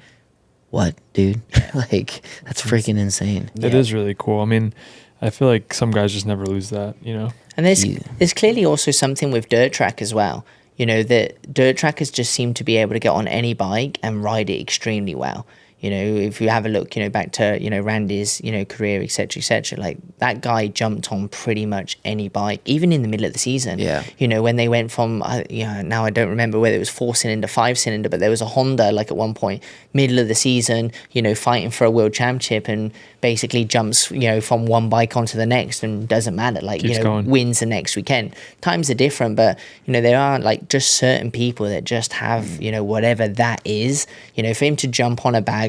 what, dude? Like, that's freaking insane. It is really cool. I mean, I feel like some guys just never lose that, you know? And there's clearly also something with dirt track as well. You know, that dirt trackers just seem to be able to get on any bike and ride it extremely well. You know, if you have a look, you know, back to, you know, Randy's, you know, career, etc., like that guy jumped on pretty much any bike, even in the middle of the season. Yeah. You know, when they went from, now I don't remember whether it was 4-cylinder, 5-cylinder, but there was a Honda, like at one point, middle of the season, you know, fighting for a world championship, and basically jumps, you know, from one bike onto the next, and doesn't matter, like, Keeps you know, going. wins the next weekend. Times are different, but, you know, there are like just certain people that just have, you know, whatever that is, you know, for him to jump on a bagger,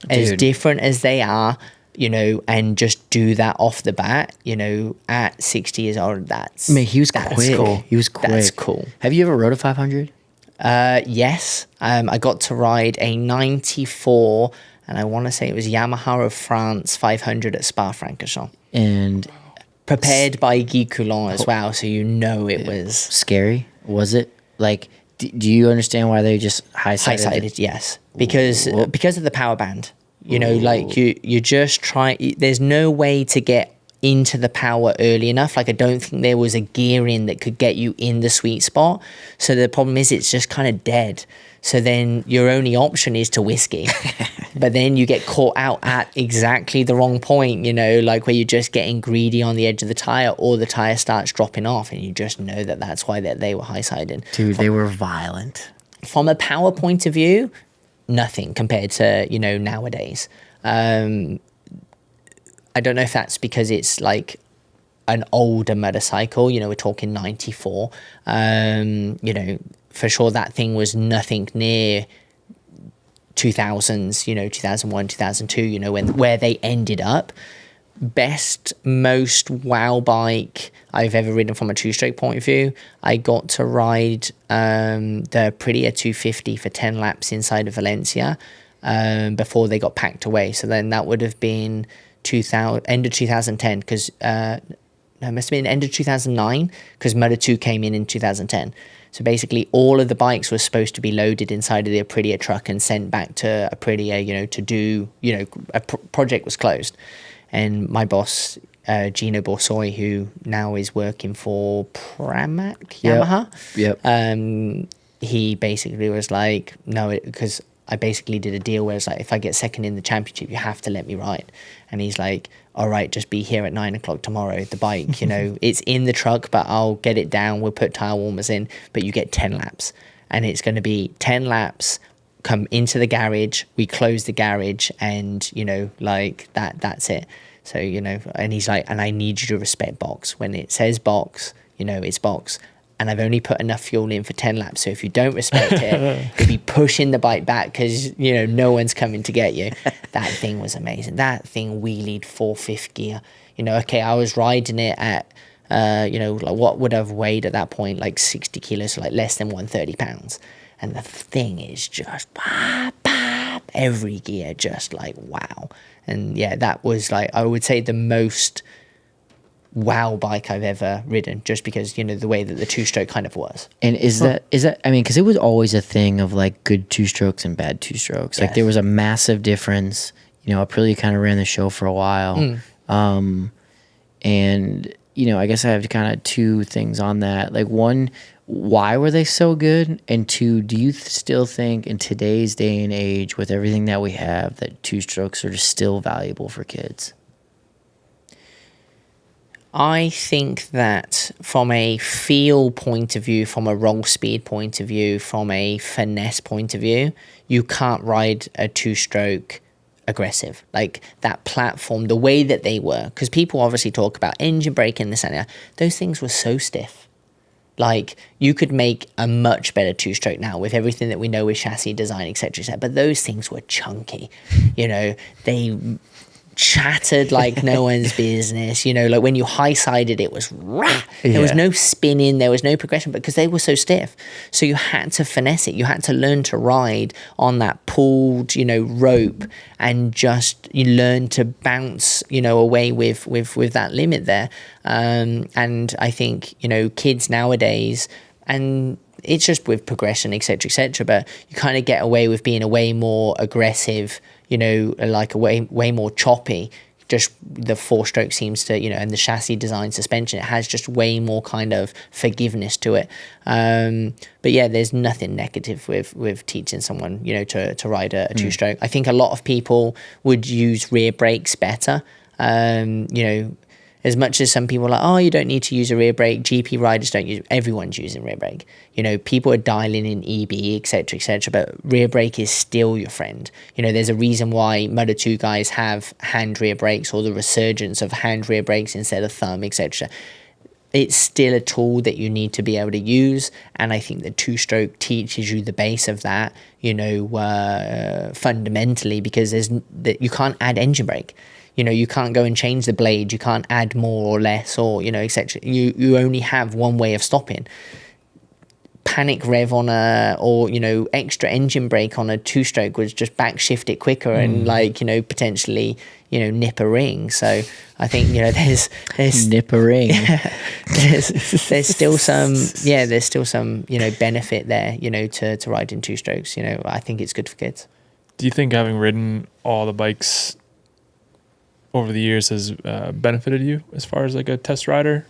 as Dude. different as they are, you know, and just do that off the bat, you know, at 60 years old, that's... I mean, he was that's quick. cool. He was quick. That's cool. Have you ever rode a 500? Yes. I got to ride a 94, and I want to say it was Yamaha of France 500 at Spa-Francorchamps. And Prepared by Guy Coulon as well, so you know it was... scary? Was it? Like, do you understand why they just high-sided? High-sided, yes. Because of the power band. You know, Ooh. like you just try... There's no way to get into the power early enough. Like, I don't think there was a gear in that could get you in the sweet spot. So the problem is it's just kind of dead. So then your only option is to whiskey. But then you get caught out at exactly the wrong point, you know, like where you're just getting greedy on the edge of the tire, or the tire starts dropping off, and you just know that that's why they were high-sided. Dude, they were violent. From a power point of view, nothing compared to, you know, nowadays. I don't know if that's because it's like an older motorcycle, you know, we're talking 94. You know, for sure that thing was nothing near 2000s, you know, 2001, 2002, you know, where they ended up. Best, most wow bike I've ever ridden from a two-stroke point of view. I got to ride the Aprilia 250 for 10 laps inside of Valencia before they got packed away. So then that would have been end of 2010, because no, it must have been end of 2009, because Moto2 came in 2010. So basically all of the bikes were supposed to be loaded inside of the Aprilia truck and sent back to Aprilia, you know, to do, you know, a project was closed. And my boss, Gino Borsoi, who now is working for Pramac Yamaha, he basically was like, no, because I basically did a deal where it's like, if I get second in the championship, you have to let me ride. And he's like, all right, just be here at 9 o'clock tomorrow. The bike, you know, it's in the truck, but I'll get it down. We'll put tire warmers in, but you get 10 laps. And it's going to be 10 laps, come into the garage, we close the garage, and, you know, like that's it. So, you know, and he's like, and I need you to respect box. When it says box, you know, it's box. And I've only put enough fuel in for 10 laps. So if you don't respect it, you'll be pushing the bike back because, you know, no one's coming to get you. That thing was amazing. That thing wheelied 4/5 gear. You know, okay, I was riding it at, you know, like what would have weighed at that point, like 60 kilos, so like less than 130 pounds. And the thing is just every gear, just like, wow. And yeah, that was like, I would say the most wow bike I've ever ridden, just because, you know, the way that the two-stroke kind of was. And is that I mean, because it was always a thing of like good two-strokes and bad two-strokes. Like, Yes. there was a massive difference. You know, Aprilia kind of ran the show for a while. And I guess I have kind of two things on that. Like, one, why were they so good? And two, do you still think in today's day and age, with everything that we have, that two strokes are just still valuable for kids? I think that from a feel point of view, from a roll speed point of view, from a finesse point of view, you can't ride a two-stroke aggressive. Like that platform, the way that they were, because people obviously talk about engine braking, this and that. Those things were so stiff. Like you could make a much better two-stroke now with everything that we know with chassis design, etc., etc. But those things were chunky. They chattered like no one's business. Like when you high-sided, it was rah. There was no spinning, there was no progression because they were so stiff. So you had to finesse it. You had to learn to ride on that pulled, rope, and just you learn to bounce, away with that limit there. And I think, kids nowadays, and it's just with progression, etc., but you kind of get away with being a way more aggressive, like a way more choppy. Just the four-stroke seems to, and the chassis design suspension, it has just way more kind of forgiveness to it. But yeah, there's nothing negative with teaching someone, to ride a two-stroke. I think a lot of people would use rear brakes better. As much as some people are like, oh, you don't need to use a rear brake, GP riders don't use, everyone's using rear brake. People are dialing in EB, etc., but rear brake is still your friend. There's a reason why Moto2 guys have hand rear brakes, or the resurgence of hand rear brakes instead of thumb, etc. It's still a tool that you need to be able to use, and I think the two-stroke teaches you the base of that, fundamentally, because you can't add engine brake. You can't go and change the blade. You can't add more or less, or, etc. You only have one way of stopping. Panic rev on extra engine brake on a two-stroke was just backshift it quicker and potentially, nip a ring. So I think, there's nip a ring. There's still some, benefit there, to riding two strokes. I think it's good for kids. Do you think having ridden all the bikes over the years has benefited you as far as like a test rider,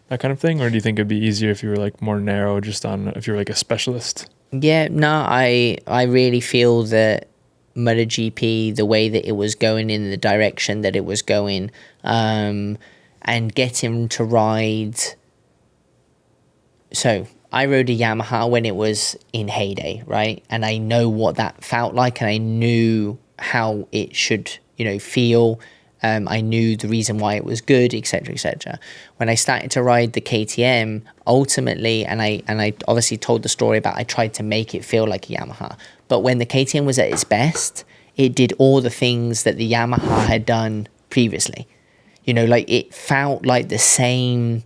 that kind of thing? Or do you think it'd be easier if you were like more narrow, just on if you're like a specialist? Yeah, no, I really feel that MotoGP, the way that it was going in the direction that it was going, and getting to ride. So I rode a Yamaha when it was in heyday, right? And I know what that felt like, and I knew how it should, feel. I knew the reason why it was good, etc., etc. When I started to ride the KTM, ultimately, and I obviously told the story about I tried to make it feel like a Yamaha. But when the KTM was at its best, it did all the things that the Yamaha had done previously. Like it felt like the same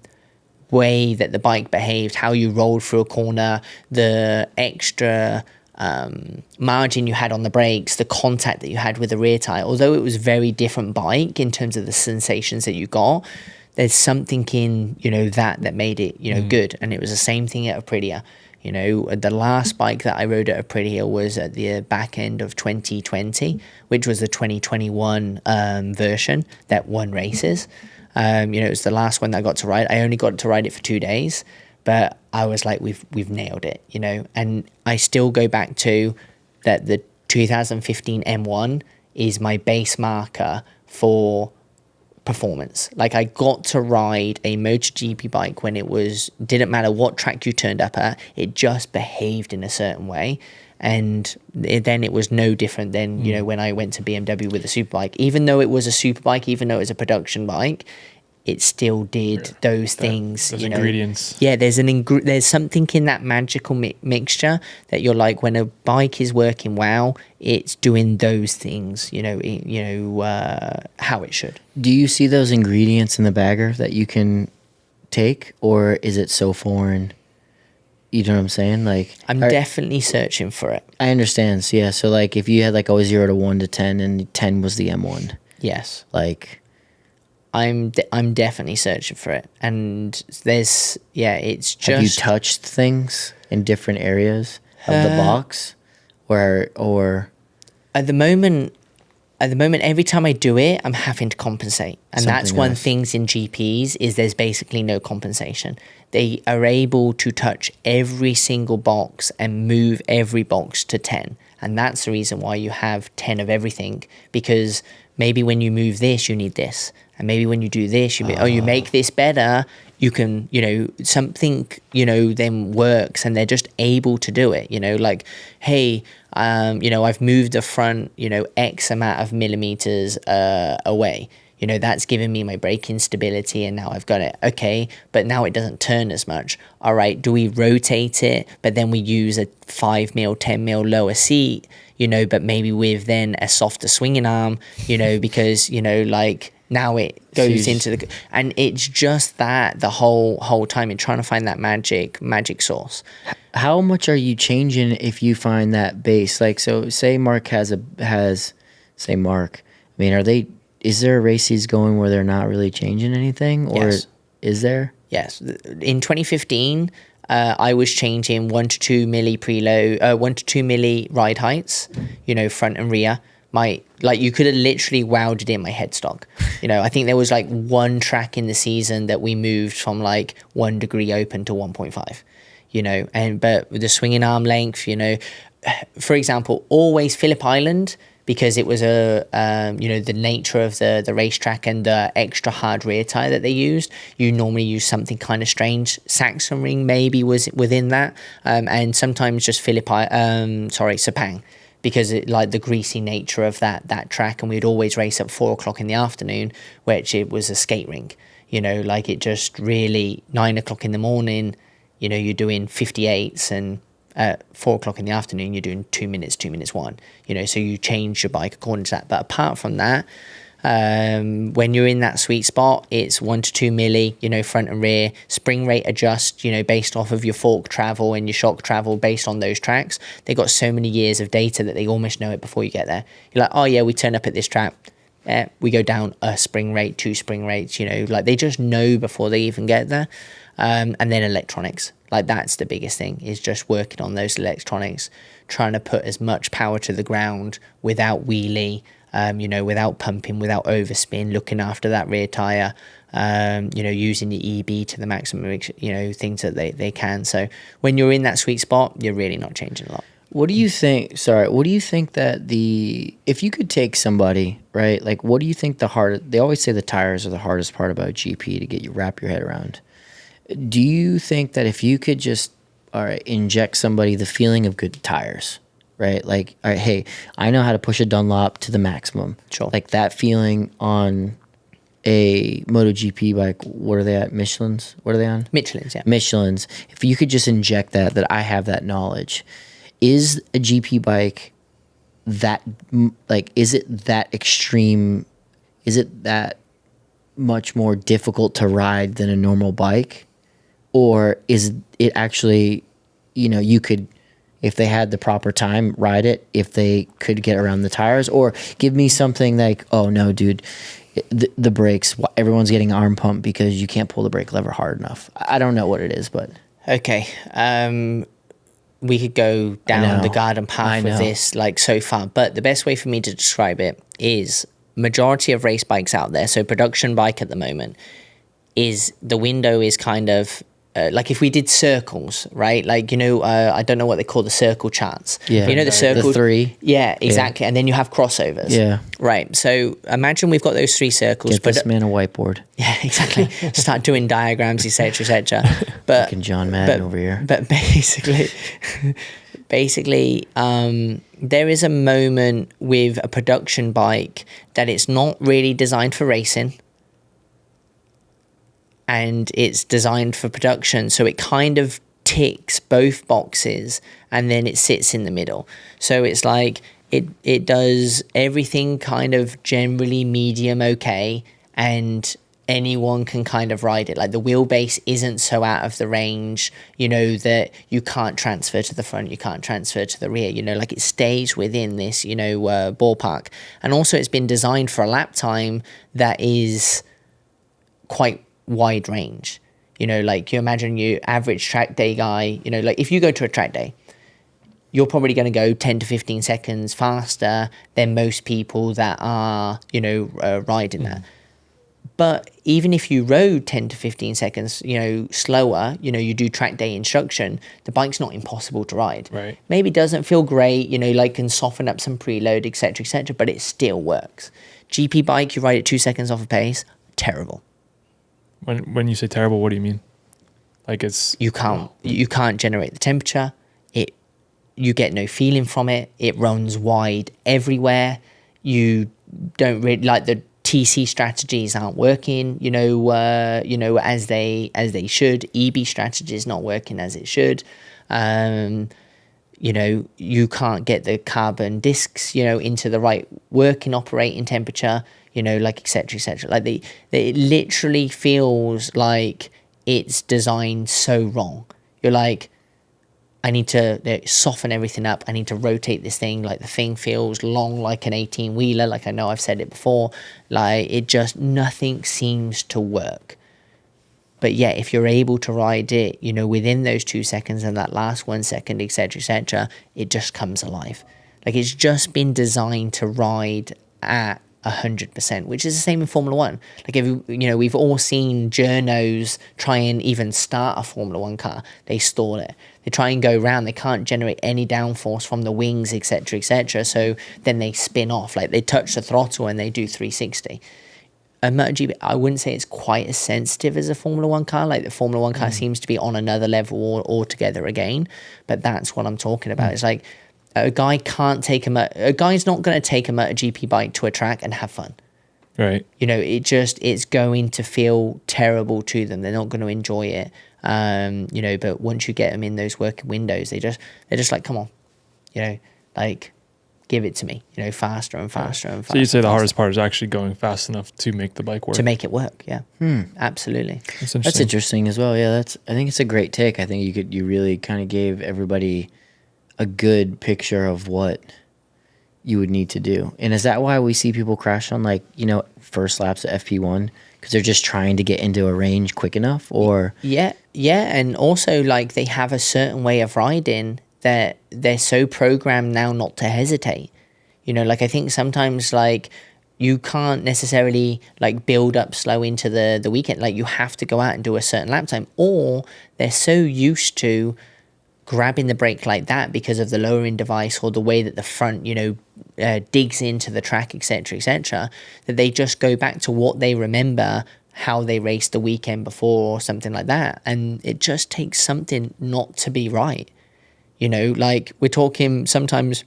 way that the bike behaved, how you rolled through a corner, the extra margin you had on the brakes, the contact that you had with the rear tire. Although it was a very different bike in terms of the sensations that you got, there's something in that made it good. And it was the same thing at Aprilia. The last bike that I rode at Aprilia was at the back end of 2020, which was the 2021 version that won races. It was the last one that I got to ride. I only got to ride it for 2 days, but I was like, we've nailed it, And I still go back to that the 2015 M1 is my base marker for performance. Like I got to ride a MotoGP bike when didn't matter what track you turned up at, it just behaved in a certain way. And then it was no different than, when I went to BMW with a superbike. Even though it was a superbike, even though it was a production bike, it still did those things. Those ingredients. Yeah, there's something in that magical mixture that you're like, when a bike is working well, it's doing those things. How it should. Do you see those ingredients in the bagger that you can take, or is it so foreign? You know what I'm saying? Like I'm definitely searching for it. I understand. So, yeah. So like if you had like always 0 to 1 to 10, and 10 was the M1. Yes. Like. I'm definitely searching for it, and it's just. Have you touched things in different areas of the box, or? At the moment, at the moment, every time I do it, I'm having to compensate. And that's Something one else. things in GPs is there's basically no compensation. They are able to touch every single box and move every box to 10. And that's the reason why you have 10 of everything, because maybe when you move this, you need this. And maybe when you do this, you make this better, you can, something, then works, and they're just able to do it, like, hey, I've moved the front, X amount of millimeters away. That's given me my braking stability, and now I've got it. Okay, but now it doesn't turn as much. All right, do we rotate it, but then we use a 5 mil, 10 mil lower seat, but maybe with then a softer swinging arm, because, like, now it goes into the, and it's just that the whole time you're trying to find that magic sauce. How much are you changing if you find that base? Like, so say Mark say Mark, I mean, is there a race he's going where they're not really changing anything, or Yes. is there? Yes. In 2015, I was changing 1 to 2 milli preload, 1 to 2 milli ride heights, front and rear. You could have literally welded in my headstock. I think there was like one track in the season that we moved from like 1 degree open to 1.5, but with the swinging arm length, for example, always Phillip Island, because it was the nature of the racetrack and the extra hard rear tire that they used. You normally use something kind of strange. Saxon ring maybe was within that, and sometimes just Sepang, because it, like the greasy nature of that track, and we'd always race at 4 o'clock in the afternoon, which it was a skate ring. Like it just really 9 o'clock in the morning. You're doing 58s, and at 4 o'clock in the afternoon, you're doing 2 minutes 1, so you change your bike according to that. But apart from that, when you're in that sweet spot, it's 1 to 2 milli, front and rear. Spring rate adjust, based off of your fork travel and your shock travel based on those tracks. They got so many years of data that they almost know it before you get there. You're like, oh yeah, we turn up at this track. We go down a spring rate, 2 spring rates, like they just know before they even get there. And then electronics, like that's the biggest thing, is just working on those electronics, trying to put as much power to the ground without wheelie, without pumping, without overspin, looking after that rear tire, using the EB to the maximum, things that they can. So when you're in that sweet spot, you're really not changing a lot. What do you think? Sorry, what do you think that if you could take somebody, right? Like, what do you think they always say the tires are the hardest part about GP to wrap your head around. Do you think that if you could just, inject somebody the feeling of good tires, right? Like, all right, hey, I know how to push a Dunlop to the maximum. Sure. Like that feeling on a MotoGP bike. What are they at? Michelin's? What are they on? Michelin's, yeah. Michelin's. If you could just inject that I have that knowledge, is a GP bike that, like, is it that extreme? Is it that much more difficult to ride than a normal bike? Or is it actually, you could, if they had the proper time, ride it, if they could get around the tires? Or give me something like, oh no, dude, the brakes, everyone's getting arm pump because you can't pull the brake lever hard enough. I don't know what it is, but. Okay. We could go down the garden path with this, like, so far. But the best way for me to describe it is majority of race bikes out there, so production bike at the moment, is the window is kind of, like if we did circles, right? Like, I don't know what they call the circle charts. Yeah. The circle. The 3. Yeah, exactly. Yeah. And then you have crossovers. Yeah. Right. So imagine we've got those 3 circles. Get this man a whiteboard. Yeah, exactly. Start doing diagrams, etc., etc. But fucking John Madden over here. But basically, there is a moment with a production bike that it's not really designed for racing, and it's designed for production, so it kind of ticks both boxes, and then it sits in the middle. So it's like it does everything kind of generally medium okay, and anyone can kind of ride it. Like the wheelbase isn't so out of the range, that you can't transfer to the front, you can't transfer to the rear, like it stays within this, ballpark. And also it's been designed for a lap time that is quite wide range. Like you imagine your average track day guy, like if you go to a track day, you're probably going to go 10 to 15 seconds faster than most people that are, riding that. But even if you rode 10 to 15 seconds, slower, you do track day instruction, the bike's not impossible to ride. Right. Maybe it doesn't feel great, like can soften up some preload, etc., but it still works. GP bike, you ride it 2 seconds off a pace, terrible. When you say terrible, what do you mean? Like you can't generate the temperature. You get no feeling from it. It runs wide everywhere. You don't really like the TC strategies aren't working, as they should. EB strategies not working as it should. You can't get the carbon discs, into the right working operating temperature, et cetera. Like it literally feels like it's designed so wrong. You're like, I need to soften everything up. I need to rotate this thing. Like the thing feels long like an 18-wheeler. Like I know I've said it before. Like it just, nothing seems to work. But yeah, if you're able to ride it, within those 2 seconds and that last 1 second, et cetera, it just comes alive. Like it's just been designed to ride at 100%, which is the same in Formula One. Like we've all seen journos try and even start a Formula One car. They stall it. They try and go around. They can't generate any downforce from the wings, et cetera. So then they spin off. Like they touch the throttle and they do 360. A MotoGP, I wouldn't say it's quite as sensitive as a Formula One car. Like the Formula One car seems to be on another level altogether again. But that's what I'm talking about. It's like a guy a guy's not going to take a MotoGP bike to a track and have fun. Right. It's going to feel terrible to them. They're not going to enjoy it. But once you get them in those working windows, they're just like, come on, give it to me, faster and faster and faster. So you'd say the hardest part is actually going fast enough to make the bike work. To make it work, yeah. Absolutely. That's interesting as well. Yeah, I think it's a great take. I think you really kind of gave everybody a good picture of what you would need to do. And is that why we see people crash on first laps of FP1? Because they're just trying to get into a range quick enough? Or yeah, and also they have a certain way of riding that they're so programmed now not to hesitate. I think sometimes you can't necessarily build up slow into the weekend. You have to go out and do a certain lap time, or they're so used to grabbing the brake like that because of the lowering device or the way that the front, digs into the track, etc., that they just go back to what they remember, how they raced the weekend before or something like that. And it just takes something not to be right. We're talking sometimes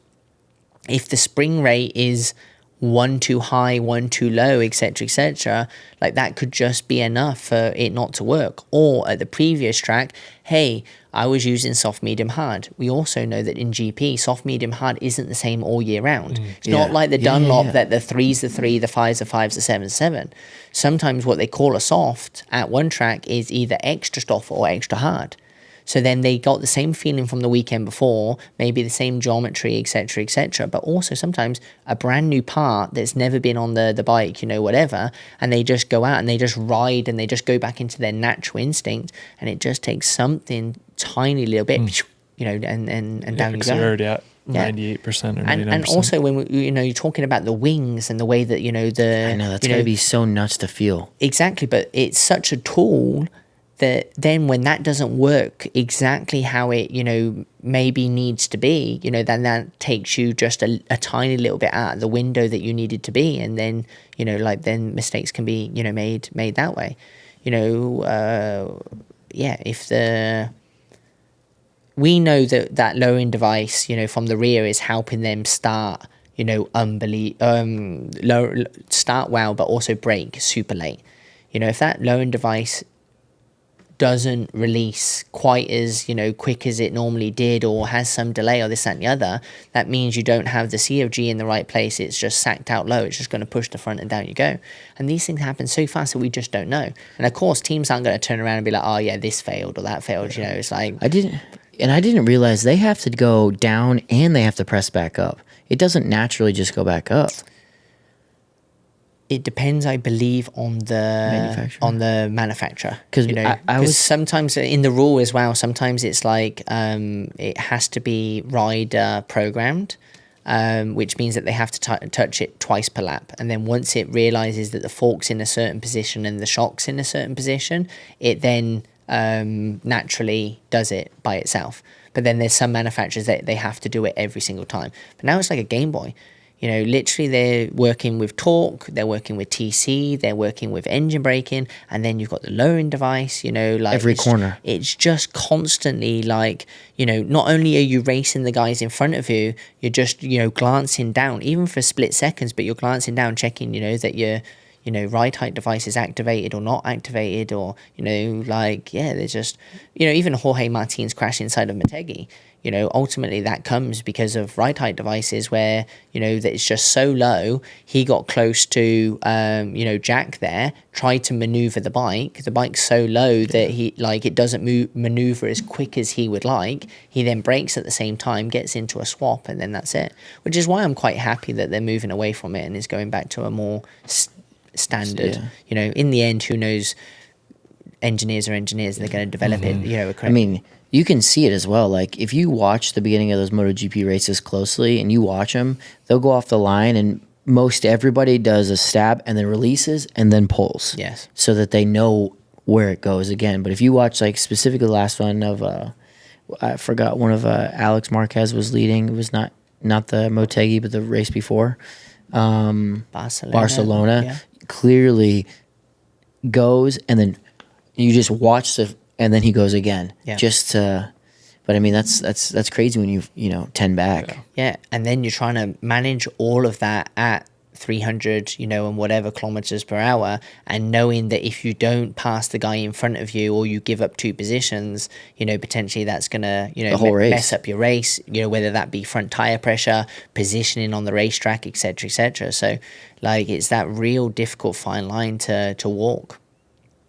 if the spring rate is 1 too high, 1 too low, etc., that could just be enough for it not to work. Or at the previous track, hey, I was using soft, medium, hard. We also know that in GP, soft, medium, hard isn't the same all year round. It's not like the Dunlop that the 3's the 3, the 5's the 5's the 7's the 7. Sometimes what they call a soft at one track is either extra soft or extra hard. So then they got the same feeling from the weekend before, maybe the same geometry, etc., but also sometimes a brand new part that's never been on the bike, whatever, and they just go out and they just ride and they just go back into their natural instinct, and it just takes something tiny little bit, and down you go. You're already at 98% or 99%. And also when you're talking about the wings and the way that I know that's gotta be so nuts to feel. Exactly, but it's such a tool that then when that doesn't work exactly how it, maybe needs to be, then that takes you just a tiny little bit out of the window that you needed to be. And then, then mistakes can be, made that way. We know that lowering device, from the rear is helping them start, start well, but also brake super late. If that lowering device doesn't release quite as quick as it normally did, or has some delay or this, that and the other, that means you don't have the CFG in the right place. It's just sacked out low. It's just going to push the front and down you go. And these things happen so fast that we just don't know. And of course teams aren't going to turn around and be like, oh yeah, this failed or that failed. It's like I didn't realize they have to go down and they have to press back up. It doesn't naturally just go back up. It depends, I believe, on the manufacturer. Because I was sometimes in the rule as well. Sometimes it's like it has to be rider programmed, which means that they have to touch it twice per lap. And then once it realizes that the fork's in a certain position and the shock's in a certain position, it then naturally does it by itself. But then there's some manufacturers that they have to do it every single time. But now it's like a Game Boy. You know, literally they're working with torque, they're working with TC, they're working with engine braking, and then you've got the lowering device, you know, like every corner. It's just constantly like, you know, not only are you racing the guys in front of you, you're just, you know, glancing down, even for split seconds, but you're glancing down, checking, you know, that your, you know, ride height device is activated or not activated, or, you know, like, yeah, there's just, you know, even Jorge Martin's crash inside of MotoGP. You know, ultimately that comes because of ride height devices where, you know, that it's just so low. He got close to, you know, Jack there, tried to maneuver the bike. The bike's so low that he, like, it doesn't maneuver as quick as he would like. He then brakes at the same time, gets into a swap, and then that's it. Which is why I'm quite happy that they're moving away from it and is going back to a more standard. Yeah. You know, in the end, who knows? Engineers are engineers. They're going to develop it, you know. I mean, you can see it as well. Like, if you watch the beginning of those MotoGP races closely and you watch them, they'll go off the line and most everybody does a stab and then releases and then pulls. Yes. So that they know where it goes again. But if you watch, like, specifically the last one of, I forgot, one of Alex Marquez was leading. It was not the MotoGP, but the race before. Barcelona. Yeah. Clearly goes and then you just watch and then he goes again. Yeah. Just to, but I mean that's crazy when you know 10 back. Yeah, and then you're trying to manage all of that at 300, you know, and whatever kilometers per hour, and knowing that if you don't pass the guy in front of you or you give up 2 positions, you know, potentially that's gonna, you know, the whole race. Mess up your race. You know, whether that be front tire pressure, positioning on the racetrack, etc., etc. So, like, it's that real difficult fine line to walk.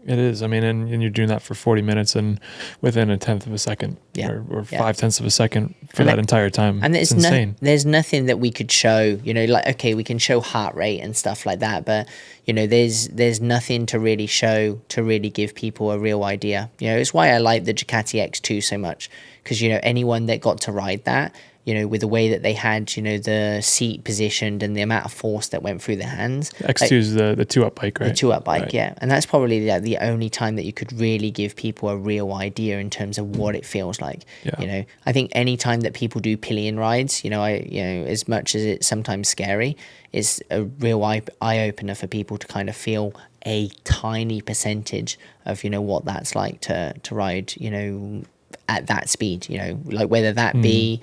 It is. I mean, and you're doing that for 40 minutes and within 1/10 of a second, or 5/10 of a second for that entire time. And it's insane. There's nothing that we could show, you know, like, okay, we can show heart rate and stuff like that, but, you know, there's nothing to really show to really give people a real idea. You know, it's why I like the Ducati X2 so much, because, you know, anyone that got to ride that, you know, with the way that they had, you know, the seat positioned and the amount of force that went through their hands. X2 is the 2-up bike, right? The 2-up bike, right. Yeah. And that's probably the only time that you could really give people a real idea in terms of what it feels like. Yeah. You know, I think any time that people do pillion rides, you know, as much as it's sometimes scary, it's a real eye opener for people to kind of feel a tiny percentage of, you know, what that's like to ride, you know, at that speed, you know, like whether that be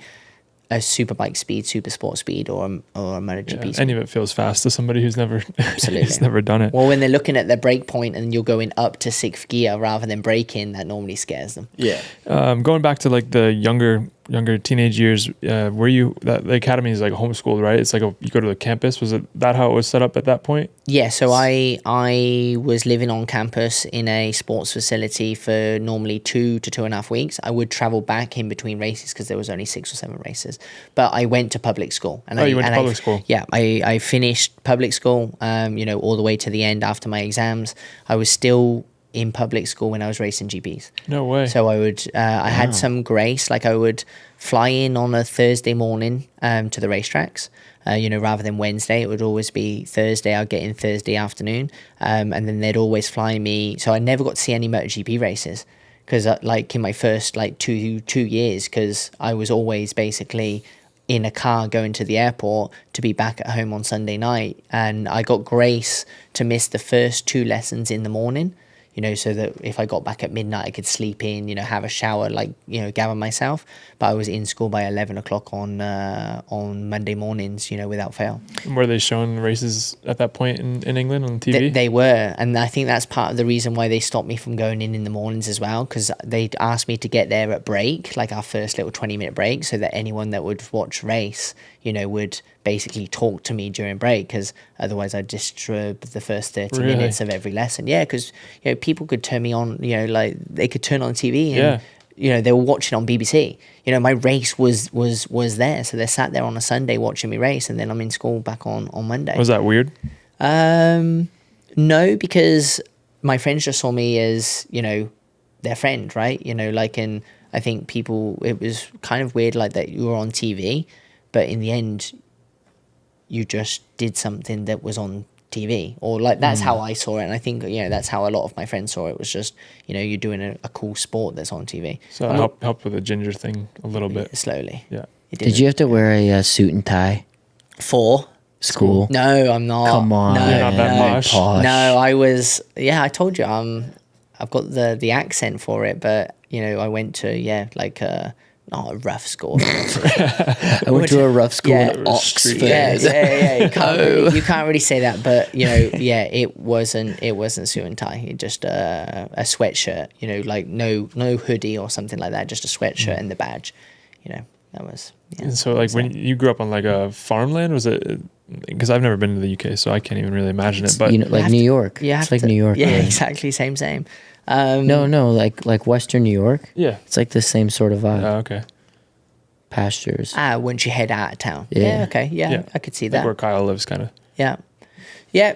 a superbike speed, super sport speed, or a MotoGP speed. Any of it feels fast to somebody who's never Absolutely. who's never done it. Well, when they're looking at their brake point and you're going up to 6th gear rather than braking, that normally scares them. Yeah. Going back to like the younger teenage years, the academy is like homeschooled, right? It's like you go to the campus. Was it that how it was set up at that point? Yeah, so I was living on campus in a sports facility for normally 2 to 2.5 weeks. I would travel back in between races because there was only 6 or 7 races. But I went to public school. And you went to public school? Yeah, I finished public school, you know, all the way to the end after my exams. I was still in public school when I was racing GPs. No way. So I would, I had some grace, like I would fly in on a Thursday morning to the racetracks. You know, rather than Wednesday, it would always be Thursday. I'd get in Thursday afternoon, and then they'd always fly me. So I never got to see any MotoGP races because, like, in my first like two years, because I was always basically in a car going to the airport to be back at home on Sunday night, and I got grace to miss the first 2 lessons in the morning. You know, so that if I got back at midnight, I could sleep in, you know, have a shower, like, you know, gather myself. But I was in school by 11 o'clock on Monday mornings, you know, without fail. Were they showing races at that point in England on TV? They were. And I think that's part of the reason why they stopped me from going in the mornings as well, because they asked me to get there at break, like our first little 20-minute break, so that anyone that would watch race, you know, would basically talk to me during break, because otherwise I'd disturb the first 30 minutes of every lesson. Yeah, because, you know, people could turn me on, you know, like they could turn on TV and, you know, they were watching on BBC. You know, my race was there. So they sat there on a Sunday watching me race, and then I'm in school back on Monday. Was that weird? No, because my friends just saw me as, their friend, right? And I think it was kind of weird, like that you were on TV, but in the end, you just did something that was on TV, or like that's how I saw it. And I think, that's how a lot of my friends saw it. It was just, you're doing a cool sport that's on TV. So it helped with the ginger thing a little bit. Slowly. Yeah. Did you have to wear a suit and tie? For School? No, I'm not. Come on. No, You're not that no. posh. No, I was. Yeah, I told you. I've got the accent for it, but I went to not a rough school. I went to a rough school in Oxford. Yeah. You can't really say that, but it wasn't suit and tie. It just a sweatshirt. Like no hoodie or something like that. Just a sweatshirt and the badge. That was. Yeah, and so like when you grew up on like a farmland, was it? Because I've never been to the UK, so I can't even really imagine it. But like New York. It's like New York. Yeah, right? exactly. Same. No, like Western New York. Yeah. It's like the same sort of vibe. Okay. Pastures. Once you head out of town. Yeah. Yeah. Okay. Yeah. I could see Like that. where Kyle lives, kind of. Yeah. Yeah.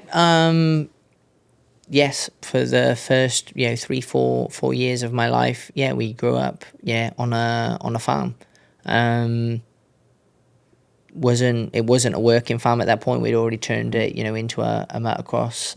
Yes, for the first 3-4 years of my life, we grew up on a farm. It wasn't a working farm at that point. We'd already turned it into a motocross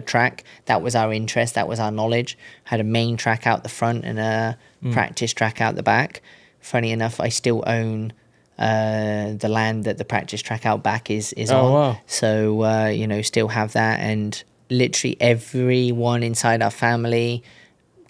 track. That was our interest, that was our knowledge. Had a main track out the front and a practice track out the back. Funny enough, I still own the land that the practice track out back is on. Wow. So still have that, and literally everyone inside our family,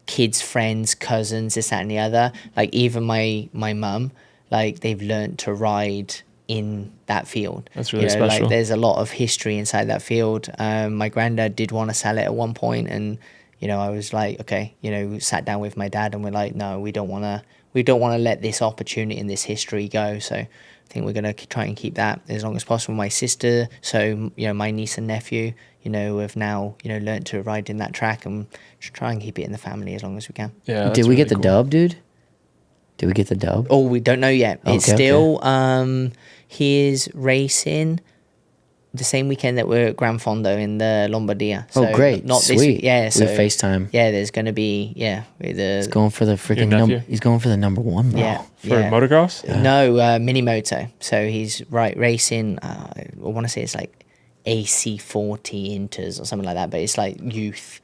kids, friends, cousins, this, that and the other, like even my mum, like they've learned to ride in that field. That's really special. Like there's a lot of history inside that field. My granddad did want to sell it at one point, and I was like, okay, sat down with my dad and we're like, no, we don't want to let this opportunity and this history go. So I think we're going to try and keep that as long as possible. My sister, so my niece and nephew, have now learned to ride in that track, and just try and keep it in the family as long as we can. Yeah. Did we get the dub, dude? Did we get the dub? Oh, we don't know yet. It's still he is racing the same weekend that we're at Gran Fondo in the Lombardia. So great. Not Sweet. this. Yeah. So we FaceTime. Yeah, there's going to be He's going for the freaking number. He's going for the number one, bro. Yeah. For motocross? Yeah. No, mini moto. So he's racing. I want to say it's like AC40 Inters or something like that, but it's like youth.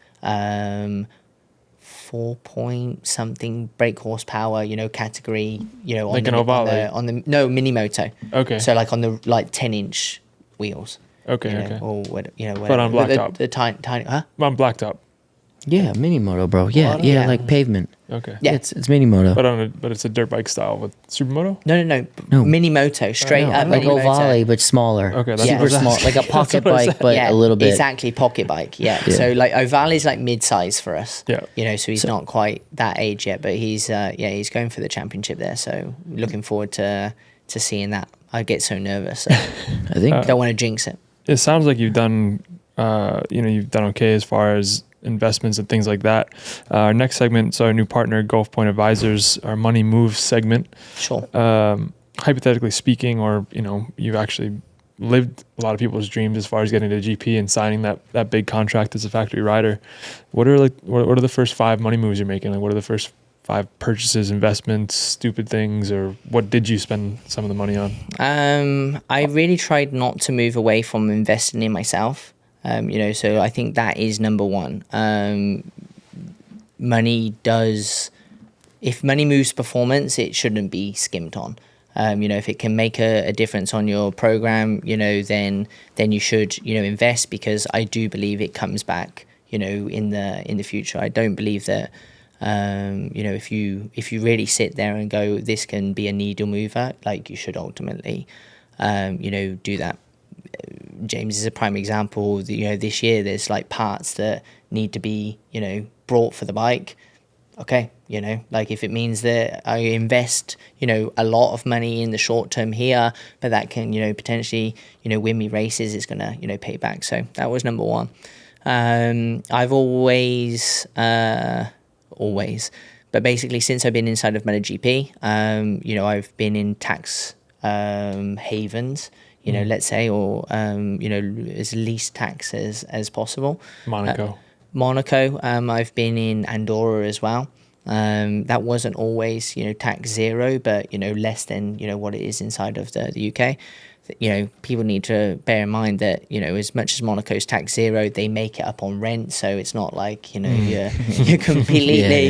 4 point something brake horsepower, category, on like the, an Ovale. on the no mini moto. Okay. So like on the 10-inch wheels. Okay. Or whatever. But on blacktop. The tiny, huh? On blacktop. Yeah, mini moto, bro. Yeah, like pavement. Okay. Yeah. It's mini moto. But it's a dirt bike style with supermoto. No. Mini moto, straight up. like mini moto. Ovale, but smaller. Okay, super what I small, was like a pocket bike, but Yeah, a little bit. exactly, pocket bike. Yeah. So like Ovale is like mid-size for us. Yeah. So he's not quite that age yet, but he's he's going for the championship there. So looking forward to seeing that. I get so nervous. So I think don't want to jinx it. It sounds like you've done, you've done okay as far as investments and things like that. Our next segment, so our new partner, Gulf Point Advisors, our money moves segment. Sure. Hypothetically speaking, or you've actually lived a lot of people's dreams as far as getting to GP and signing that big contract as a factory rider. What are the first 5 money moves you're making? Like, what are the first 5 purchases, investments, stupid things, or what did you spend some of the money on? I really tried not to move away from investing in myself. So I think that is number one. If money moves performance, it shouldn't be skimmed on. If it can make a difference on your program, then you should, invest, because I do believe it comes back, in the future. I don't believe that, if you really sit there and go, this can be a needle mover, like you should ultimately, do that. James is a prime example. This year there's like parts that need to be, brought for the bike. Okay, like if it means that I invest, a lot of money in the short term here, but that can, potentially, win me races, it's gonna, pay back. So that was number one. I've always, but basically since I've been inside of MotoGP, I've been in tax havens. let's say, or as least tax as possible. Monaco. I've been in Andorra as well. That wasn't always, tax zero, but, less than, what it is inside of the UK. People need to bear in mind that, as much as Monaco's tax zero, they make it up on rent. So it's not like, you're completely,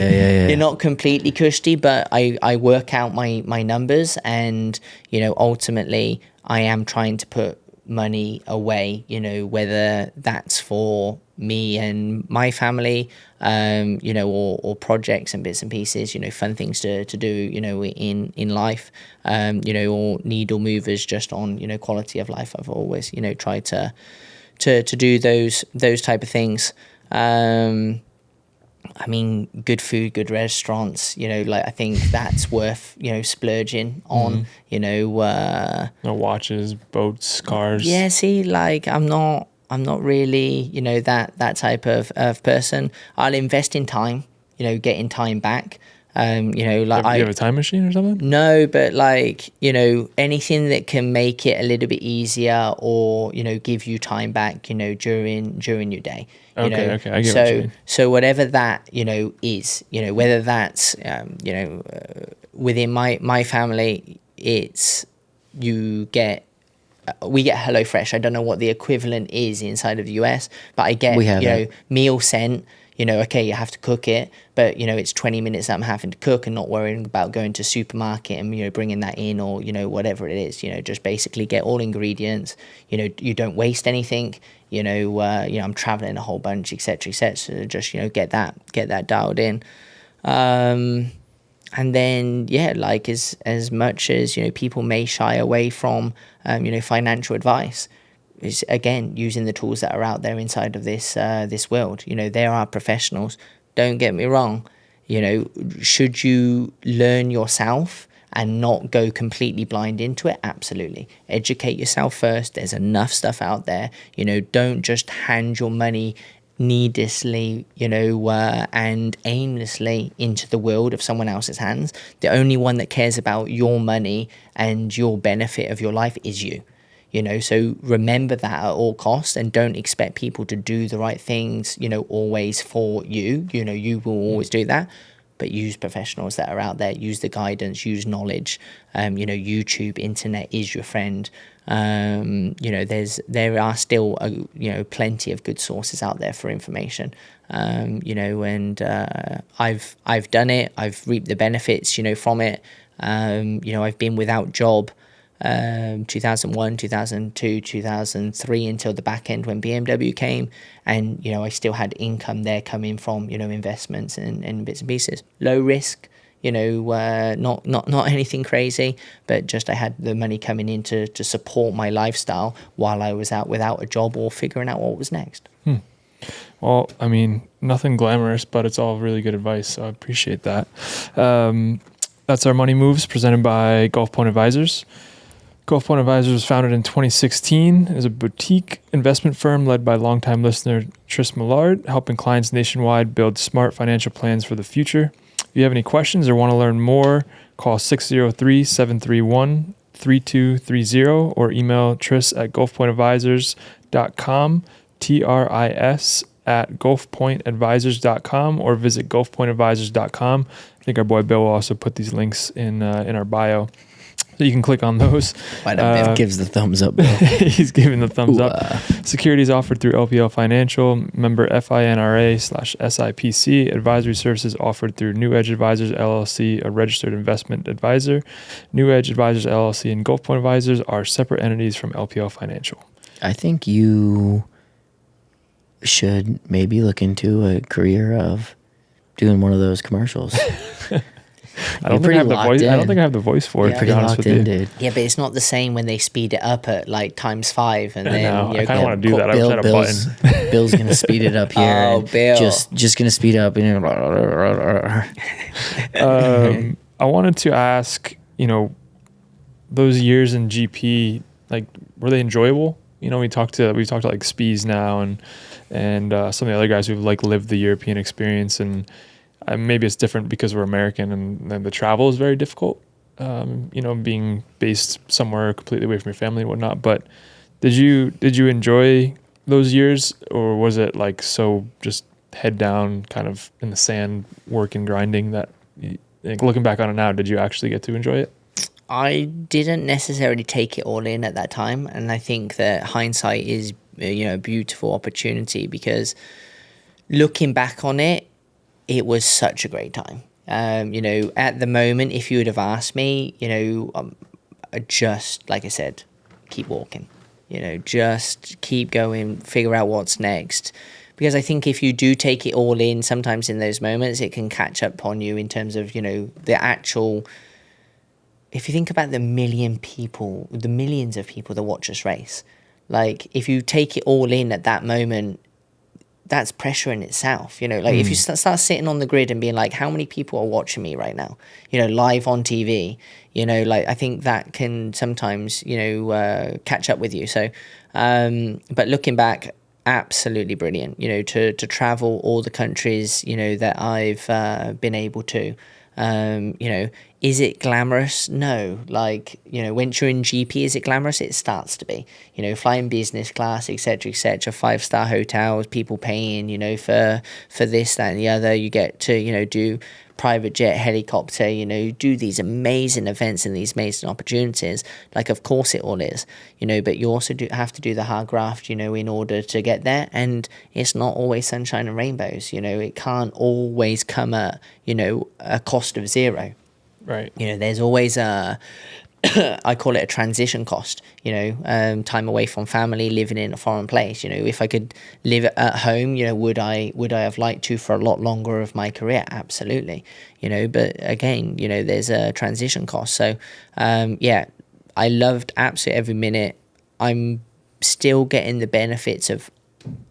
you're not completely cushy, but I work out my numbers, and, ultimately I am trying to put money away, whether that's for me and my family, or projects and bits and pieces, fun things to do, in life, or needle movers just on, quality of life. I've always, tried to do those type of things. I mean, good food, good restaurants, I think that's worth, splurging on, No watches, boats, cars. Yeah, see, I'm not really, that type of person. I'll invest in time, getting time back. You have a time machine or something? No, but anything that can make it a little bit easier, or, give you time back, during your day. Okay, I get what you mean. So whatever that, is, whether that's, within my family, it's, we get HelloFresh. I don't know what the equivalent is inside of the US, but I get, meal sent. Okay, you have to cook it, but, it's 20 minutes that I'm having to cook, and not worrying about going to supermarket and, bringing that in, or, whatever it is, just basically get all ingredients, you don't waste anything, I'm traveling a whole bunch, et cetera, so just, get that dialed in. And then, as much as, people may shy away from, financial advice, is again using the tools that are out there inside of this world. There are professionals. Don't get me wrong. Should you learn yourself and not go completely blind into it? Absolutely. Educate yourself first. There's enough stuff out there. Don't just hand your money needlessly, and aimlessly into the world of someone else's hands. The only one that cares about your money and your benefit of your life is you. So remember that at all costs, and don't expect people to do the right things, always for you. You will always do that, but use professionals that are out there, use the guidance, use knowledge. YouTube, internet is your friend. There are still, plenty of good sources out there for information. And I've done it. I've reaped the benefits, from it. I've been without job 2001, 2002, 2003 until the back end when BMW came, and I still had income there coming from investments and bits and pieces. Low risk, not anything crazy, but just I had the money coming in to support my lifestyle while I was out without a job or figuring out what was next. Well, I mean, nothing glamorous, but it's all really good advice, so I appreciate that. That's our Money Moves presented by Gulf Point Advisors. Gulf Point Advisors was founded in 2016 as a boutique investment firm led by longtime listener Tris Millard, helping clients nationwide build smart financial plans for the future. If you have any questions or want to learn more, call 603-731-3230 or email tris@gulfpointadvisors.com, tris@gulfpointadvisors.com, or visit gulfpointadvisors.com. I think our boy Bill will also put these links in our bio, so you can click on those. Gives the thumbs up, Bill. He's giving the thumbs up. Securities offered through LPL Financial, member FINRA/SIPC. Advisory services offered through New Edge Advisors LLC, a registered investment advisor. New Edge Advisors LLC and Gulf Point Advisors are separate entities from LPL Financial. I think you should maybe look into a career of doing one of those commercials. I don't think I have the voice for it, to be honest with you. Dude. Yeah, but it's not the same when they speed it up at ×5, and then I kind of want to do that. I wish I had a button. Bill's gonna speed it up here. Oh, Bill! Just gonna speed up. I wanted to ask, those years in GP, were they enjoyable? We talked to like Spies now and some of the other guys who've lived the European experience, and maybe it's different because we're American and the travel is very difficult. being based somewhere completely away from your family and whatnot. But did you enjoy those years, or was it like so just head down, kind of in the sand, working, grinding? That like, looking back on it now, did you actually get to enjoy it? I didn't necessarily take it all in at that time, and I think that hindsight is a beautiful opportunity, because looking back on it, it was such a great time. At the moment, if you would have asked me, just like I said, keep walking, just keep going, figure out what's next. Because I think if you do take it all in, sometimes in those moments, it can catch up on you in terms of, the actual. If you think about the millions of people that watch us race, like if you take it all in at that moment, that's pressure in itself. If you start sitting on the grid and being like, how many people are watching me right now, live on TV, I think that can sometimes, catch up with you. So, but looking back, absolutely brilliant, to travel all the countries, that I've been able to. Is it glamorous? No. Once you're in GP, is it glamorous? It starts to be. Flying business class, etc., etc. 5-star hotels, people paying, for this, that, and the other. You get to, do private jet, helicopter, do these amazing events and these amazing opportunities. Of course it all is, but you also have to do the hard graft, in order to get there. And it's not always sunshine and rainbows. It can't always come at, a cost of zero. Right. There's always I call it a transition cost, time away from family, living in a foreign place. If I could live at home, would I have liked to for a lot longer of my career? Absolutely. But again, there's a transition cost. So, I loved absolutely every minute. I'm still getting the benefits of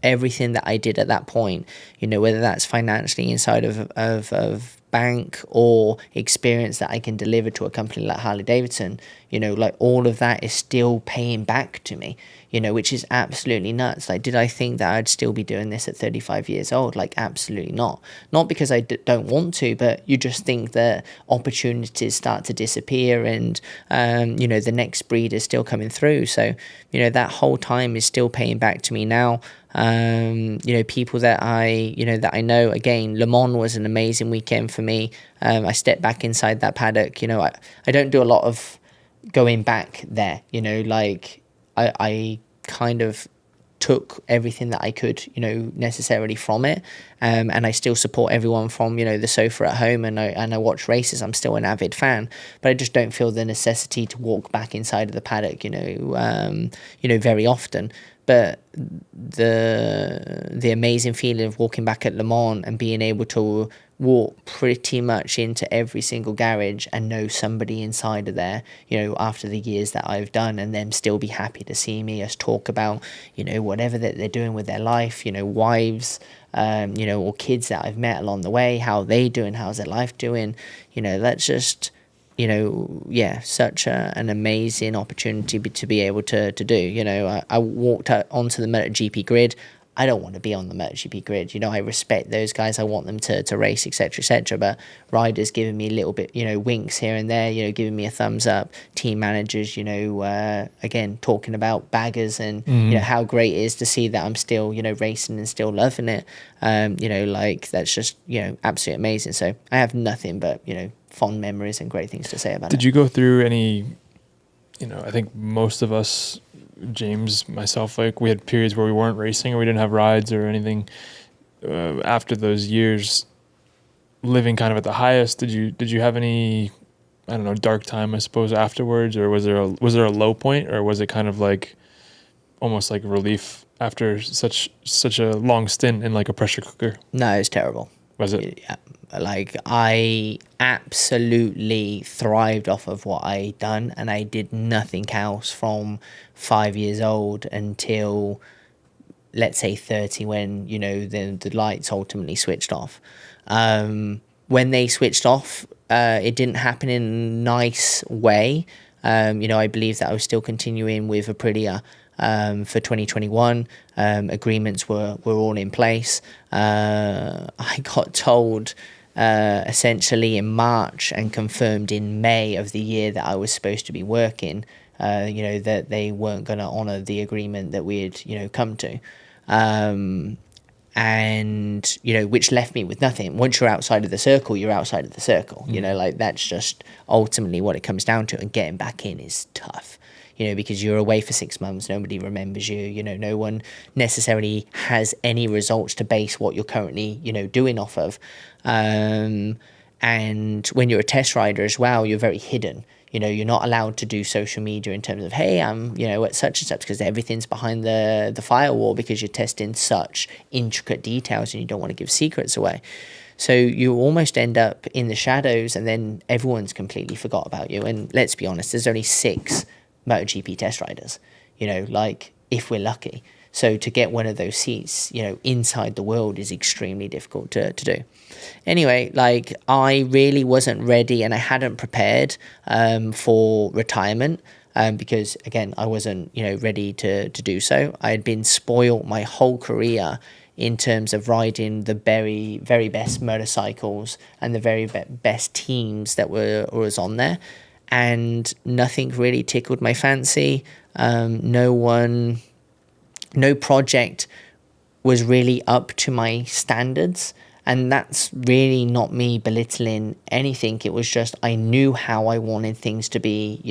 everything that I did at that point, whether that's financially inside of bank or experience that I can deliver to a company like Harley-Davidson, all of that is still paying back to me, which is absolutely nuts. Did I think that I'd still be doing this at 35 years old? Absolutely not. Not because I don't want to, but you just think that opportunities start to disappear and, the next breed is still coming through. So, that whole time is still paying back to me now. People that I know, again, Le Mans was an amazing weekend for me. I stepped back inside that paddock. I don't do a lot of going back there, I kind of took everything that I could, necessarily from it. And I still support everyone from, the sofa at home, and I watch races. I'm still an avid fan, but I just don't feel the necessity to walk back inside of the paddock, very often. But the amazing feeling of walking back at Le Mans and being able to walk pretty much into every single garage and know somebody inside of there, after the years that I've done, and them still be happy to see me, us talk about, whatever that they're doing with their life, wives, or kids that I've met along the way, how they doing, how's their life doing, that's just, such an amazing opportunity to be able to do. I walked out onto the MotoGP grid. I don't want to be on the MotoGP grid. I respect those guys. I want them to race, etc., etc. But riders giving me a little bit, winks here and there, giving me a thumbs up. Team managers, again, talking about baggers and, how great it is to see that I'm still, racing and still loving it. That's just, absolutely amazing. So I have nothing but, fond memories and great things to say about it. Did you go through any, I think most of us, James, myself, we had periods where we weren't racing or we didn't have rides or anything. After those years living kind of at the highest, did you have any, I don't know, dark time, I suppose, afterwards, or was there a low point, or was it kind of almost like relief after such a long stint in a pressure cooker? No, it's terrible. Was it? Yeah. I absolutely thrived off of what I done, and I did nothing else from 5 years old until, let's say, 30, when, the lights ultimately switched off. When they switched off, it didn't happen in a nice way. I believe that I was still continuing with Aprilia for 2021. Agreements were all in place. I got told essentially in March and confirmed in May of the year that I was supposed to be working, that they weren't going to honour the agreement that we had, come to. And, which left me with nothing. Once you're outside of the circle, you're outside of the circle. That's just ultimately what it comes down to. And getting back in is tough. Because you're away for 6 months, nobody remembers you, no one necessarily has any results to base what you're currently, doing off of. And when you're a test rider as well, you're very hidden. You're not allowed to do social media in terms of, hey, I'm, at such and such, because everything's behind the firewall because you're testing such intricate details and you don't want to give secrets away. So you almost end up in the shadows, and then everyone's completely forgot about you. And let's be honest, there's only 6 MotoGP test riders, if we're lucky. So to get one of those seats, inside the world is extremely difficult to do. Anyway, I really wasn't ready, and I hadn't prepared for retirement because, again, I wasn't, ready to do so. I had been spoiled my whole career in terms of riding the very, very best motorcycles and the very best teams that was on there. And nothing really tickled my fancy. No project was really up to my standards. And that's really not me belittling anything. It was just I knew how I wanted things to be,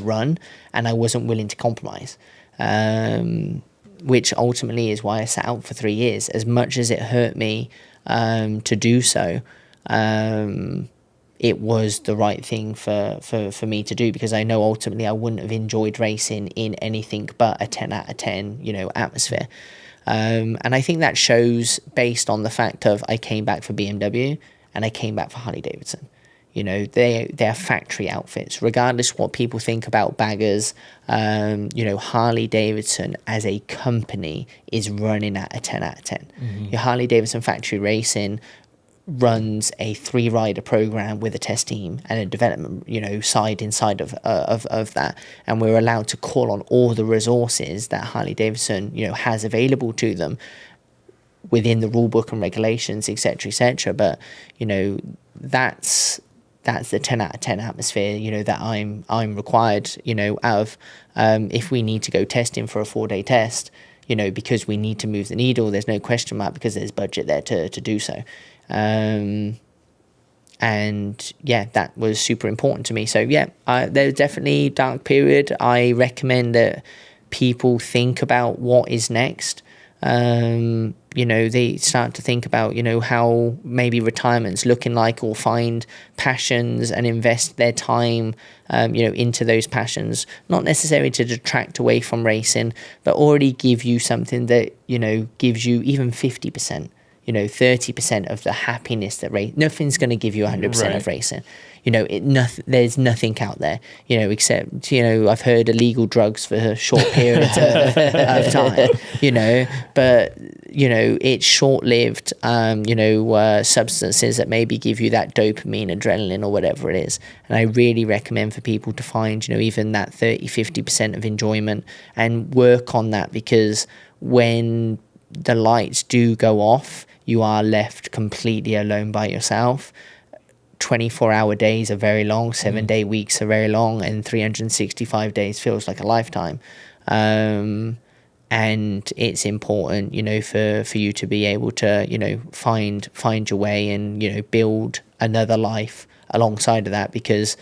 run, and I wasn't willing to compromise. Which ultimately is why I sat out for 3 years. As much as it hurt me to do so, it was the right thing for me to do, because I know ultimately I wouldn't have enjoyed racing in anything but a 10 out of 10, atmosphere. And I think that shows based on the fact of I came back for BMW and I came back for Harley-Davidson. They're factory outfits. Regardless what people think about baggers, Harley-Davidson as a company is running at a 10 out of 10. Mm-hmm. Your Harley-Davidson factory racing runs a 3-rider program with a test team and a development, side inside of that, and we're allowed to call on all the resources that Harley-Davidson, has available to them within the rule book and regulations, etc. But that's the 10 out of 10 atmosphere, that I'm required, of. If we need to go testing for a 4-day test, because we need to move the needle, there's no question mark, because there's budget there to do so. And yeah, that was super important to me. So yeah, there's definitely a dark period. I recommend that people think about what is next. They start to think about, how maybe retirement's looking like, or find passions and invest their time, into those passions, not necessarily to detract away from racing, but already give you something that, gives you even 50%. 30% of the happiness that nothing's going to give you 100% of racing. There's nothing out there, except, I've heard illegal drugs for short periods of time, but, it's short-lived, substances that maybe give you that dopamine, adrenaline, or whatever it is. And I really recommend for people to find, even that 30-50% of enjoyment and work on that, because when the lights do go off, you are left completely alone by yourself. 24-hour days are very long, 7-day weeks are very long, and 365 days feels like a lifetime. And it's important, for you to be able to, find your way and, build another life alongside of that, because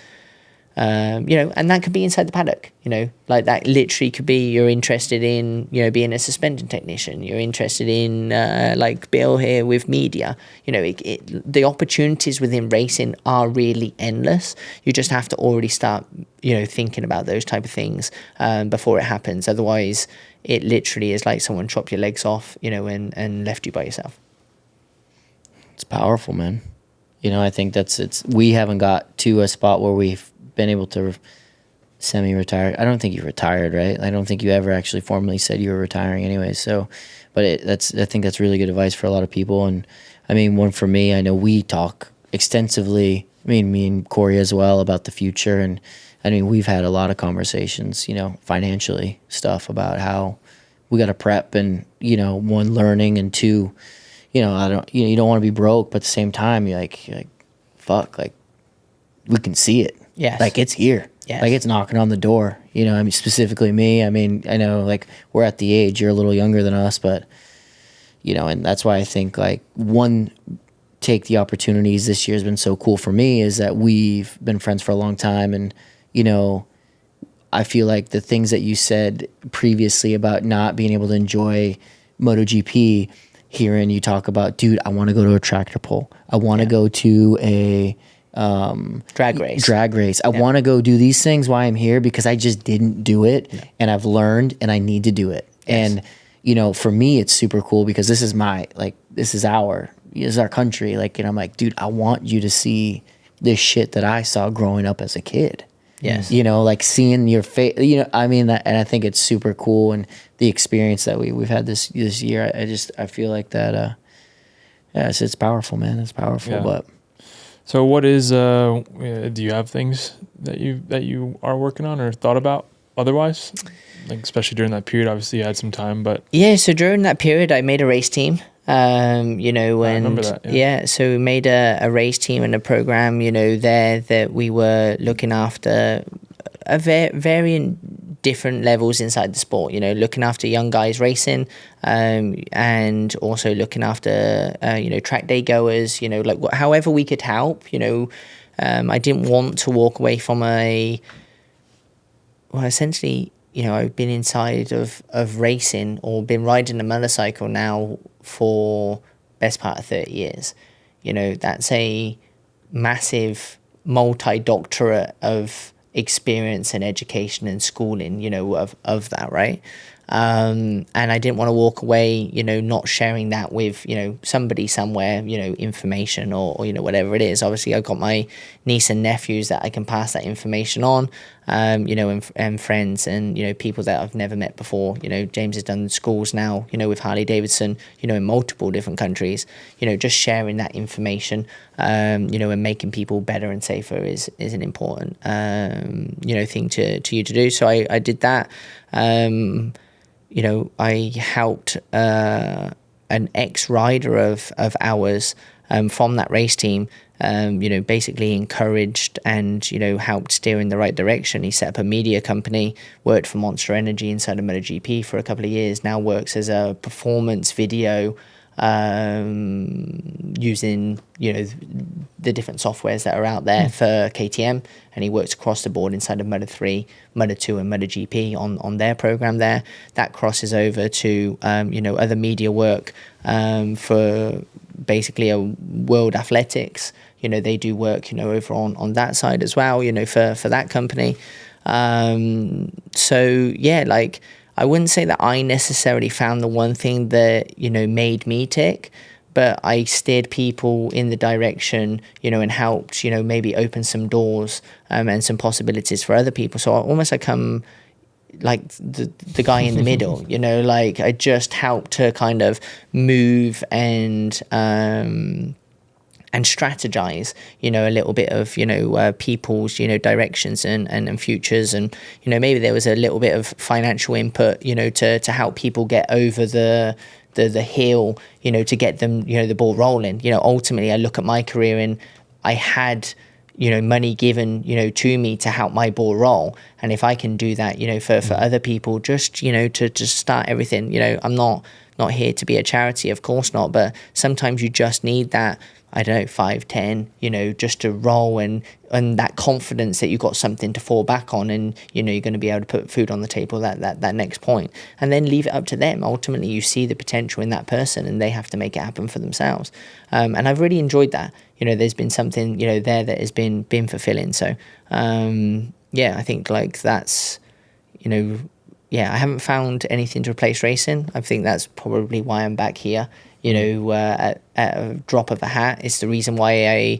and that could be inside the paddock, that literally could be you're interested in, being a suspension technician, you're interested in, like Bill here with media, the opportunities within racing are really endless. You just have to already start, thinking about those type of things before it happens. Otherwise, it literally is like someone chopped your legs off, and left you by yourself. It's powerful, man. I think we haven't got to a spot where we've been able to semi-retire. I don't think you retired, right? I don't think you ever actually formally said you were retiring anyway. So, but I think that's really good advice for a lot of people. And I mean, one for me, I know we talk extensively, me and Corey as well, about the future. And I mean, we've had a lot of conversations, financially stuff about how we got to prep, and, one, learning, and 2, you don't want to be broke, but at the same time, you're like, fuck, like we can see it. Yes. Like it's here. Yes. Like it's knocking on the door. I mean, specifically me. I mean, I know like we're at the age, you're a little younger than us, but and that's why I think like take the opportunities this year has been so cool for me is that we've been friends for a long time. And, I feel like the things that you said previously about not being able to enjoy MotoGP, hearing you talk about, dude, I want to go to a tractor pull. I want to go to a drag race. I want to go do these things while I'm here because I just didn't do it and I've learned and I need to do it. Yes. And, for me, it's super cool because this is our country. Like, and I'm like, dude, I want you to see this shit that I saw growing up as a kid. Yes. Like seeing your face, I mean, and I think it's super cool. And the experience that we've had this year, I feel like that, it's powerful, man. It's powerful. Yeah. But so what is, do you have things that you are working on or thought about otherwise? Like, especially during that period, obviously you had some time, but. Yeah. So during that period, I made a race team. I remember that, so we made a race team and a program, there that we were looking after varying different levels inside the sport, looking after young guys racing, and also looking after, track day goers, like however we could help, I didn't want to walk away from essentially, I've been inside of racing or been riding a motorcycle now for best part of 30 years. That's a massive multi-doctorate of experience and education and schooling, of that, right? And I didn't want to walk away, not sharing that with, somebody somewhere, information or whatever it is. Obviously, I've got my niece and nephews that I can pass that information on, and friends and, people that I've never met before. James has done schools now, with Harley-Davidson, in multiple different countries, just sharing that information, and making people better and safer is an important, thing to you to do. So I did that. I helped an ex-rider of ours from that race team, basically encouraged and, helped steer in the right direction. He set up a media company, worked for Monster Energy inside of MotoGP for a couple of years, now works as a performance video, using, the different softwares that are out there for KTM, and he works across the board inside of Moto3, Moto2 and MotoGP on their program there. That crosses over to, other media work, for basically a World Athletics. They do work, over on that side as well, for that company. So yeah, like, I wouldn't say that I necessarily found the one thing that, made me tick, but I steered people in the direction, and helped, maybe open some doors, and some possibilities for other people. So I almost come like the guy in the middle, like I just helped to kind of move and strategize, a little bit of, people's, directions and futures. And, maybe there was a little bit of financial input, to help people get over the hill, to get them, the ball rolling. Ultimately, I look at my career and I had, money given, to me to help my ball roll. And if I can do that, for other people, just, to start everything, I'm not here to be a charity, of course not, but sometimes you just need that, I don't know, 5, 10, just to roll and that confidence that you've got something to fall back on, and, you're going to be able to put food on the table that next point, and then leave it up to them. Ultimately, you see the potential in that person and they have to make it happen for themselves. And I've really enjoyed that. There's been something, there that has been fulfilling. So, I think like that's, I haven't found anything to replace racing. I think that's probably why I'm back here. At a drop of a hat. It's the reason why I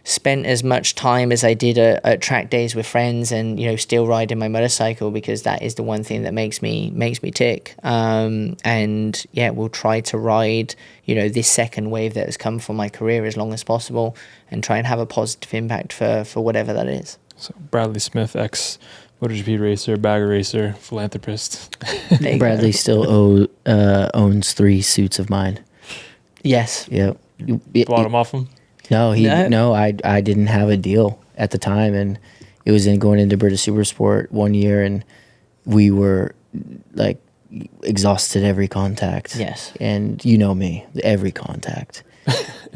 spent as much time as I did at track days with friends, and still riding my motorcycle, because that is the one thing that makes me tick. And yeah, we'll try to ride this second wave that has come from my career as long as possible, and try and have a positive impact for whatever that is. So Bradley Smith, ex MotoGP racer, bagger racer, philanthropist. Bradley still owns 3 suits of mine. Yes. Yep. Bought them off him. No, No. I didn't have a deal at the time, and it was in going into British Supersport one year, and we were like exhausted every contact. Yes. And you know me, every contact.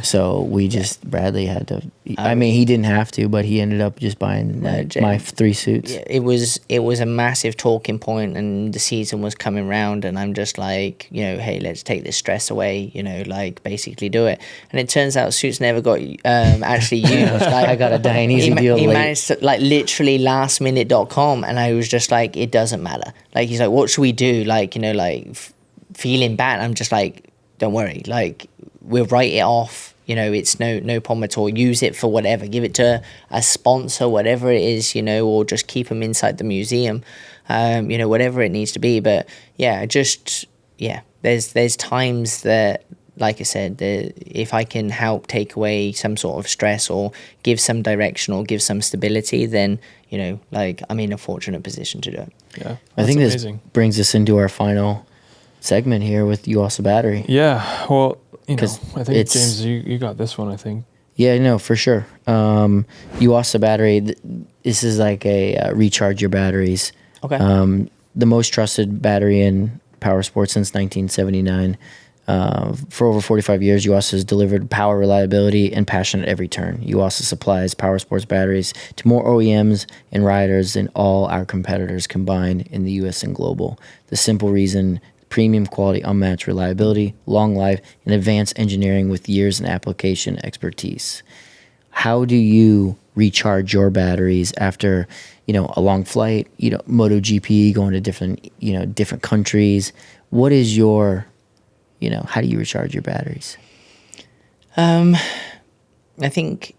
So we just Bradley had to. I mean, he didn't have to, but he ended up just buying my 3 suits. Yeah, it was a massive talking point, and the season was coming round, and I'm just like, hey, let's take this stress away, like basically do it. And it turns out suits never got actually used. Like, I got a Dionysian deal he late. managed to, like, literally lastminute.com, and I was just like, it doesn't matter. Like, he's like, what should we do? Like, feeling bad. I'm just like, don't worry. Like, we'll write it off. It's no problem at all. Use it for whatever. Give it to a sponsor, whatever it is, or just keep them inside the museum, whatever it needs to be. But yeah, there's times that, like I said, if I can help take away some sort of stress or give some direction or give some stability, then, I'm in a fortunate position to do it. Yeah, I think amazing. This brings us into our final segment here with UASA Battery. Yeah, well, I think, it's, James, you got this one, I think. Yeah, no, for sure. UASA Battery, this is like a recharge your batteries. Okay. The most trusted battery in power sports since 1979. For over 45 years, UASA has delivered power, reliability, and passion at every turn. UASA supplies power sports batteries to more OEMs and riders than all our competitors combined in the U.S. and global. The simple reason: premium quality, unmatched reliability, long life, and advanced engineering with years in application expertise. How do you recharge your batteries after, a long flight, MotoGP, going to different countries? What is your, how do you recharge your batteries? I think,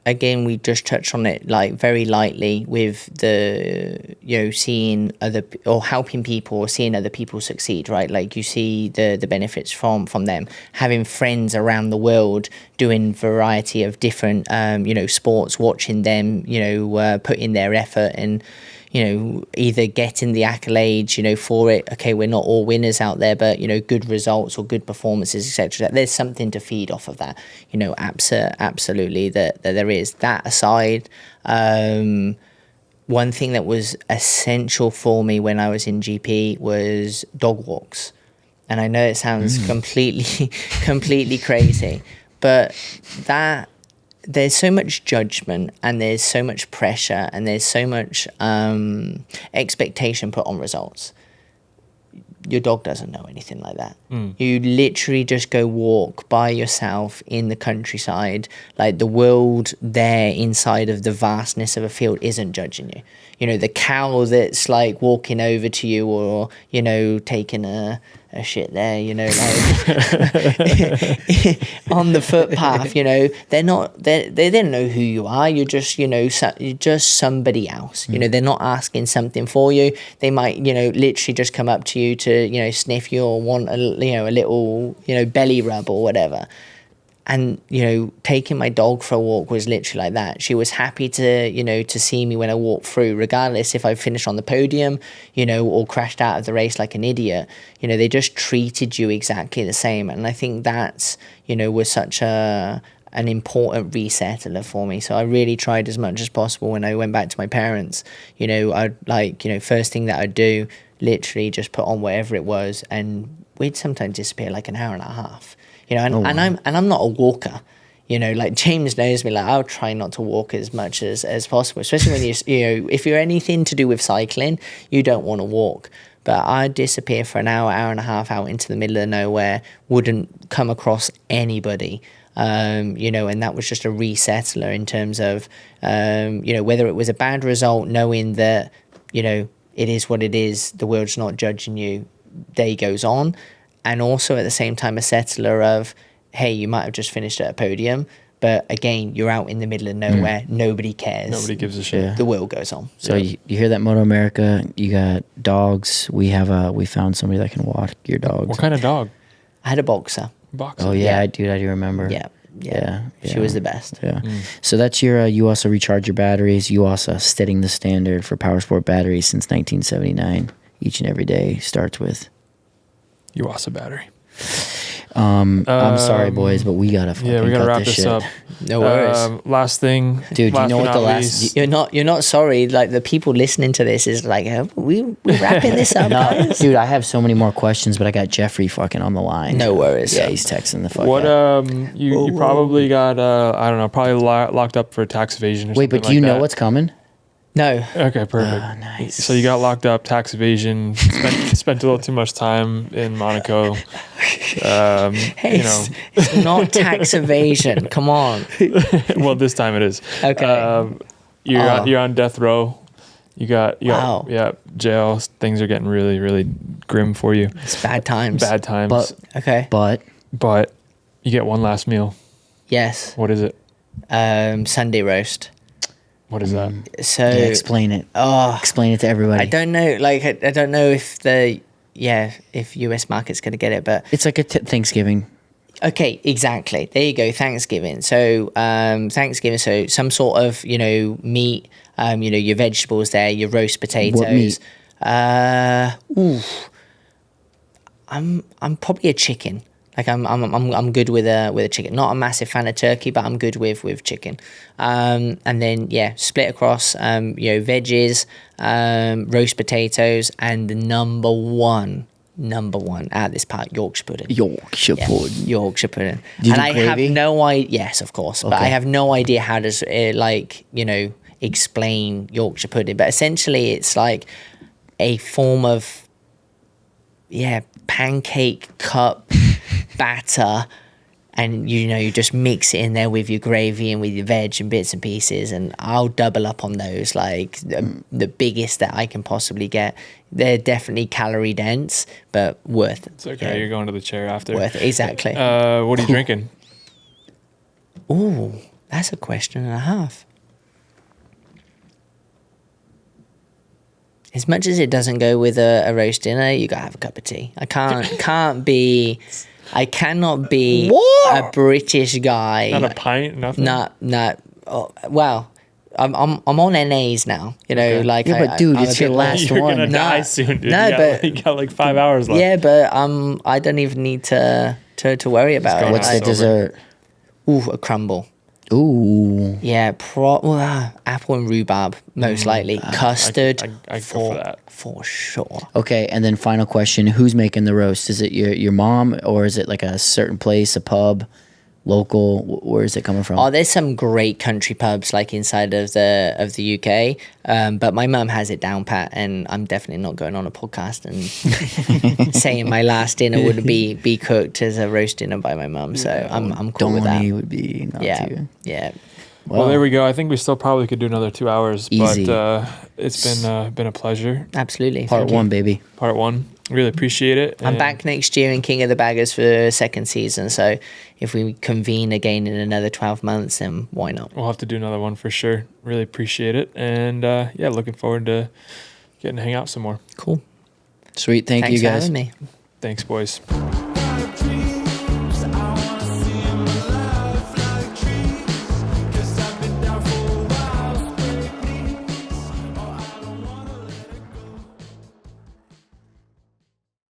again, we just touched on it like very lightly with the, seeing other or helping people or seeing other people succeed, right? Like, you see the benefits from them, having friends around the world doing variety of different, sports, watching them, put in their effort and, either getting the accolades, for it. Okay, we're not all winners out there, but, good results or good performances, etc. There's something to feed off of that, absolutely that there is. That aside, one thing that was essential for me when I was in GP was dog walks. And I know it sounds completely crazy, but there's so much judgment and there's so much pressure and there's so much expectation put on results. Your dog doesn't know anything like that. You literally just go walk by yourself in the countryside. Like, the world there inside of the vastness of a field isn't judging you. The cow that's like walking over to you or, taking a shit there, like on the footpath, they don't know who you are. You're just, you're just somebody else. They're not asking something for you. They might, literally just come up to you to, sniff you or want a little, belly rub or whatever. And, taking my dog for a walk was literally like that. She was happy to, to see me when I walked through, regardless if I finished on the podium, or crashed out of the race like an idiot. They just treated you exactly the same. And I think that's, was such an important resettler for me. So I really tried as much as possible when I went back to my parents. I'd first thing that I'd do, literally just put on whatever it was, and we'd sometimes disappear like an hour and a half. And I'm not a walker, like James knows me, like I'll try not to walk as much as possible, especially when if you're anything to do with cycling, you don't want to walk. But I'd disappear for an hour and a half out into the middle of nowhere, wouldn't come across anybody, and that was just a resettler in terms of, whether it was a bad result, knowing that, it is what it is, the world's not judging you, day goes on. And also at the same time a settler of, hey, you might have just finished at a podium, but again, you're out in the middle of nowhere. Nobody cares. Nobody gives a shit. Yeah. The world goes on. So you hear that, MotoAmerica? You got dogs. We found somebody that can walk your dogs. What kind of dog? I had a boxer. Boxer. Oh yeah, I do remember. Yeah. She was the best. Yeah. So that's your UASA recharge your batteries. UASA setting the standard for power sport batteries since 1979. Each and every day starts with UASA battery. I'm sorry, boys, but we gotta fucking we gotta cut wrap this this shit. up. No worries. Last thing, Dude, you know but what the not last- least- You're not sorry. Like the people listening to this is like, we're wrapping this up, guys. Dude, I have so many more questions, but I got Jeffrey fucking on the line. No worries. Yeah, he's texting the fuck What out. you probably got I don't know, probably locked up for tax evasion or Wait, something but do you like know that. what's coming? No. Okay, perfect. Oh, nice. So you got locked up, tax evasion, spent a little too much time in Monaco. Hey, You know, it's not tax evasion. Come on. well, this time it is. Okay. You're on death row. You got Wow. yeah, jail. Things are getting really, really grim for you. It's bad times. Bad times. But Okay. but You get one last meal. Yes. What is it? Sunday roast. What is that? So yeah, explain it. oh, Explain it to everybody. I don't know. Like I don't know if if US market's gonna get it, but It's like a Thanksgiving. okay, exactly. There you go. Thanksgiving. So Thanksgiving. So some sort of meat. Your vegetables there. Your roast potatoes. What meat? I'm probably a chicken. Like I'm good with a chicken. Not a massive fan of turkey, but I'm good with chicken. And then split across veggies, roast potatoes, and the number one at this part, Yorkshire pudding. Yorkshire pudding. Yorkshire pudding. Do you And do I gravy? have no idea. Yes, of course, but I Okay. have no idea how does it explain Yorkshire pudding. But essentially, it's like a form of pancake cup batter, and you just mix it in there with your gravy and with your veg and bits and pieces, and I'll double up on those, like the biggest that I can possibly get. They're definitely calorie dense, but worth it. It's okay. You're going to the chair after. Worth it, exactly. What are you drinking? Ooh, that's a question and a half. As much as it doesn't go with a roast dinner, you gotta have a cup of tea. I cannot be What? a British guy. Not a pint, nothing. Not. Oh, well, I'm on NAs now. Okay. like Yeah, but dude, I'm it's a your bit last You're one. gonna No, die soon, dude. no, you got like 5 hours left. Yeah, but I don't even need to worry about it. going What's out the sober. dessert? Ooh, a crumble. Ooh. Yeah, apple and rhubarb, most likely. Custard, I go for that. for sure. Okay, and then final question: who's making the roast? Is it your mom, or is it like a certain place, a pub, local? Where is it coming from? Oh, there's some great country pubs like inside of the UK, but my mum has it down pat, and I'm definitely not going on a podcast and saying my last dinner would be cooked as a roast dinner by my mum. So I'm cool with that. Donnie would be not Yeah, too. yeah. Well, there we go. I think we still probably could do another 2 hours, Easy. but it's been a pleasure. Absolutely. Part Thank you. one, baby. Part one. Really appreciate it. I'm and back next year in King of the Baggers for a second season. So if we convene again in another 12 months, then why not? We'll have to do another one for sure. Really appreciate it, and looking forward to getting to hang out some more. Cool. Sweet. Thank Thanks you for guys. having me. Thanks, boys.